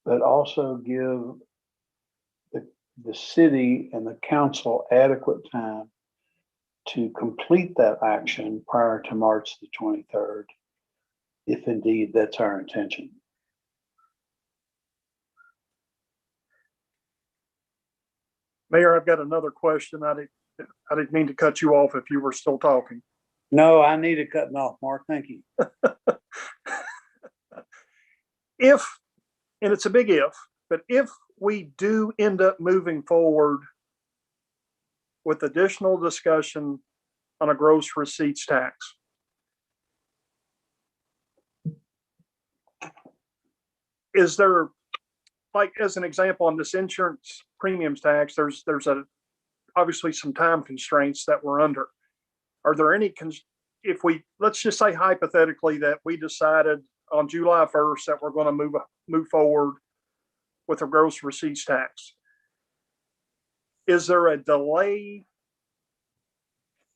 but also give the city and the council adequate time to complete that action prior to March the 23rd, if indeed that's our intention. Mayor, I've got another question. I didn't mean to cut you off if you were still talking. No, I needed cutting off, Mark. Thank you. If, and it's a big if, but if we do end up moving forward with additional discussion on a gross receipts tax, is there, like as an example on this insurance premiums tax, there's obviously some time constraints that we're under. Are there any, if we, let's just say hypothetically that we decided on July 1st that we're going to move forward with a gross receipts tax. Is there a delay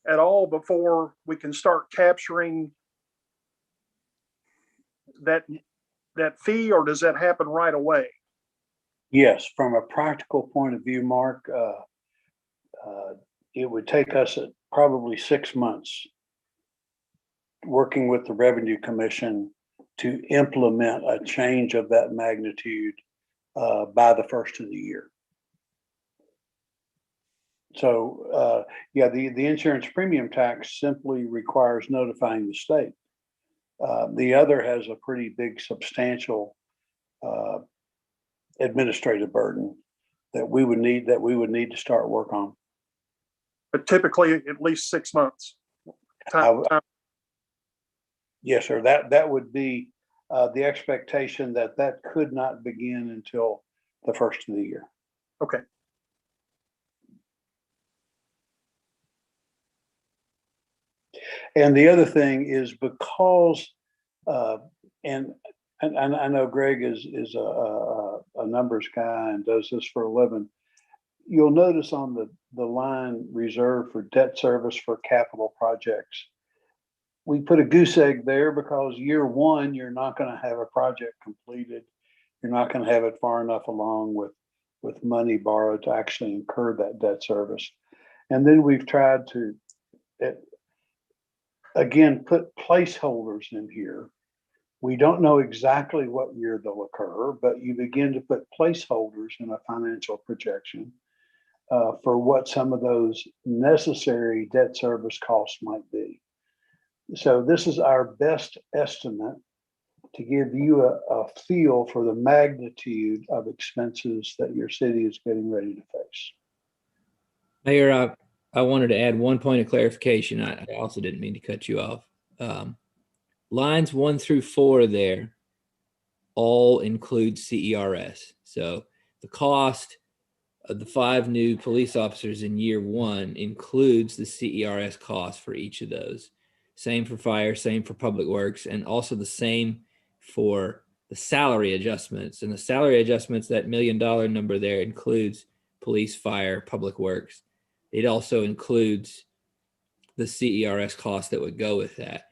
at all before we can start capturing that fee, or does that happen right away? Yes, from a practical point of view, Mark, it would take us probably 6 months working with the Revenue Commission to implement a change of that magnitude by the first of the year. So, yeah, the insurance premium tax simply requires notifying the state. The other has a pretty big, substantial administrative burden that we would need to start work on. But typically at least 6 months. Yes, sir. That would be the expectation that could not begin until the first of the year. Okay. And the other thing is because, and I know Greg is a numbers guy and does this for a living. You'll notice on the line reserved for debt service for capital projects, we put a goose egg there because year one, you're not going to have a project completed. You're not going to have it far enough along with money borrowed to actually incur that debt service. And then we've tried to, again, put placeholders in here. We don't know exactly what year they'll occur, but you begin to put placeholders in a financial projection for what some of those necessary debt service costs might be. So this is our best estimate to give you a feel for the magnitude of expenses that your city is getting ready to face. Mayor, I wanted to add one point of clarification. I also didn't mean to cut you off. Lines 1 through 4 there all include CERS. So the cost of the 5 new police officers in year 1 includes the CERS cost for each of those. Same for fire, same for public works, and also the same for the salary adjustments. And the salary adjustments, that $1 million number there includes police, fire, public works. It also includes the CERS cost that would go with that.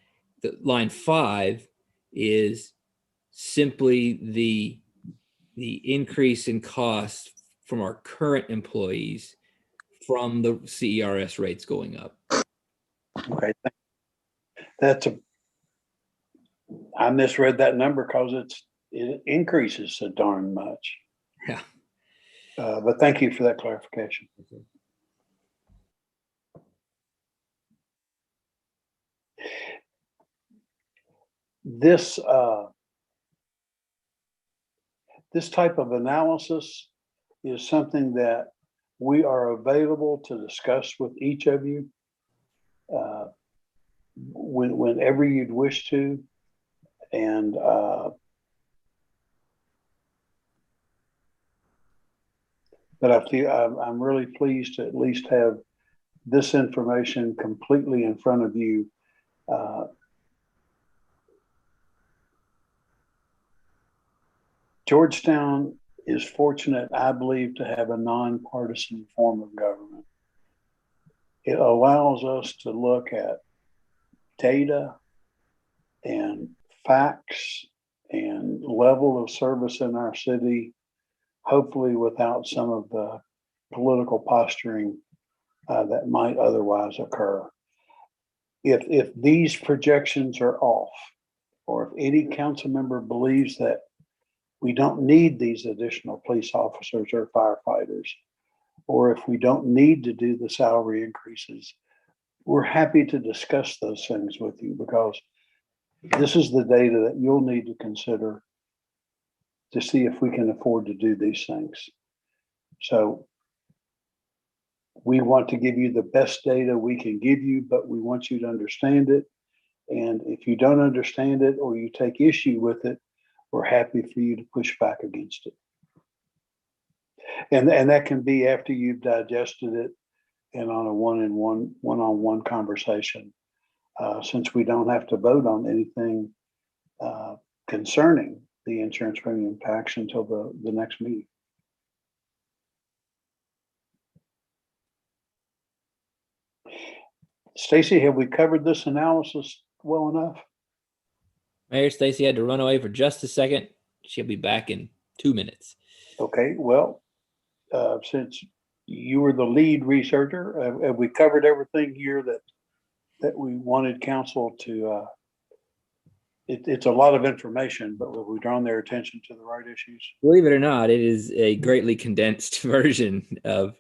The line 5 is simply the increase in cost from our current employees from the CERS rates going up. Okay. I misread that number because it increases so darn much. Yeah. But thank you for that clarification. Okay. This type of analysis is something that we are available to discuss with each of you whenever you'd wish to. And but I'm really pleased to at least have this information completely in front of you. Georgetown is fortunate, I believe, to have a nonpartisan form of government. It allows us to look at data and facts and level of service in our city, hopefully without some of the political posturing that might otherwise occur. If these projections are off, or if any council member believes that we don't need these additional police officers or firefighters, or if we don't need to do the salary increases, we're happy to discuss those things with you, because this is the data that you'll need to consider to see if we can afford to do these things. So we want to give you the best data we can give you, but we want you to understand it. And if you don't understand it or you take issue with it, we're happy for you to push back against it. And that can be after you've digested it and on a one-on-one conversation, since we don't have to vote on anything concerning the insurance premium tax until the next meeting. Stacy, have we covered this analysis well enough? Mayor Stacy had to run away for just a second. She'll be back in 2 minutes. Okay, well, since you were the lead researcher, have we covered everything here that we wanted council to, it's a lot of information, but have we drawn their attention to the right issues? Believe it or not, it is a greatly condensed version of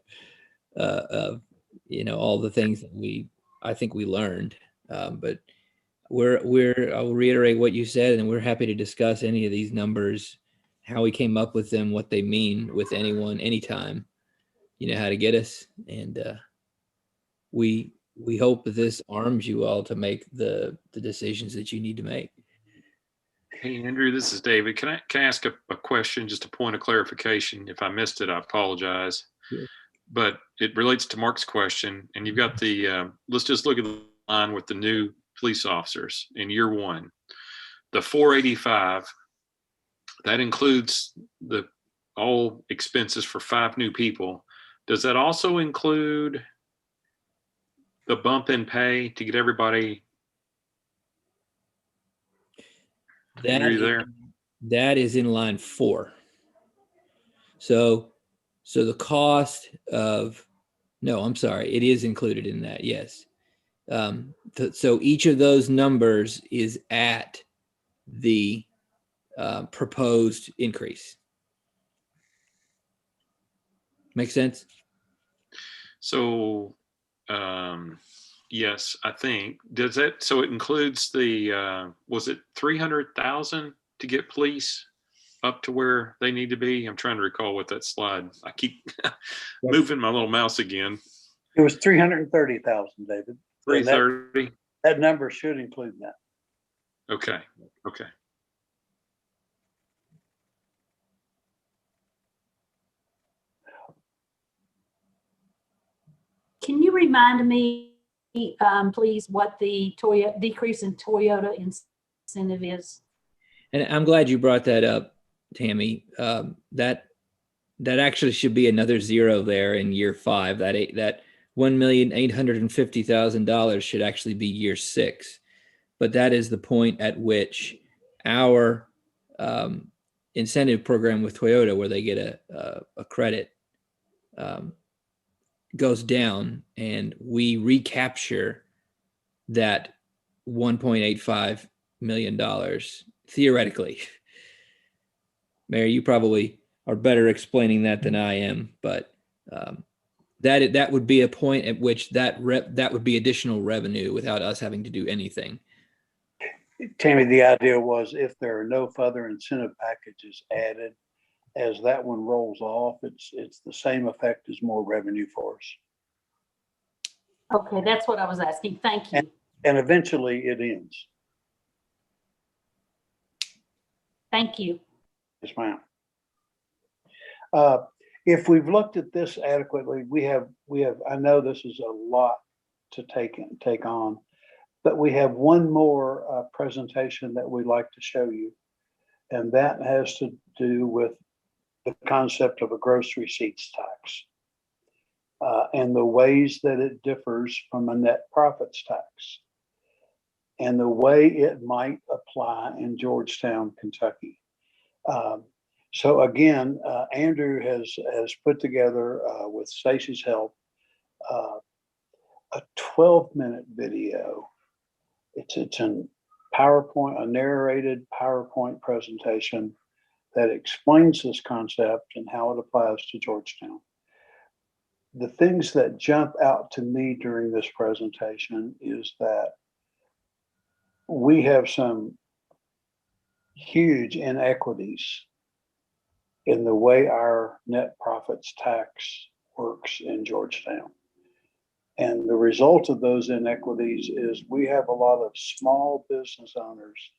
all the things that I think we learned. But I'll reiterate what you said, and we're happy to discuss any of these numbers, how we came up with them, what they mean with anyone, anytime. You know how to get us, and we hope that this arms you all to make the decisions that you need to make. Hey, Andrew, this is David. Can I ask a question, just a point of clarification? If I missed it, I apologize. Sure. But it relates to Mark's question, and you've got the, let's just look at the line with the new police officers in year one. The 485, that includes all expenses for 5 new people. Does that also include the bump in pay to get everybody? That is in line 4. So the cost of, no, I'm sorry, it is included in that. Yes. So each of those numbers is at the proposed increase. Make sense? So, yes, I think, does that, so it includes the, was it 300,000 to get police up to where they need to be? I'm trying to recall what that slide, I keep moving my little mouse again. It was 330,000, David. 330? That number should include that. Okay. Can you remind me, please, what the decrease in Toyota incentive is? And I'm glad you brought that up, Tammy. That actually should be another 0 there in year 5. That $1,850,000 should actually be year 6. But that is the point at which our incentive program with Toyota, where they get a credit, goes down, and we recapture that $1.85 million theoretically. Mary, you probably are better explaining that than I am, but that would be a point at which that would be additional revenue without us having to do anything. Tammy, the idea was if there are no further incentive packages added, as that one rolls off, it's the same effect as more revenue for us. Okay, that's what I was asking. Thank you. And eventually it ends. Thank you. Yes, ma'am. If we've looked at this adequately, we have. I know this is a lot to take on, but we have one more presentation that we'd like to show you, and that has to do with the concept of a gross receipts tax and the ways that it differs from a net profits tax and the way it might apply in Georgetown, Kentucky. So again, Andrew has put together, with Stacy's help, a 12-minute video. It's a PowerPoint, a narrated PowerPoint presentation that explains this concept and how it applies to Georgetown. The things that jump out to me during this presentation is that we have some huge inequities in the way our net profits tax works in Georgetown. And the result of those inequities is we have a lot of small business owners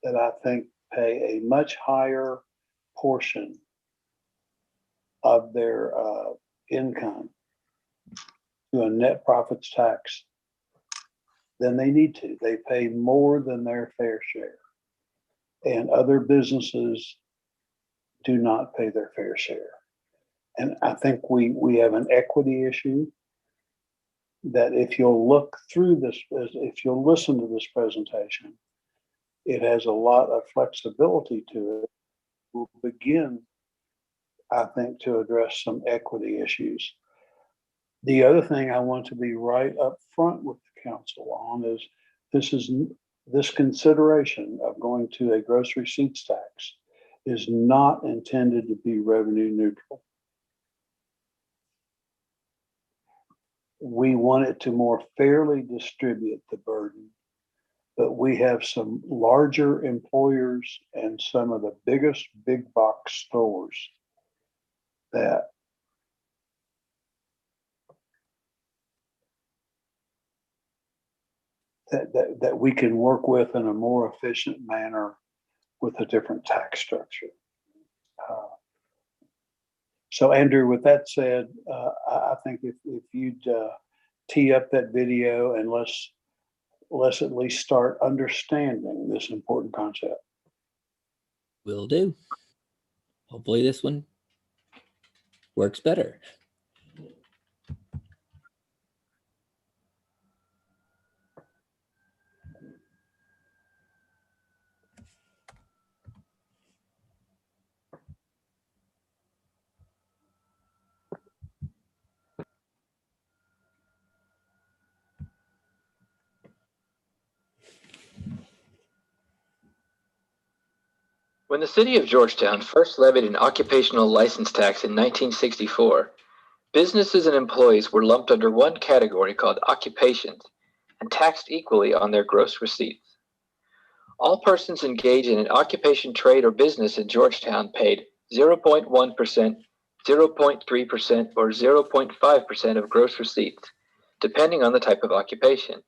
that I think pay a much higher portion of their income to a net profits tax than they need to. They pay more than their fair share. and other businesses do not pay their fair share. And I think we have an equity issue that if you'll look through this, if you'll listen to this presentation, it has a lot of flexibility to it. We'll begin, I think, to address some equity issues. The other thing I want to be right up front with the council on is this consideration of going to a gross receipts tax is not intended to be revenue neutral. We want it to more fairly distribute the burden, but we have some larger employers and some of the biggest big box stores that we can work with in a more efficient manner with a different tax structure. So Andrew, with that said, I think if you'd tee up that video and let's at least start understanding this important concept. Will do. Hopefully this one works better. When the city of Georgetown first levied an occupational license tax in 1964, businesses and employees were lumped under one category called occupations and taxed equally on their gross receipts. All persons engaged in an occupation, trade, or business in Georgetown paid 0.1%, 0.3%, or 0.5% of gross receipts, depending on the type of occupation.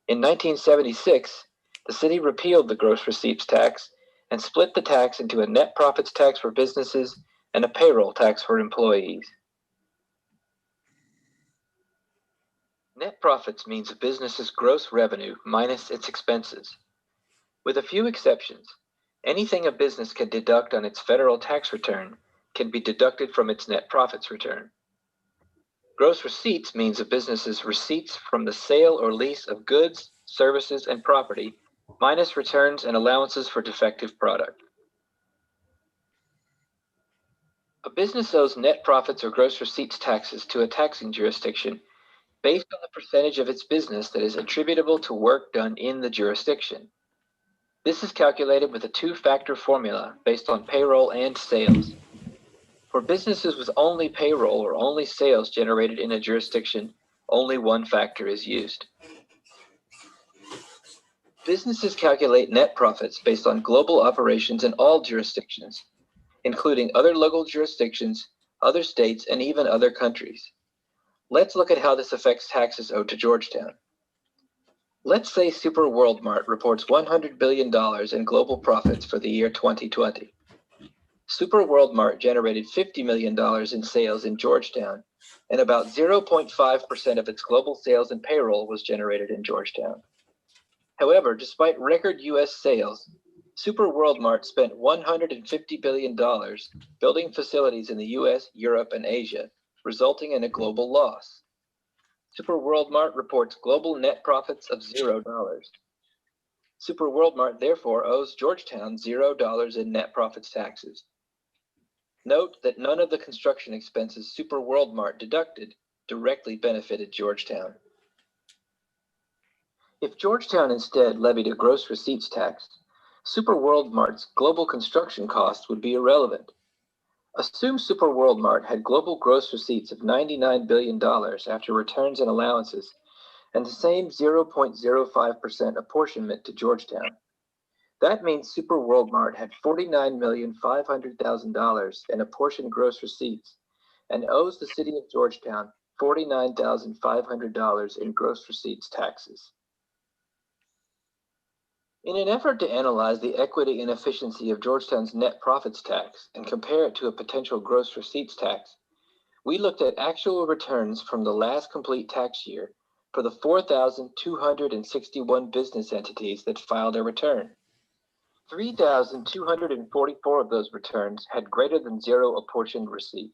In 1976, the city repealed the gross receipts tax and split the tax into a net profits tax for businesses and a payroll tax for employees. Net profits means a business's gross revenue minus its expenses. With a few exceptions, anything a business can deduct on its federal tax return can be deducted from its net profits return. Gross receipts means a business's receipts from the sale or lease of goods, services, and property, minus returns and allowances for defective product. A business owes net profits or gross receipts taxes to a taxing jurisdiction based on the percentage of its business that is attributable to work done in the jurisdiction. This is calculated with a two-factor formula based on payroll and sales. For businesses with only payroll or only sales generated in a jurisdiction, only one factor is used. Businesses calculate net profits based on global operations in all jurisdictions, including other local jurisdictions, other states, and even other countries. Let's look at how this affects taxes owed to Georgetown. Let's say Super WorldMart reports $100 billion in global profits for the year 2020. Super WorldMart generated $50 million in sales in Georgetown, and about 0.5% of its global sales and payroll was generated in Georgetown. However, despite record U.S. sales, Super WorldMart spent $150 billion building facilities in the U.S., Europe, and Asia, resulting in a global loss. Super WorldMart reports global net profits of $0. Super WorldMart therefore owes Georgetown $0 in net profits taxes. Note that none of the construction expenses Super WorldMart deducted directly benefited Georgetown. If Georgetown instead levied a gross receipts tax, Super WorldMart's global construction costs would be irrelevant. Assume Super WorldMart had global gross receipts of $99 billion after returns and allowances, and the same 0.05% apportionment to Georgetown. That means Super WorldMart had $49,500,000 in apportioned gross receipts and owes the city of Georgetown $49,500 in gross receipts taxes. In an effort to analyze the equity and efficiency of Georgetown's net profits tax and compare it to a potential gross receipts tax, we looked at actual returns from the last complete tax year for the 4,261 business entities that filed a return. 3,244 of those returns had greater than zero apportioned receipt.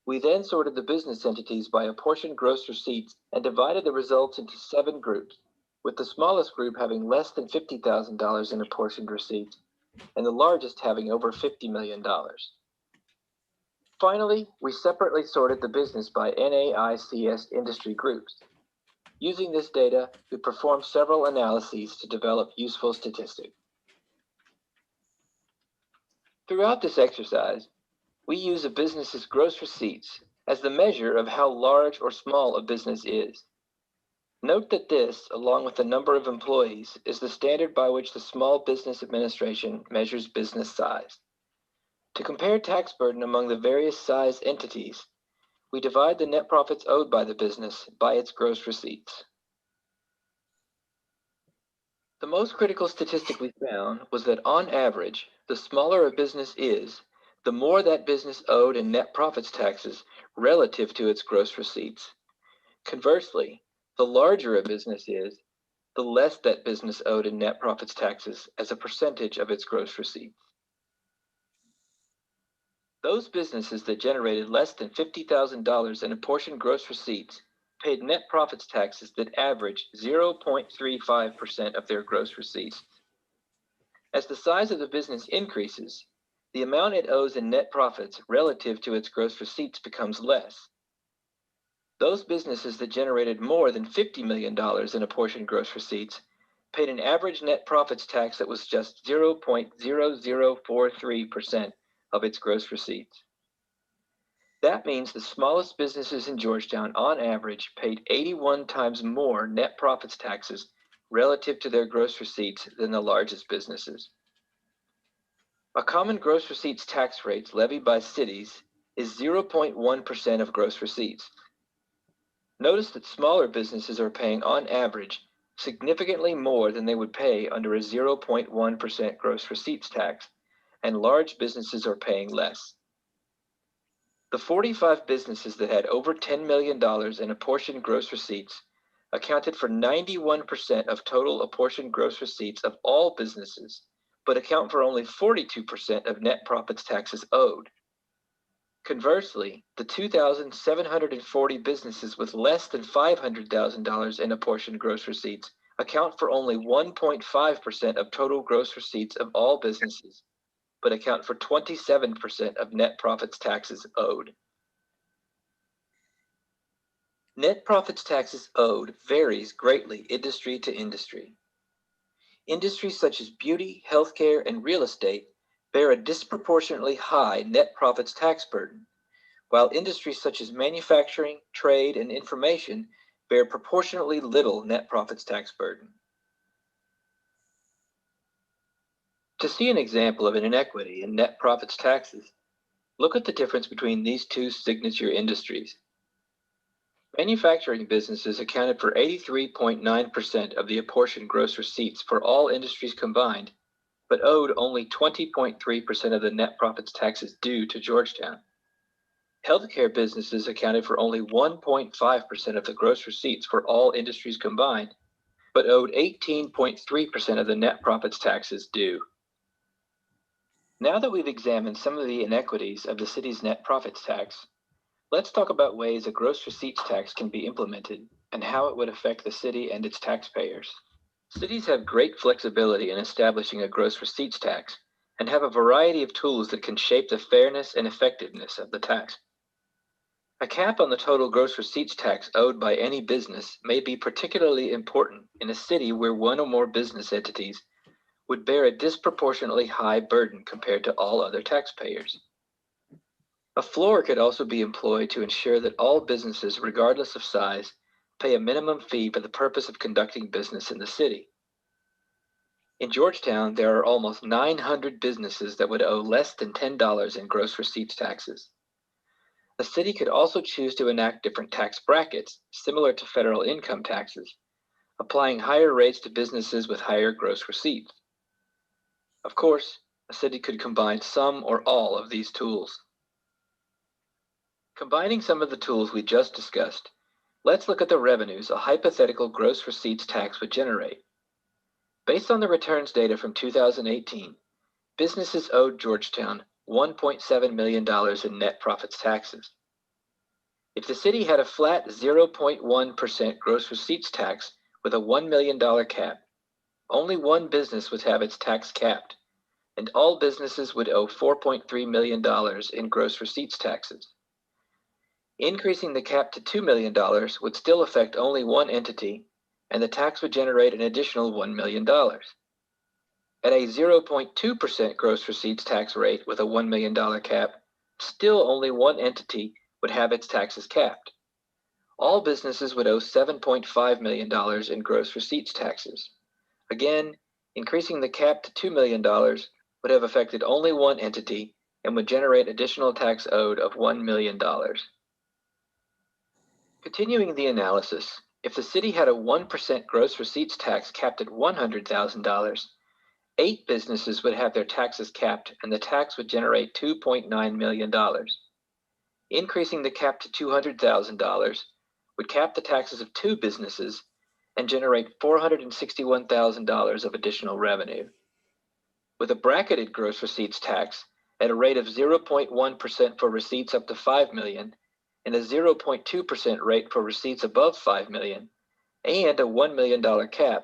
We then sorted the business entities by apportioned gross receipts and divided the results into 7 groups, with the smallest group having less than $50,000 in apportioned receipts and the largest having over $50 million. Finally, we separately sorted the business by NAICS industry groups. Using this data, we performed several analyses to develop useful statistics. Throughout this exercise, we use a business's gross receipts as the measure of how large or small a business is. Note that this, along with the number of employees, is the standard by which the Small Business Administration measures business size. To compare tax burden among the various size entities, we divide the net profits owed by the business by its gross receipts. The most critical statistic we found was that on average, the smaller a business is, the more that business owed in net profits taxes relative to its gross receipts. Conversely, the larger a business is, the less that business owed in net profits taxes as a percentage of its gross receipts. Those businesses that generated less than $50,000 in apportioned gross receipts paid net profits taxes that averaged 0.35% of their gross receipts. As the size of the business increases, the amount it owes in net profits relative to its gross receipts becomes less. Those businesses that generated more than $50 million in apportioned gross receipts paid an average net profits tax that was just 0.0043% of its gross receipts. That means the smallest businesses in Georgetown, on average, paid 81 times more net profits taxes relative to their gross receipts than the largest businesses. A common gross receipts tax rate levied by cities is 0.1% of gross receipts. Notice that smaller businesses are paying, on average, significantly more than they would pay under a 0.1% gross receipts tax, and large businesses are paying less. The 45 businesses that had over $10 million in apportioned gross receipts accounted for 91% of total apportioned gross receipts of all businesses, but account for only 42% of net profits taxes owed. Conversely, the 2,740 businesses with less than $500,000 in apportioned gross receipts account for only 1.5% of total gross receipts of all businesses, but account for 27% of net profits taxes owed. Net profits taxes owed varies greatly industry to industry. Industries such as beauty, healthcare, and real estate bear a disproportionately high net profits tax burden, while industries such as manufacturing, trade, and information bear proportionately little net profits tax burden. To see an example of an inequity in net profits taxes, look at the difference between these two signature industries. Manufacturing businesses accounted for 83.9% of the apportioned gross receipts for all industries combined, but owed only 20.3% of the net profits taxes due to Georgetown. Healthcare businesses accounted for only 1.5% of the gross receipts for all industries combined, but owed 18.3% of the net profits taxes due. Now that we've examined some of the inequities of the city's net profits tax, let's talk about ways a gross receipts tax can be implemented and how it would affect the city and its taxpayers. Cities have great flexibility in establishing a gross receipts tax and have a variety of tools that can shape the fairness and effectiveness of the tax. A cap on the total gross receipts tax owed by any business may be particularly important in a city where one or more business entities would bear a disproportionately high burden compared to all other taxpayers. A floor could also be employed to ensure that all businesses, regardless of size, pay a minimum fee for the purpose of conducting business in the city. In Georgetown, there are almost 900 businesses that would owe less than $10 in gross receipts taxes. The city could also choose to enact different tax brackets, similar to federal income taxes, applying higher rates to businesses with higher gross receipts. Of course, a city could combine some or all of these tools. Combining some of the tools we just discussed, let's look at the revenues a hypothetical gross receipts tax would generate. Based on the returns data from 2018, businesses owed Georgetown $1.7 million in net profits taxes. If the city had a flat 0.1% gross receipts tax with a $1 million cap, only one business would have its tax capped, and all businesses would owe $4.3 million in gross receipts taxes. Increasing the cap to $2 million would still affect only one entity, and the tax would generate an additional $1 million. At a 0.2% gross receipts tax rate with a $1 million cap, still only one entity would have its taxes capped. All businesses would owe $7.5 million in gross receipts taxes. Again, increasing the cap to $2 million would have affected only one entity and would generate additional tax owed of $1 million. Continuing the analysis, if the city had a 1% gross receipts tax capped at $100,000, 8 businesses would have their taxes capped and the tax would generate $2.9 million. Increasing the cap to $200,000 would cap the taxes of 2 businesses and generate $461,000 of additional revenue. With a bracketed gross receipts tax at a rate of 0.1% for receipts up to $5 million and a 0.2% rate for receipts above $5 million and a $1 million cap,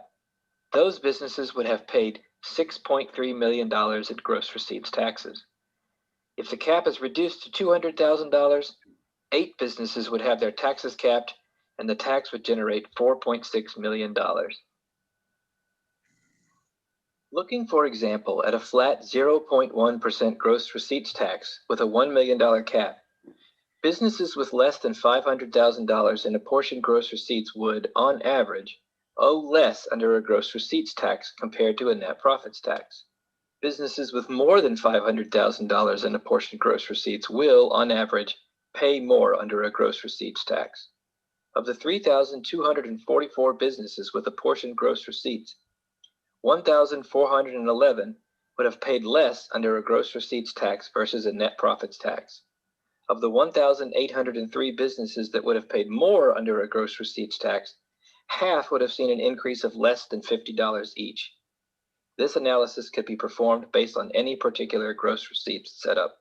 those businesses would have paid $6.3 million in gross receipts taxes. If the cap is reduced to $200,000, 8 businesses would have their taxes capped and the tax would generate $4.6 million. Looking, for example, at a flat 0.1% gross receipts tax with a $1 million cap, businesses with less than $500,000 in apportioned gross receipts would, on average, owe less under a gross receipts tax compared to a net profits tax. Businesses with more than $500,000 in apportioned gross receipts will, on average, pay more under a gross receipts tax. Of the 3,244 businesses with apportioned gross receipts, 1,411 would have paid less under a gross receipts tax versus a net profits tax. Of the 1,803 businesses that would have paid more under a gross receipts tax, half would have seen an increase of less than $50 each. This analysis could be performed based on any particular gross receipts setup.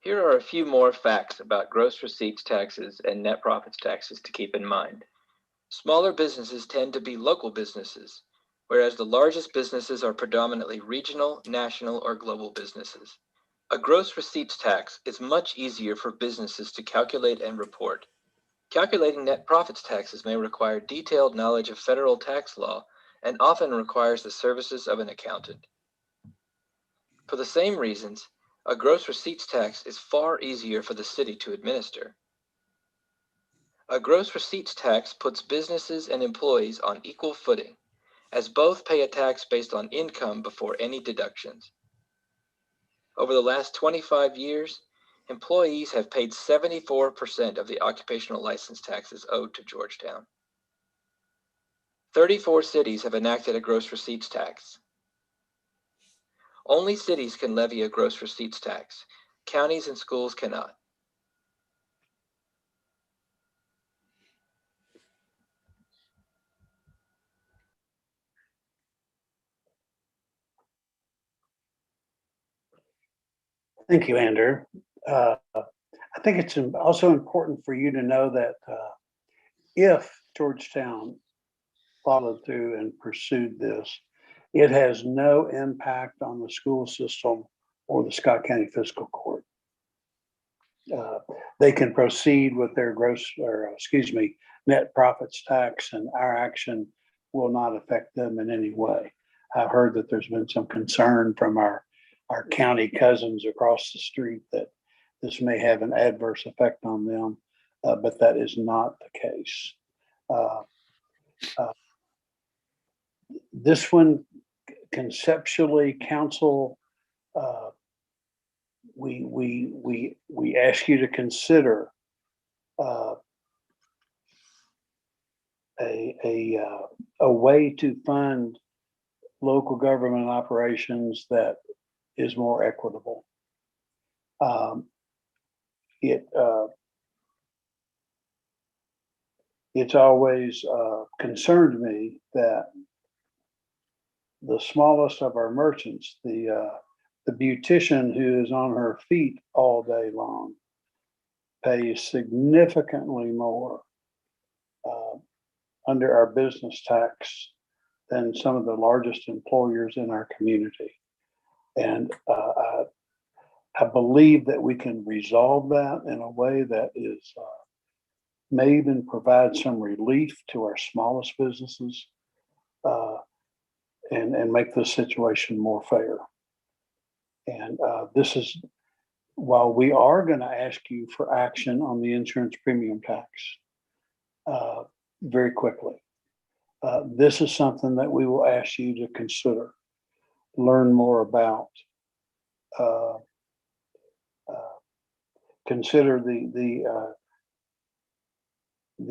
Here are a few more facts about gross receipts taxes and net profits taxes to keep in mind. Smaller businesses tend to be local businesses, whereas the largest businesses are predominantly regional, national, or global businesses. A gross receipts tax is much easier for businesses to calculate and report. Calculating net profits taxes may require detailed knowledge of federal tax law and often requires the services of an accountant. For the same reasons, a gross receipts tax is far easier for the city to administer. A gross receipts tax puts businesses and employees on equal footing, as both pay a tax based on income before any deductions. Over the last 25 years, employees have paid 74% of the occupational license taxes owed to Georgetown. 34 cities have enacted a gross receipts tax. Only cities can levy a gross receipts tax. Counties and schools cannot. Thank you, Andrew. I think it's also important for you to know that if Georgetown followed through and pursued this, it has no impact on the school system or the Scott County Fiscal Court. They can proceed with their net profits tax, and our action will not affect them in any way. I've heard that there's been some concern from our county cousins across the street that this may have an adverse effect on them, but that is not the case. This one, conceptually, council, we ask you to consider a way to fund local government operations that is more equitable. It's always concerned me that the smallest of our merchants, the beautician who is on her feet all day long, pays significantly more under our business tax than some of the largest employers in our community. And I believe that we can resolve that in a way that is may even provide some relief to our smallest businesses and make the situation more fair. And this is, while we are going to ask you for action on the insurance premium tax very quickly, this is something that we will ask you to consider, learn more about, consider the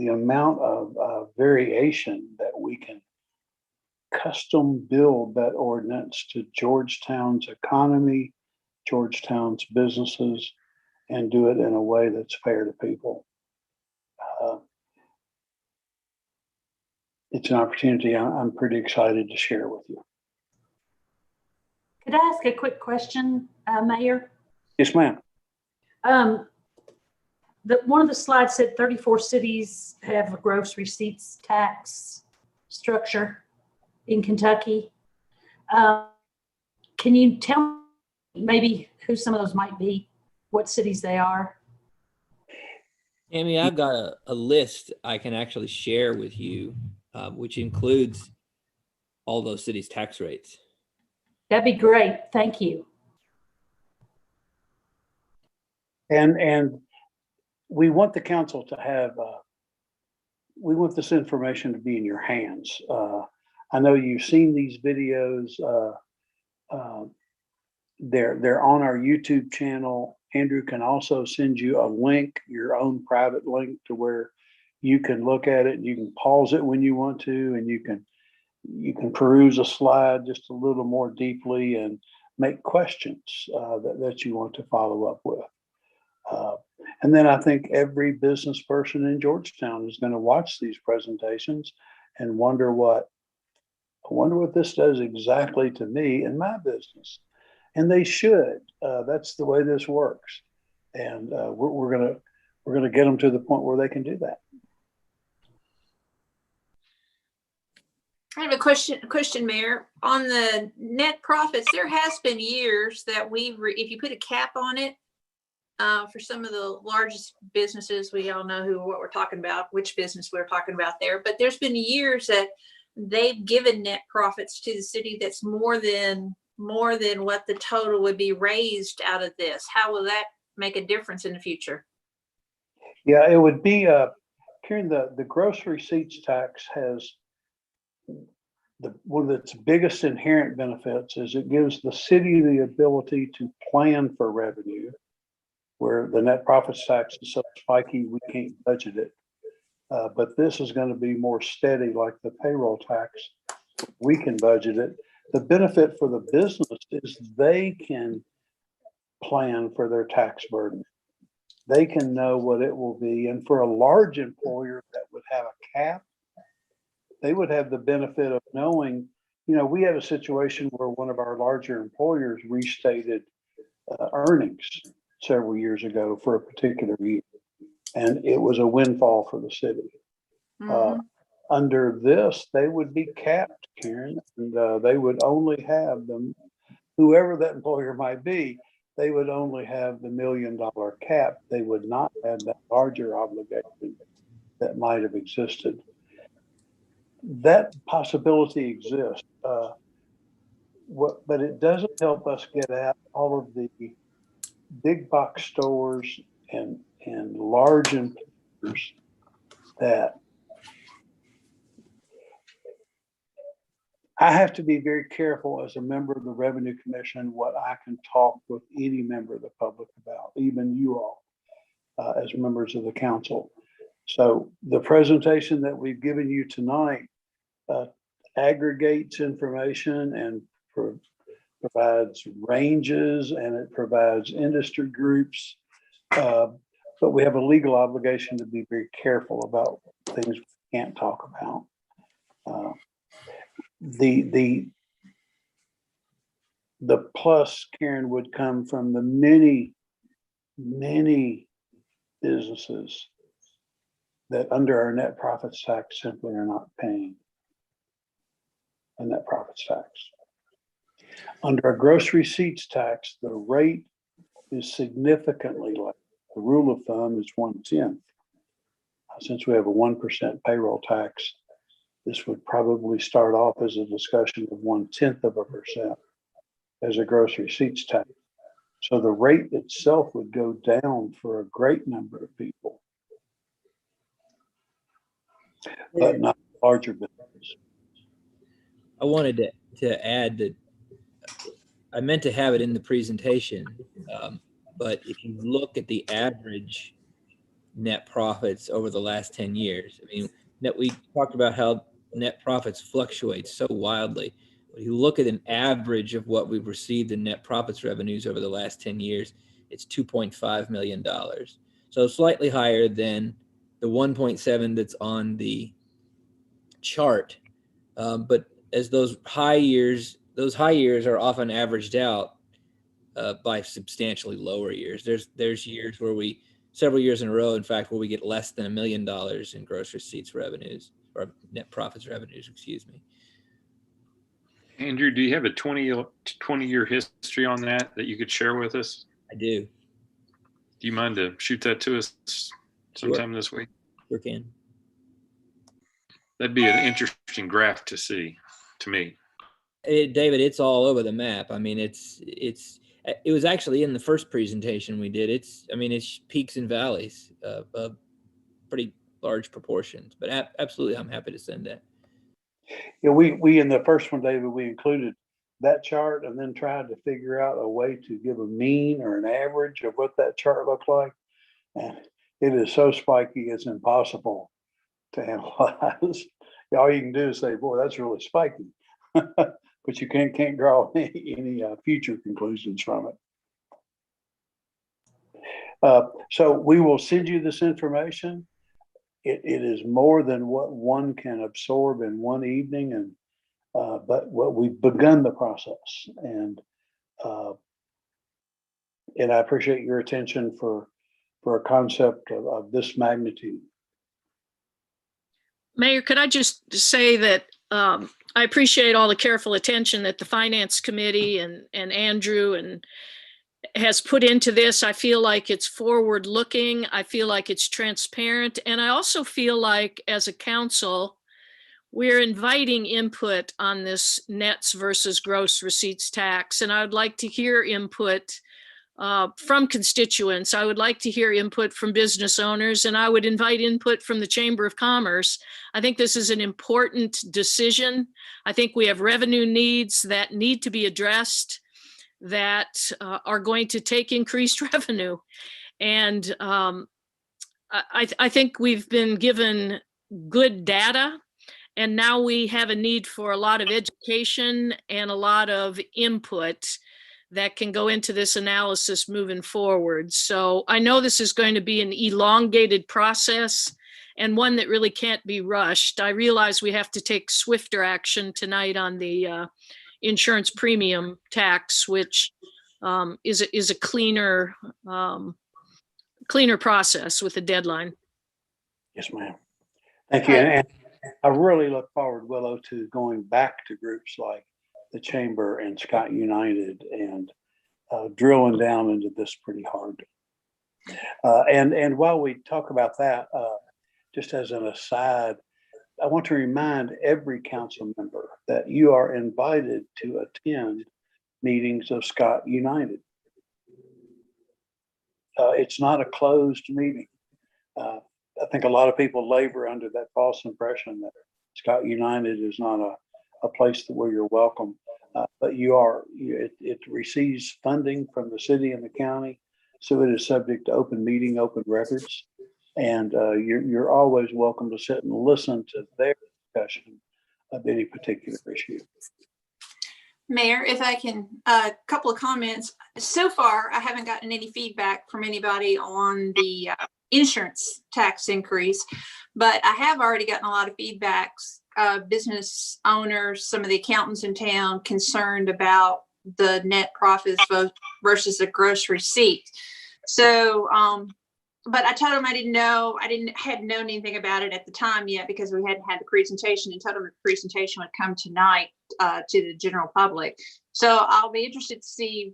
amount of variation that we can custom build that ordinance to Georgetown's economy, Georgetown's businesses, and do it in a way that's fair to people. It's an opportunity I'm pretty excited to share with you. Could I ask a quick question, Mayor? Yes, ma'am. One of the slides said 34 cities have a gross receipts tax structure in Kentucky. Can you tell me maybe who some of those might be, what cities they are? Amy, I've got a list I can actually share with you, which includes all those cities' tax rates. That'd be great. Thank you. And we want the council to have, we want this information to be in your hands. I know you've seen these videos. They're on our YouTube channel. Andrew can also send you a link, your own private link, to where you can look at it. You can pause it when you want to, and you can peruse a slide just a little more deeply and make questions that you want to follow up with. And then I think every business person in Georgetown is going to watch these presentations and wonder what this does exactly to me and my business. And they should. That's the way this works. And we're gonna get them to the point where they can do that. I have a question, Mayor. On the net profits, there has been years that if you put a cap on it, for some of the largest businesses, we all know what we're talking about, which business we're talking about there, but there's been years that they've given net profits to the city that's more than what the total would be raised out of this. How will that make a difference in the future? Yeah, it would be, Karen, the gross receipts tax has one of its biggest inherent benefits is it gives the city the ability to plan for revenue, where the net profits tax is so spiky we can't budget it. But this is going to be more steady, like the payroll tax. We can budget it. The benefit for the business is they can plan for their tax burden. They can know what it will be. And for a large employer that would have a cap, they would have the benefit of knowing, we had a situation where one of our larger employers restated earnings several years ago for a particular year. And it was a windfall for the city. Mm-hmm. Under this, they would be capped, Karen, and they would only have them, whoever that employer might be, they would only have the $1 million cap. They would not have that larger obligation that might have existed. That possibility exists, but it doesn't help us get at all of the big box stores and large employers that I have to be very careful as a member of the Revenue Commission what I can talk with any member of the public about, even you all as members of the council. So the presentation that we've given you tonight aggregates information and provides ranges, and it provides industry groups. But we have a legal obligation to be very careful about things we can't talk about. The The plus, Karen, would come from the many, many businesses that under our net profits tax simply are not paying a net profits tax. Under a gross receipts tax, the rate is significantly less. The rule of thumb is 1/10. Since we have a 1% payroll tax, this would probably start off as a discussion of 0.1% as a gross receipts tax. So the rate itself would go down for a great number of people, but not larger businesses. I wanted to add that I meant to have it in the presentation, but if you look at the average net profits over the last 10 years, I mean, we talked about how net profits fluctuate so wildly. When you look at an average of what we've received in net profits revenues over the last 10 years, it's $2.5 million. So slightly higher than the 1.7 that's on the chart. But as those high years are often averaged out by substantially lower years. There's years where several years in a row, in fact, where we get less than $1 million in gross receipts revenues, or net profits revenues, excuse me. Andrew, do you have a 20-year history on that you could share with us? I do. Do you mind to shoot that to us sometime this week? Sure can. That'd be an interesting graph to see, to me. David, it's all over the map. I mean, it was actually in the first presentation we did. It's peaks and valleys of pretty large proportions, but absolutely, I'm happy to send that. Yeah, we in the first one, David, we included that chart and then tried to figure out a way to give a mean or an average of what that chart looked like. And it is so spiky, it's impossible to analyze. All you can do is say, boy, that's really spiky. But you can't draw any future conclusions from it. So we will send you this information. It is more than what one can absorb in one evening, and but what we've begun the process, and I appreciate your attention for a concept of this magnitude. Mayor, could I just say that I appreciate all the careful attention that the Finance Committee and Andrew has put into this. I feel like it's forward looking. I feel like it's transparent. And I also feel like as a council, we're inviting input on this nets versus gross receipts tax. And I would like to hear input from constituents. I would like to hear input from business owners, and I would invite input from the Chamber of Commerce. I think this is an important decision. I think we have revenue needs that need to be addressed that are going to take increased revenue. And I think we've been given good data, and now we have a need for a lot of education and a lot of input that can go into this analysis moving forward. So I know this is going to be an elongated process and one that really can't be rushed. I realize we have to take swifter action tonight on the insurance premium tax, which is a cleaner process with a deadline. Yes, ma'am. Thank you. And I really look forward, Willow, to going back to groups like the Chamber and Scott United and drilling down into this pretty hard. And while we talk about that, just as an aside, I want to remind every council member that you are invited to attend meetings of Scott United. It's not a closed meeting. I think a lot of people labor under that false impression that Scott United is not a place where you're welcome. But you are. It receives funding from the city and the county, so it is subject to open meeting, open records, and you're always welcome to sit and listen to their discussion of any particular issue. Mayor, if I can, a couple of comments. So far, I haven't gotten any feedback from anybody on the insurance tax increase, but I have already gotten a lot of feedbacks. Business owners, some of the accountants in town concerned about the net profits versus the gross receipt. So, but I told him hadn't known anything about it at the time yet because we hadn't had the presentation, and told him the presentation would come tonight to the general public. So I'll be interested to see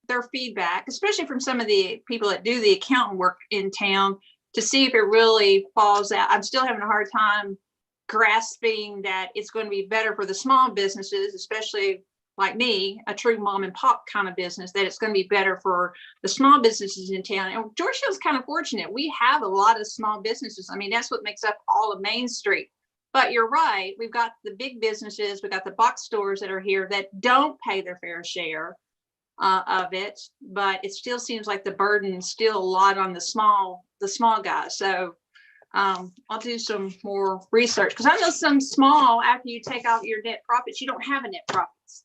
their feedback, especially from some of the people that do the accountant work in town, to see if it really falls out. I'm still having a hard time grasping that it's going to be better for the small businesses, especially like me, a true mom and pop kind of business, that it's going to be better for the small businesses in town. And Georgetown's kind of fortunate. We have a lot of small businesses. I mean, that's what makes up all of Main Street. But you're right. We've got the big businesses. We've got the box stores that are here that don't pay their fair share of it. But it still seems like the burden is still a lot on the small guys. So I'll do some more research, because I know some small, after you take out your net profits, you don't have a net profits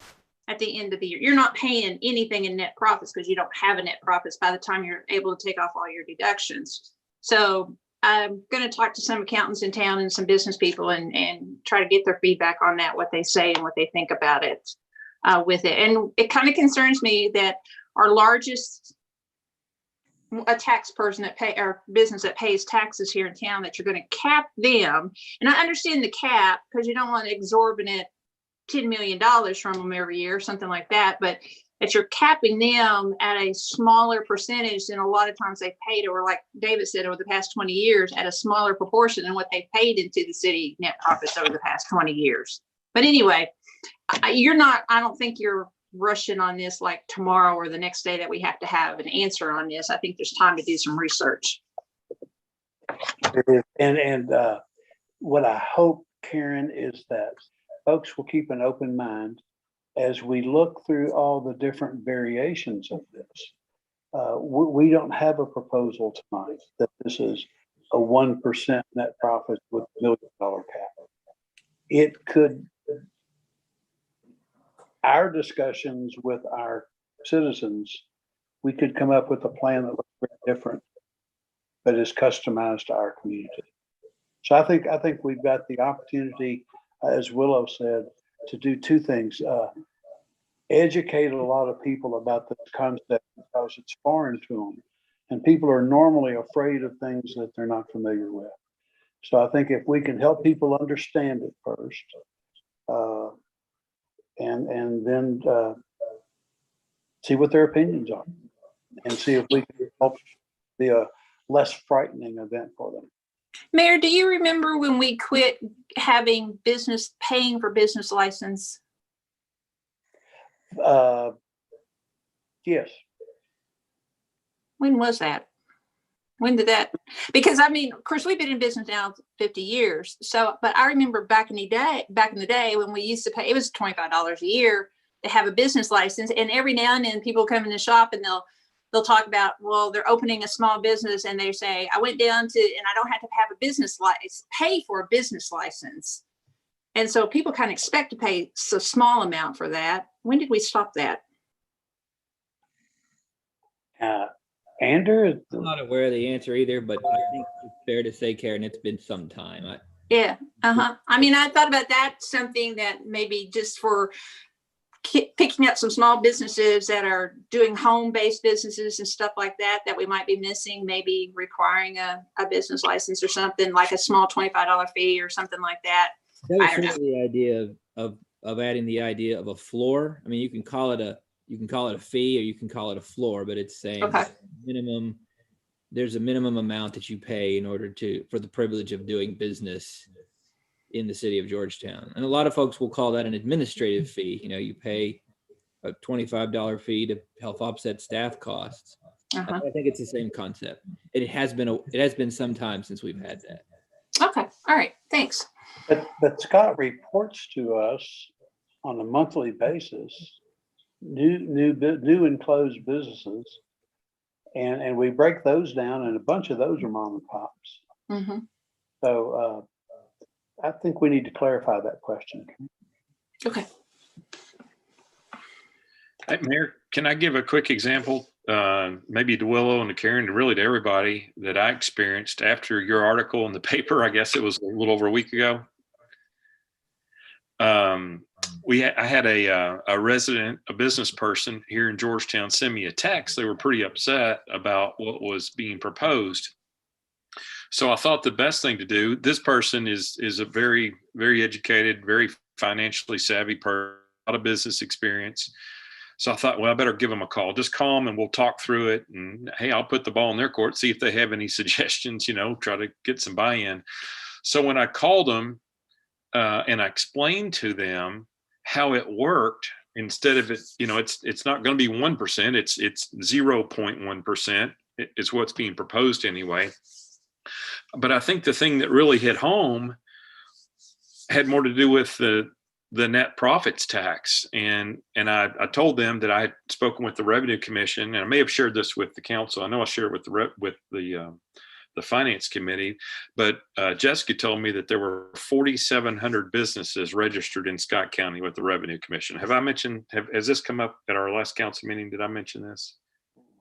at the end of the year. You're not paying anything in net profits because you don't have a net profits by the time you're able to take off all your deductions. So I'm going to talk to some accountants in town and some business people and try to get their feedback on that, what they say and what they think about it with it. And it kind of concerns me that our largest a tax person that pay or business that pays taxes here in town, that you're going to cap them. And I understand the cap because you don't want exorbitant $10 million from them every year, something like that. But that you're capping them at a smaller percentage than a lot of times they've paid, or like David said, over the past 20 years, at a smaller proportion than what they've paid into the city net profits over the past 20 years. But anyway, I don't think you're rushing on this like tomorrow or the next day that we have to have an answer on this. I think there's time to do some research. And what I hope, Karen, is that folks will keep an open mind as we look through all the different variations of this. We don't have a proposal tonight that this is a 1% net profit with $1 million cap. It could, our discussions with our citizens, we could come up with a plan that looks very different, but is customized to our community. So I think we've got the opportunity, as Willow said, to do two things. Educate a lot of people about this concept because it's foreign to them. And people are normally afraid of things that they're not familiar with. So I think if we can help people understand it first, and then see what their opinions are, and see if we can help be a less frightening event for them. Mayor, do you remember when we quit having paying for business license? Yes. When was that? When did that? Because I mean, of course, we've been in business now 50 years. So, but I remember back in the day when we used to pay, it was $25 a year to have a business license. And every now and then people come in the shop and they'll talk about, well, they're opening a small business and they say, I went down to, and I don't have to have a business license, pay for a business license. And so people kind of expect to pay a small amount for that. When did we stop that? Andrew? I'm not aware of the answer either, but I think it's fair to say, Karen, it's been some time. Yeah. I mean, I thought about that, something that maybe just for picking up some small businesses that are doing home-based businesses and stuff like that, that we might be missing, maybe requiring a business license or something, like a small $25 fee or something like that. That was sort of the idea of adding the idea of a floor. I mean, you can call it a fee or you can call it a floor, but it's saying there's a minimum amount that you pay in order for the privilege of doing business in the city of Georgetown. And a lot of folks will call that an administrative fee. You know, you pay a $25 fee to help offset staff costs. I think it's the same concept. It has been some time since we've had that. Okay. All right. Thanks. But Scott reports to us on a monthly basis new and closed businesses, and we break those down, and a bunch of those are mom and pops. Mm-hmm. So I think we need to clarify that question. Okay. Hey, Mayor, can I give a quick example, maybe to Willow and to Karen, and really to everybody, that I experienced after your article in the paper? I guess it was a little over a week ago. I had a resident, a business person here in Georgetown send me a text. They were pretty upset about what was being proposed. So I thought the best thing to do, this person is a very, very educated, very financially savvy person, a lot of business experience. So I thought, well, I better give them a call. Just call them and we'll talk through it. And hey, I'll put the ball in their court, see if they have any suggestions, try to get some buy-in. So when I called them and I explained to them how it worked, instead of it, it's not going to be 1%, it's 0.1% is what's being proposed anyway. But I think the thing that really hit home had more to do with the net profits tax. And I told them that I had spoken with the Revenue Commission, and I may have shared this with the council. I know I shared it with the Finance Committee, but Jessica told me that there were 4,700 businesses registered in Scott County with the Revenue Commission. Has this come up at our last council meeting? Did I mention this?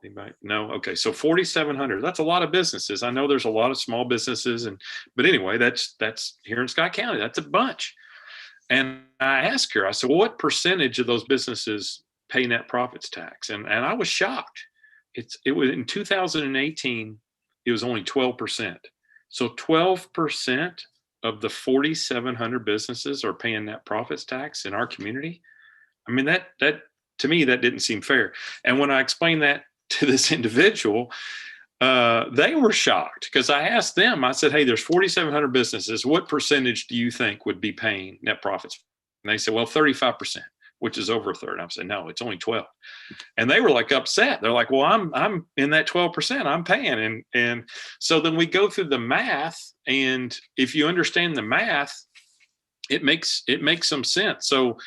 Anybody? No? Okay. So 4,700, that's a lot of businesses. I know there's a lot of small businesses, but anyway, that's here in Scott County, that's a bunch. And I asked her, I said, well, what percentage of those businesses pay net profits tax? And I was shocked. It was in 2018, it was only 12%. So 12% of the 4,700 businesses are paying net profits tax in our community. I mean, that to me, that didn't seem fair. And when I explained that to this individual, they were shocked, because I asked them, I said, hey, there's 4,700 businesses. What percentage do you think would be paying net profits? And they said, well, 35%, which is over a third. I said, no, it's only 12. And they were like upset. They're like, well, I'm in that 12%, I'm paying. And so then we go through the math, and if you understand the math, it makes some sense. So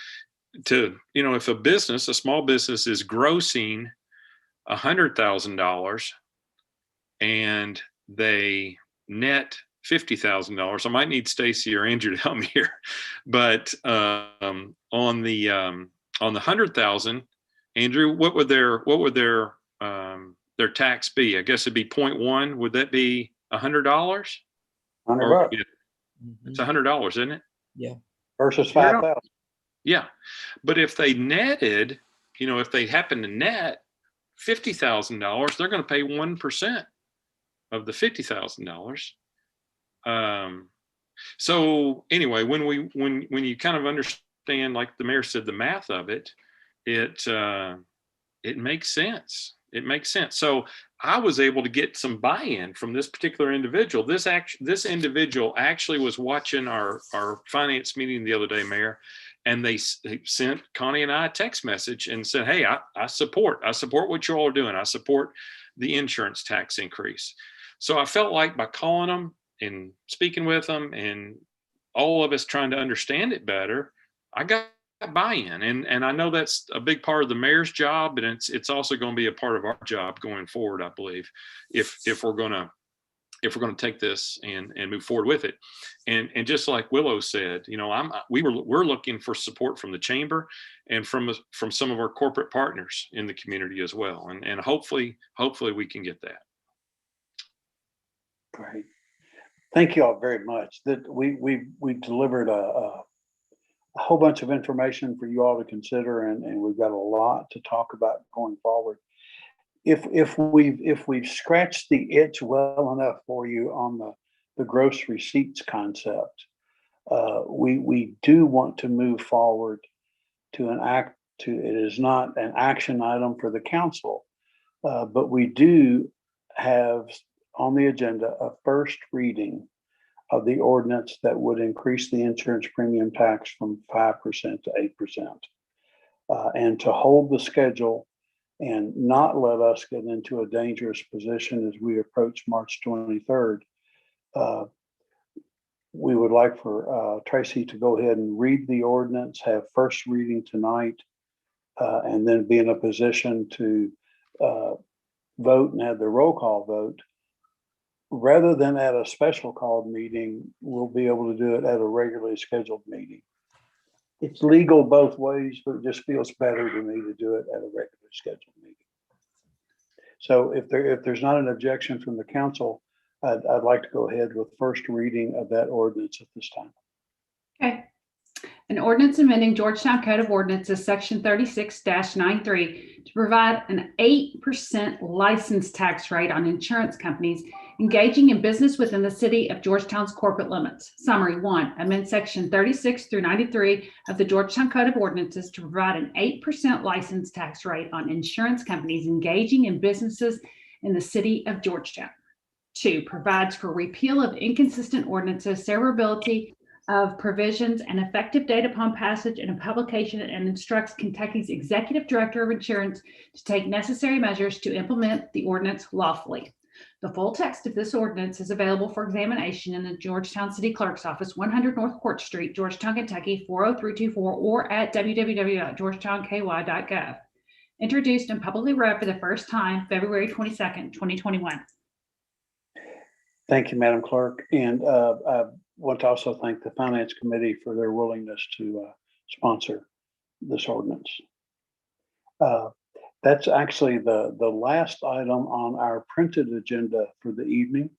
if a small business is grossing $100,000 and they net $50,000, I might need Stacy or Andrew to help me here, but on the 100,000, Andrew, what would their tax be? I guess it'd be 0.1. Would that be $100? $100. It's $100, isn't it? Yeah. Versus 5,000. Yeah. But if they netted, if they happen to net $50,000, they're going to pay 1% of the $50,000. So anyway, when you kind of understand, like the mayor said, the math of it, it makes sense. It makes sense. So I was able to get some buy-in from this particular individual. This individual actually was watching our finance meeting the other day, Mayor, and they sent Connie and I a text message and said, hey, I support what you all are doing. I support the insurance tax increase. So I felt like by calling them and speaking with them and all of us trying to understand it better, I got buy-in. And I know that's a big part of the mayor's job, and it's also going to be a part of our job going forward, I believe, if we're going to take this and move forward with it. And just like Willow said, we're looking for support from the chamber and from some of our corporate partners in the community as well. And hopefully we can get that. Great. Thank you all very much. That we delivered a whole bunch of information for you all to consider, and we've got a lot to talk about going forward. If we've scratched the itch well enough for you on the gross receipts concept, we do want to move forward to it is not an action item for the council, but we do have on the agenda a first reading of the ordinance that would increase the insurance premium tax from 5% to 8%, and to hold the schedule and not let us get into a dangerous position as we approach March 23rd. We would like for Tracy to go ahead and read the ordinance, have first reading tonight, and then be in a position to vote and have the roll call vote. Rather than at a special called meeting, we'll be able to do it at a regularly scheduled meeting. It's legal both ways, but it just feels better to me to do it at a regularly scheduled meeting. So if there's not an objection from the council, I'd like to go ahead with first reading of that ordinance at this time. Okay. An ordinance amending Georgetown Code of Ordinances, Section 36-93, to provide an 8% license tax rate on insurance companies engaging in business within the city of Georgetown's corporate limits. Summary 1, amend Section 36 through 93 of the Georgetown Code of Ordinances to provide an 8% license tax rate on insurance companies engaging in businesses in the city of Georgetown. 2, provides for repeal of inconsistent ordinances, severability of provisions, and effective date upon passage and a publication, and instructs Kentucky's Executive Director of Insurance to take necessary measures to implement the ordinance lawfully. The full text of this ordinance is available for examination in the Georgetown City Clerk's Office, 100 North Court Street, Georgetown, Kentucky, 40324, or at www.georgetownky.gov. Introduced and publicly read for the first time, February 22nd, 2021. Thank you, Madam Clerk. And I want to also thank the Finance Committee for their willingness to sponsor this ordinance. That's actually the last item on our printed agenda for the evening.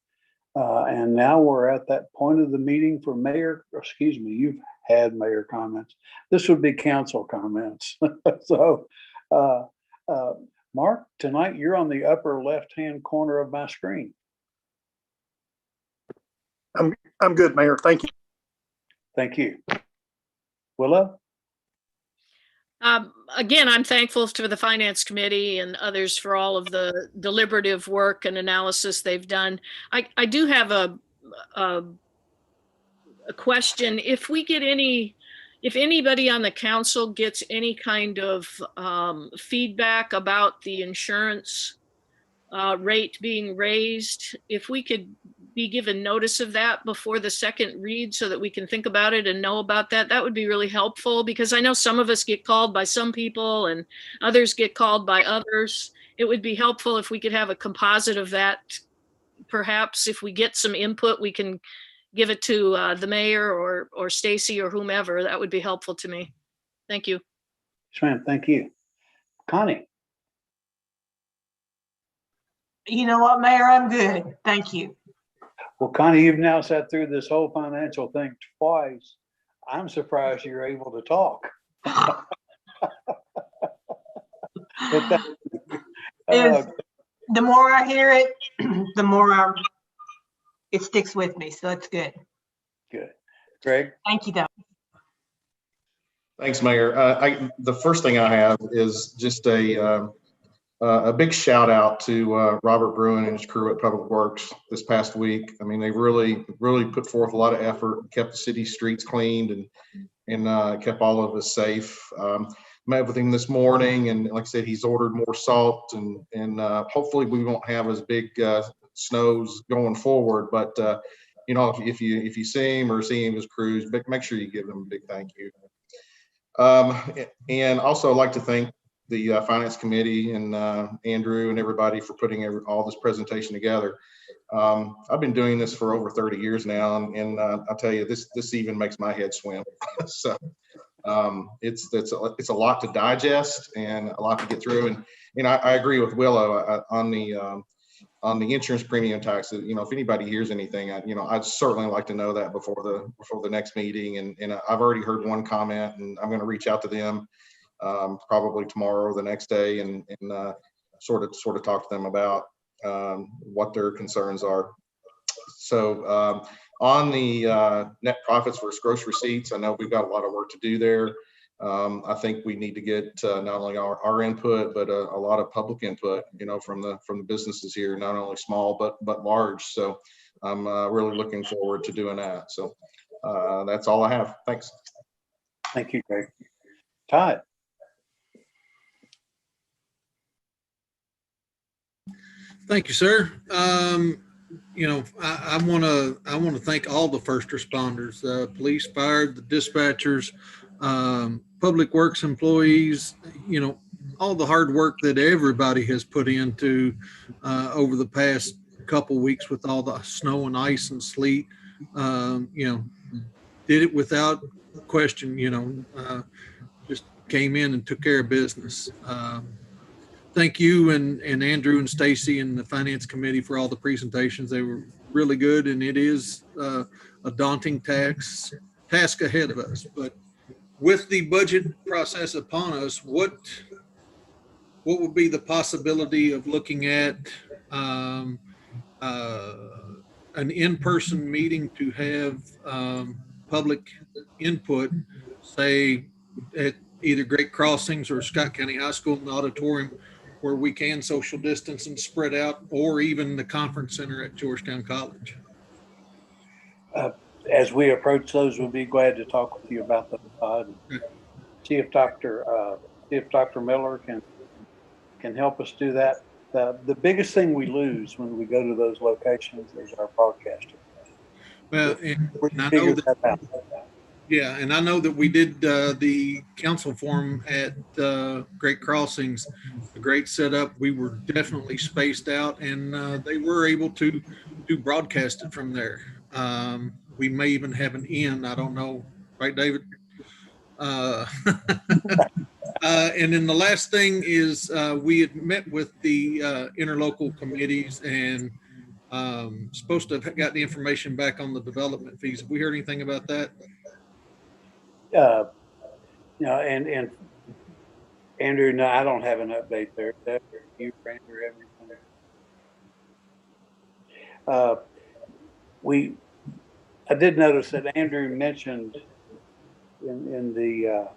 And now we're at that point of the meeting for you've had mayor comments. This would be council comments. So, Mark, tonight you're on the upper left-hand corner of my screen. I'm good, Mayor. Thank you. Thank you. Willow? Again, I'm thankful to the Finance Committee and others for all of the deliberative work and analysis they've done. I do have a question. If anybody on the council gets any kind of feedback about the insurance rate being raised, if we could be given notice of that before the second read so that we can think about it and know about that, that would be really helpful, because I know some of us get called by some people and others get called by others. It would be helpful if we could have a composite of that. Perhaps if we get some input, we can give it to the mayor or Stacy or whomever. That would be helpful to me. Thank you. Yes, ma'am. Thank you. Connie? You know what, Mayor? I'm good. Thank you. Well, Connie, you've now sat through this whole financial thing twice. I'm surprised you're able to talk. The more I hear it, the more it sticks with me. So that's good. Good. Greg? Thank you, Doug. Thanks, Mayor. The first thing I have is just a big shout out to Robert Bruin and his crew at Public Works this past week. I mean, they really put forth a lot of effort, kept the city streets cleaned, and kept all of us safe. Met with him this morning, and like I said, he's ordered more salt, and hopefully we won't have as big snows going forward. But if you see him or see him his crews, make sure you give them a big thank you. And also I'd like to thank the Finance Committee and Andrew and everybody for putting all this presentation together. I've been doing this for over 30 years now, and I'll tell you, this even makes my head swim. So it's a lot to digest and a lot to get through. And I agree with Willow on the insurance premium tax. If anybody hears anything, I'd certainly like to know that before the next meeting. And I've already heard one comment, and I'm going to reach out to them probably tomorrow or the next day, and sort of talk to them about what their concerns are. So on the net profits versus gross receipts, I know we've got a lot of work to do there. I think we need to get not only our input, but a lot of public input, from the businesses here, not only small but large. So I'm really looking forward to doing that. So that's all I have. Thanks. Thank you, Greg. Todd? Thank you, sir. I want to thank all the first responders, police, fire, the dispatchers, public works employees, all the hard work that everybody has put into over the past couple weeks with all the snow and ice and sleet. Did it without question, just came in and took care of business. Thank you and Andrew and Stacy and the Finance Committee for all the presentations. They were really good, and it is a daunting task ahead of us. But with the budget process upon us, what would be the possibility of looking at an in-person meeting to have public input, say at either Great Crossings or Scott County High School in the auditorium, where we can social distance and spread out, or even the conference center at Georgetown College? As we approach those, we'll be glad to talk with you about them. See if Dr. Miller can help us do that. The biggest thing we lose when we go to those locations is our broadcasting. Well, and I know that, yeah, and I know that we did the council forum at Great Crossings, a great setup. We were definitely spaced out, and they were able to broadcast it from there. We may even have an in, I don't know, right, David? And then the last thing is we had met with the interlocal committees and supposed to have got the information back on the development fees. Have we heard anything about that? And Andrew, no, I don't have an update there. You, Andrew, everything. I did notice that Andrew mentioned in the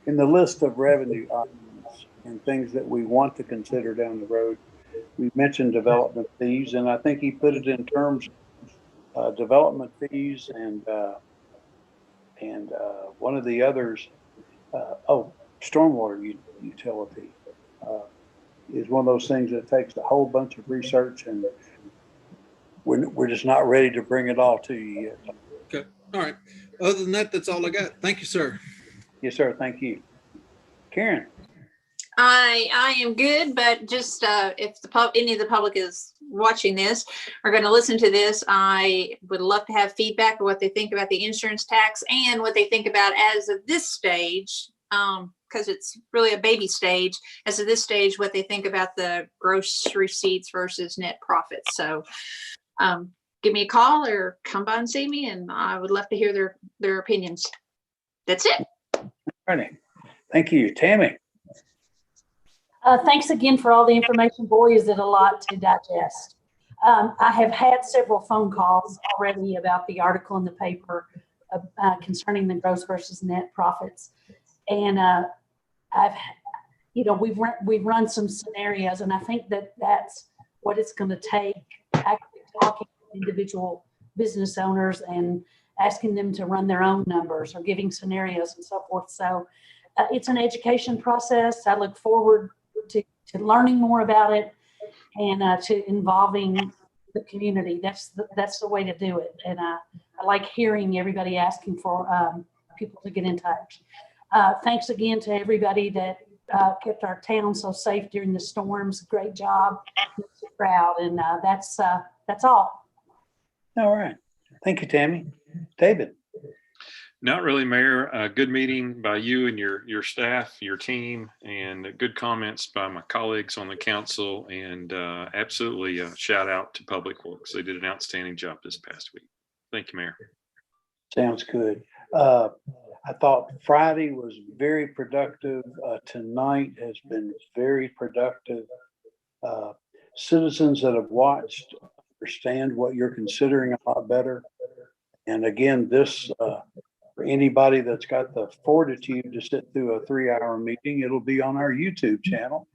list of revenue items and things that we want to consider down the road, we mentioned development fees, and I think he put it in terms of development fees and one of the others, stormwater utility is one of those things that takes a whole bunch of research, and we're just not ready to bring it all to you yet. Okay. All right. Other than that, that's all I got. Thank you, sir. Yes, sir. Thank you. Karen. I am good, but just if any of the public is watching this or going to listen to this, I would love to have feedback of what they think about the insurance tax and what they think about as of this stage, because it's really a baby stage. As of this stage, what they think about the gross receipts versus net profits. So give me a call or come by and see me, and I would love to hear their opinions. That's it. All right. Thank you. Tammy. Thanks again for all the information. Boy, is it a lot to digest. I have had several phone calls already about the article in the paper concerning the gross versus net profits. And we've run some scenarios, and I think that's what it's going to take, actually talking to individual business owners and asking them to run their own numbers or giving scenarios and so forth. So it's an education process. I look forward to learning more about it and to involving the community. That's the way to do it. And I like hearing everybody asking for people to get in touch. Thanks again to everybody that kept our town so safe during the storms. Great job. I'm so proud. And that's all. All right. Thank you, Tammy. David. Not really, Mayor. A good meeting by you and your staff, your team, and good comments by my colleagues on the council, and absolutely a shout out to Public Works. They did an outstanding job this past week. Thank you, Mayor. Sounds good. I thought Friday was very productive. Tonight has been very productive. Citizens that have watched understand what you're considering a lot better. And again, this, for anybody that's got the fortitude to sit through a 3-hour meeting, it'll be on our YouTube channel.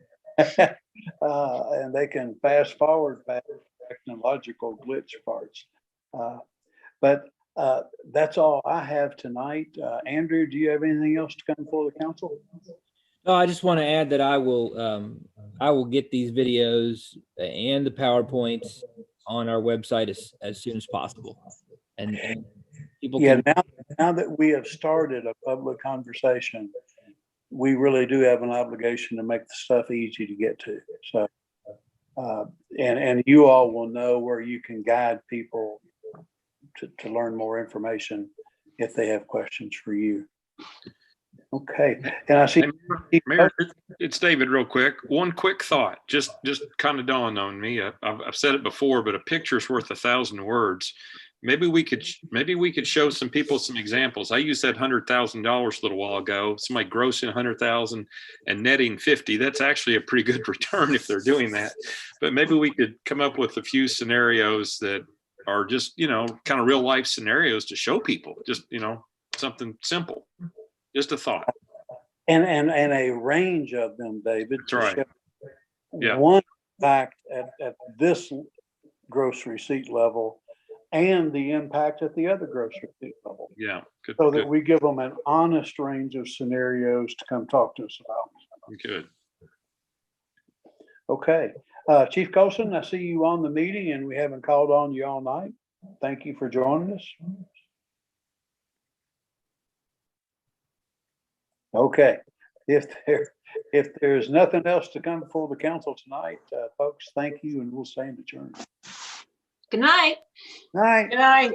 And they can fast forward past technological glitch parts. But that's all I have tonight. Andrew, do you have anything else to come before the council? No, I just want to add that I will get these videos and the PowerPoints on our website as soon as possible. And people can. Now that we have started a public conversation, we really do have an obligation to make the stuff easy to get to. So, and you all will know where you can guide people to learn more information if they have questions for you. Okay. And I see Mayor, it's David real quick. One quick thought, just kind of dawned on me. I've said it before, but a picture's worth 1,000 words. maybe we could show some people some examples. I used that $100,000 a little while ago. Somebody grossing 100,000 and netting 50. That's actually a pretty good return if they're doing that. But maybe we could come up with a few scenarios that are just, kind of real life scenarios to show people, just, something simple. Just a thought. And a range of them, David. That's right. Yeah. One impact at this gross receipt level and the impact at the other gross receipt level. Yeah. Good, so that good. we give them an honest range of scenarios to come talk to us about. Good. Okay. Chief Colson, I see you on the meeting and we haven't called on you all night. Thank you for joining us. Okay. If there's nothing else to come before the council tonight, folks, thank you and we'll stand adjourned. Good night. Night. Good night.